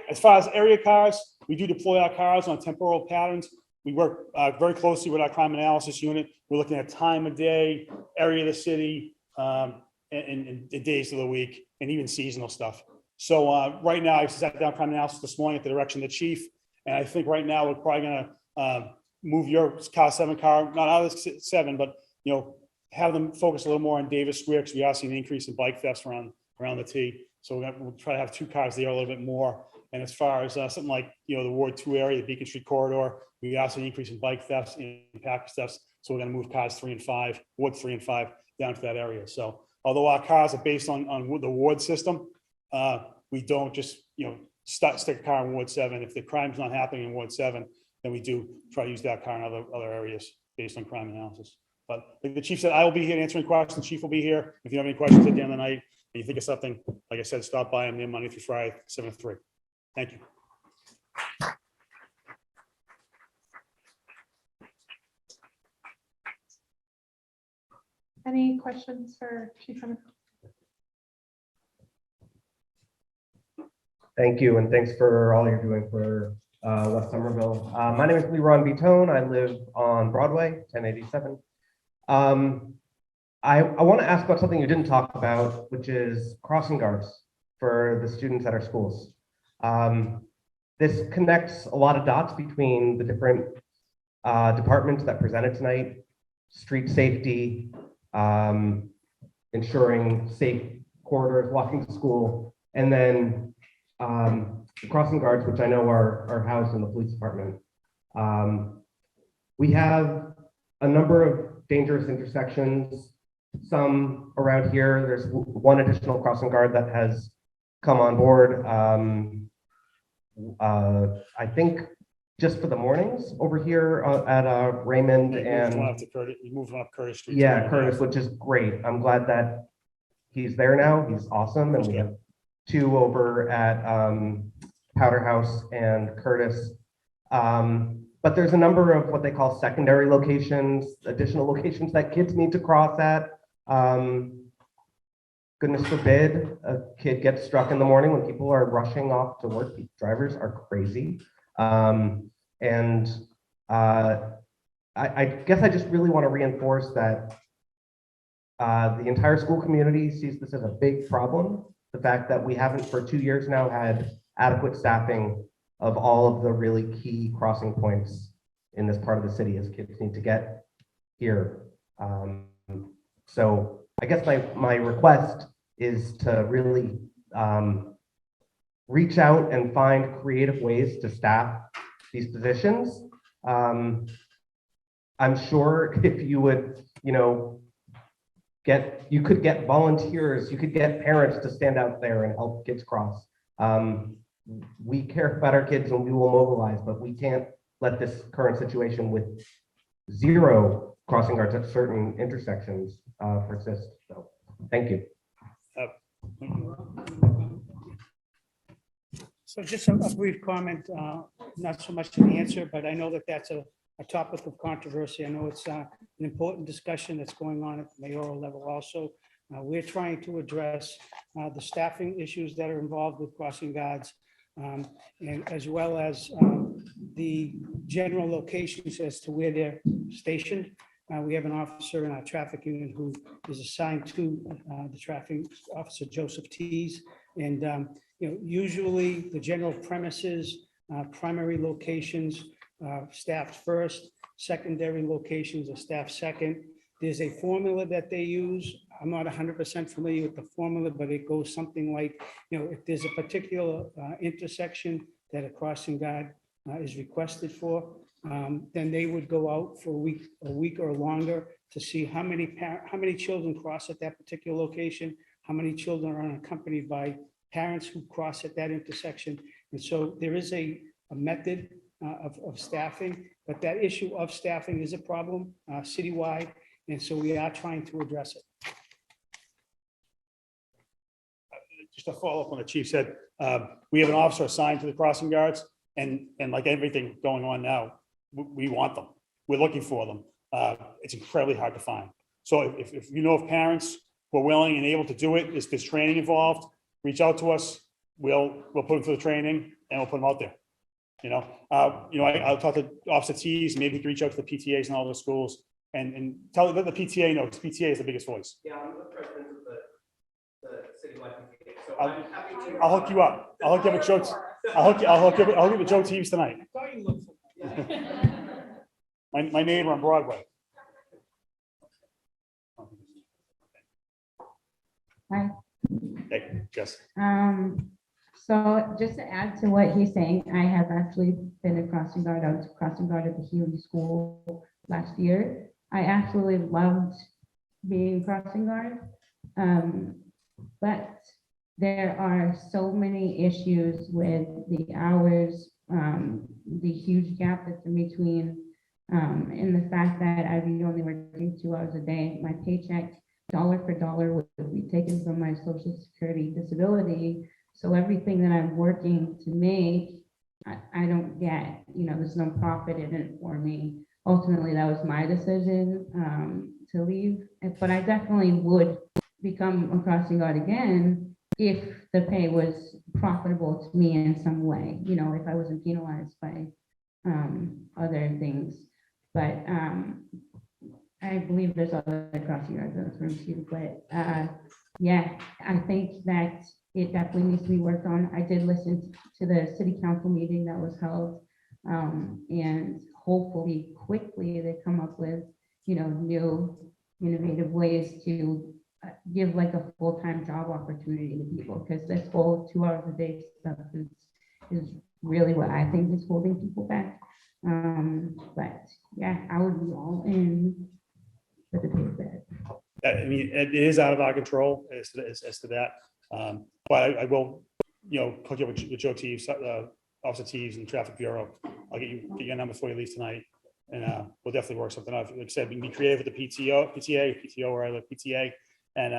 As far as area cars, we do deploy our cars on temporal patterns. We work very closely with our crime analysis unit. We're looking at time of day, area of the city, and days of the week, and even seasonal stuff. So right now, I sat down crime analysis this morning at the direction of the chief, and I think right now we're probably going to move your car 7 car, not out of the 7, but have them focus a little more on Davis Square, because we are seeing an increase in bike thefts around the T. So we'll try to have 2 cars there a little bit more. And as far as something like the Ward 2 area, the Beacon Street corridor, we also an increase in bike thefts and package thefts. So we're going to move cars 3 and 5, Ward 3 and 5 down to that area. So although our cars are based on the Ward system, we don't just stick a car in Ward 7. If the crime's not happening in Ward 7, then we do try to use that car in other areas based on crime analysis. But like the chief said, I will be here answering questions. The chief will be here. If you have any questions at the end of the night and you think of something, like I said, stop by. I'm there Monday through Friday, 7 to 3. Thank you. Any questions for Chief Senator? Thank you, and thanks for all you're doing for West Somerville. My name is Leron Bitone. I live on Broadway, 1087. I want to ask about something you didn't talk about, which is crossing guards for the students at our schools. This connects a lot of dots between the different departments that presented tonight: street safety, ensuring safe corridors, walking to school, and then the crossing guards, which I know are housed in the police department. We have a number of dangerous intersections, some around here. There's one additional crossing guard that has come on board. I think just for the mornings over here at Raymond and You moved one up Curtis Street. yeah, Curtis, which is great. I'm glad that he's there now. He's awesome. And we have two over at Powder House and Curtis. But there's a number of what they call secondary locations, additional locations that kids need to cross at. Goodness forbid a kid gets struck in the morning when people are rushing off to work. Drivers are crazy. I guess I just really want to reinforce that the entire school community sees this as a big problem. The fact that we haven't for 2 years now had adequate staffing of all of the really key crossing points in this part of the city as kids need to get here. So I guess my request is to really reach out and find creative ways to staff these positions. I'm sure if you would, you could get volunteers, you could get parents to stand out there and help kids cross. We care about our kids and we will mobilize, but we can't let this current situation with 0 crossing guards at certain intersections persist. So, thank you. So just a brief comment, not so much an answer, but I know that that's a topic of controversy. I know it's an important discussion that's going on at the mayoral level also. We're trying to address the staffing issues that are involved with crossing guards, and as well as the general locations as to where they're stationed. We have an officer in our traffic unit who is assigned to the traffic officer, Joseph Tees. And usually the general premises, primary locations staffed first, secondary locations are staffed second. There's a formula that they use. I'm not 100% familiar with the formula, but it goes something like, if there's a particular intersection that a crossing guard is requested for, then they would go out for a week or longer to see how many children cross at that particular location, how many children are unaccompanied by parents who cross at that intersection. And so there is a method of staffing, but that issue of staffing is a problem citywide. And so we are trying to address it. Just to follow up on what the chief said, we have an officer assigned to the crossing guards, and like everything going on now, we want them. We're looking for them. It's incredibly hard to find. So if you know of parents who are willing and able to do it, there's training involved, reach out to us. We'll put them through the training and we'll put them out there. I'll talk to Officer Tees, maybe we can reach out to the PTAs and all the schools and tell them that the PTA knows. PTA is the biggest voice. Yeah, I'm the president of the citywide PTA, so I'll- I'm happy to. I'll hook you up. I'll hook you up with Joe. I'll hook you up with Joe Tees tonight. My neighbor on Broadway. Hi. Hey, Jess. So just to add to what he's saying, I have actually been a crossing guard. I was a crossing guard at the Healy School last year. I absolutely loved being a crossing guard. But there are so many issues with the hours, the huge gap that's in between, and the fact that I'd be only working 2 hours a day. My paycheck, dollar for dollar, would be taken from my Social Security disability. So everything that I'm working to make, I don't get, there's no profit in it for me. Ultimately, that was my decision to leave, but I definitely would become a crossing guard again if the pay was profitable to me in some way, if I wasn't penalized by other things. But I believe there's other crossing guards in this room too, but yeah, I think that it definitely needs to be worked on. I did listen to the city council meeting that was held, and hopefully quickly they come up with, new innovative ways to give like a full-time job opportunity to people, because this whole 2 hours a day stuff is really what I think is holding people back. But yeah, I would be all in for the pay bed. I mean, it is out of our control as to that. But I will, hook you up with Joe Teves, Officer Teves and Traffic Bureau. I'll get your number before you leave tonight. And we'll definitely work something out. Like I said, we can be creative with the PTA where I live, PTA. And,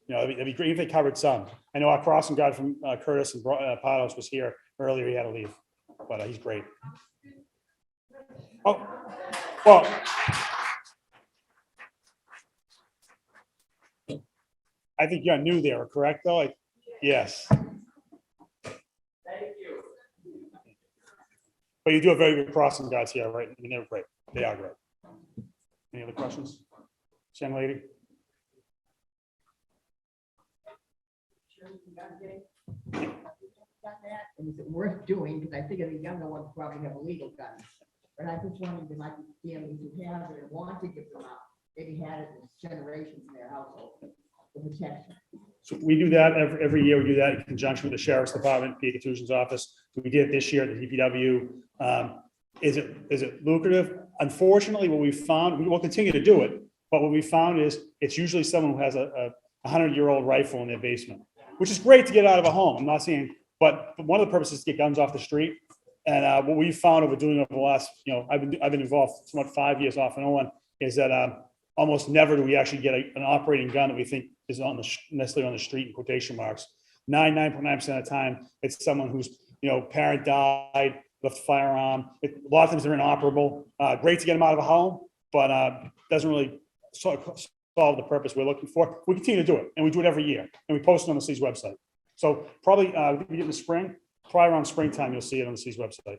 it'd be great if they covered some. I know our crossing guard from Curtis and Palos was here earlier. He had to leave, but he's great. Oh, well. I think you're new there, correct, though? Yes. Thank you. But you do have very good crossing guards here, right? I mean, they're great. They are great. Any other questions? Young lady? And is it worth doing? Because I figure the younger ones probably have illegal guns. But I just wondered, there might be families who have it and want to give them out. Maybe had it in generations in their household. Protection. So we do that every year. We do that in conjunction with the Sheriff's Department, PA Contusion's office. We did it this year at the DPW. Is it lucrative? Unfortunately, what we found, we will continue to do it, but what we found is it's usually someone who has a 100-year-old rifle in their basement, which is great to get out of a home. I'm not saying, but one of the purposes is to get guns off the street. And what we found over doing over the last, I've been involved somewhat 5 years off and on, is that almost never do we actually get an operating gun that we think is necessarily on the street in quotation marks. 9.9% of the time, it's someone whose parent died, left a firearm. A lot of times they're inoperable. Great to get them out of a home, but doesn't really solve the purpose we're looking for. We continue to do it, and we do it every year, and we post it on the city's website. So probably we get in the spring, probably around springtime, you'll see it on the city's website.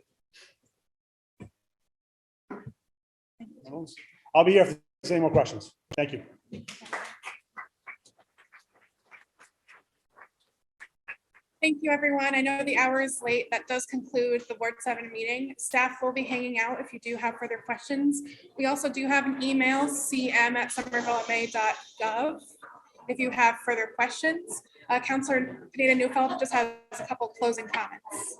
I'll be here if there's any more questions. Thank you. Thank you, everyone. I know the hour is late. That does conclude the Ward 7 meeting. Staff will be hanging out if you do have further questions. We also do have an email, cm@somervillema.gov, if you have further questions. Councilor Pineda Neufeld just has a couple closing comments.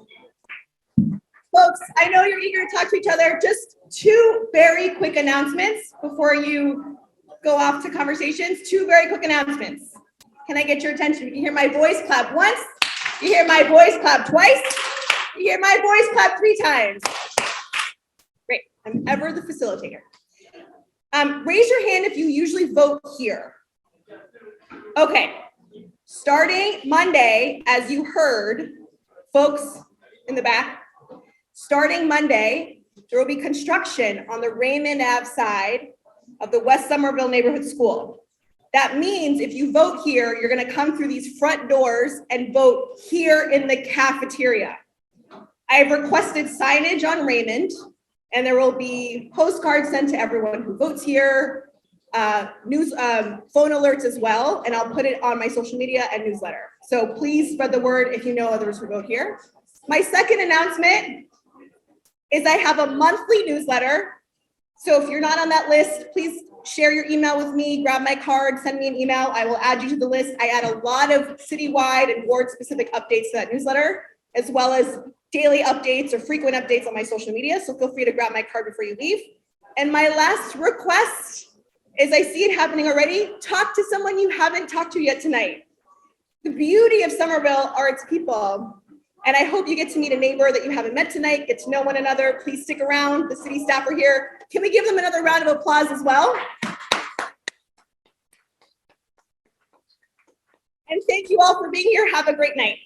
Folks, I know you're eager to talk to each other. Just 2 very quick announcements before you go off to conversations. 2 very quick announcements. Can I get your attention? You can hear my voice clap once. You hear my voice clap twice. You hear my voice clap 3 times. Great. I'm ever the facilitator. Raise your hand if you usually vote here. Okay. Starting Monday, as you heard, folks in the back, starting Monday, there will be construction on the Raymond Ave side of the West Somerville Neighborhood School. That means if you vote here, you're going to come through these front doors and vote here in the cafeteria. I have requested signage on Raymond, and there will be postcards sent to everyone who votes here, phone alerts as well, and I'll put it on my social media and newsletter. So please spread the word if you know others who vote here. My second announcement is I have a monthly newsletter. So if you're not on that list, please share your email with me, grab my card, send me an email. I will add you to the list. I add a lot of citywide and ward-specific updates to that newsletter, as well as daily updates or frequent updates on my social media. So feel free to grab my card before you leave. And my last request is, I see it happening already, talk to someone you haven't talked to yet tonight. The beauty of Somerville are its people. And I hope you get to meet a neighbor that you haven't met tonight, get to know one another. Please stick around. The city staff are here. Can we give them another round of applause as well? And thank you all for being here. Have a great night.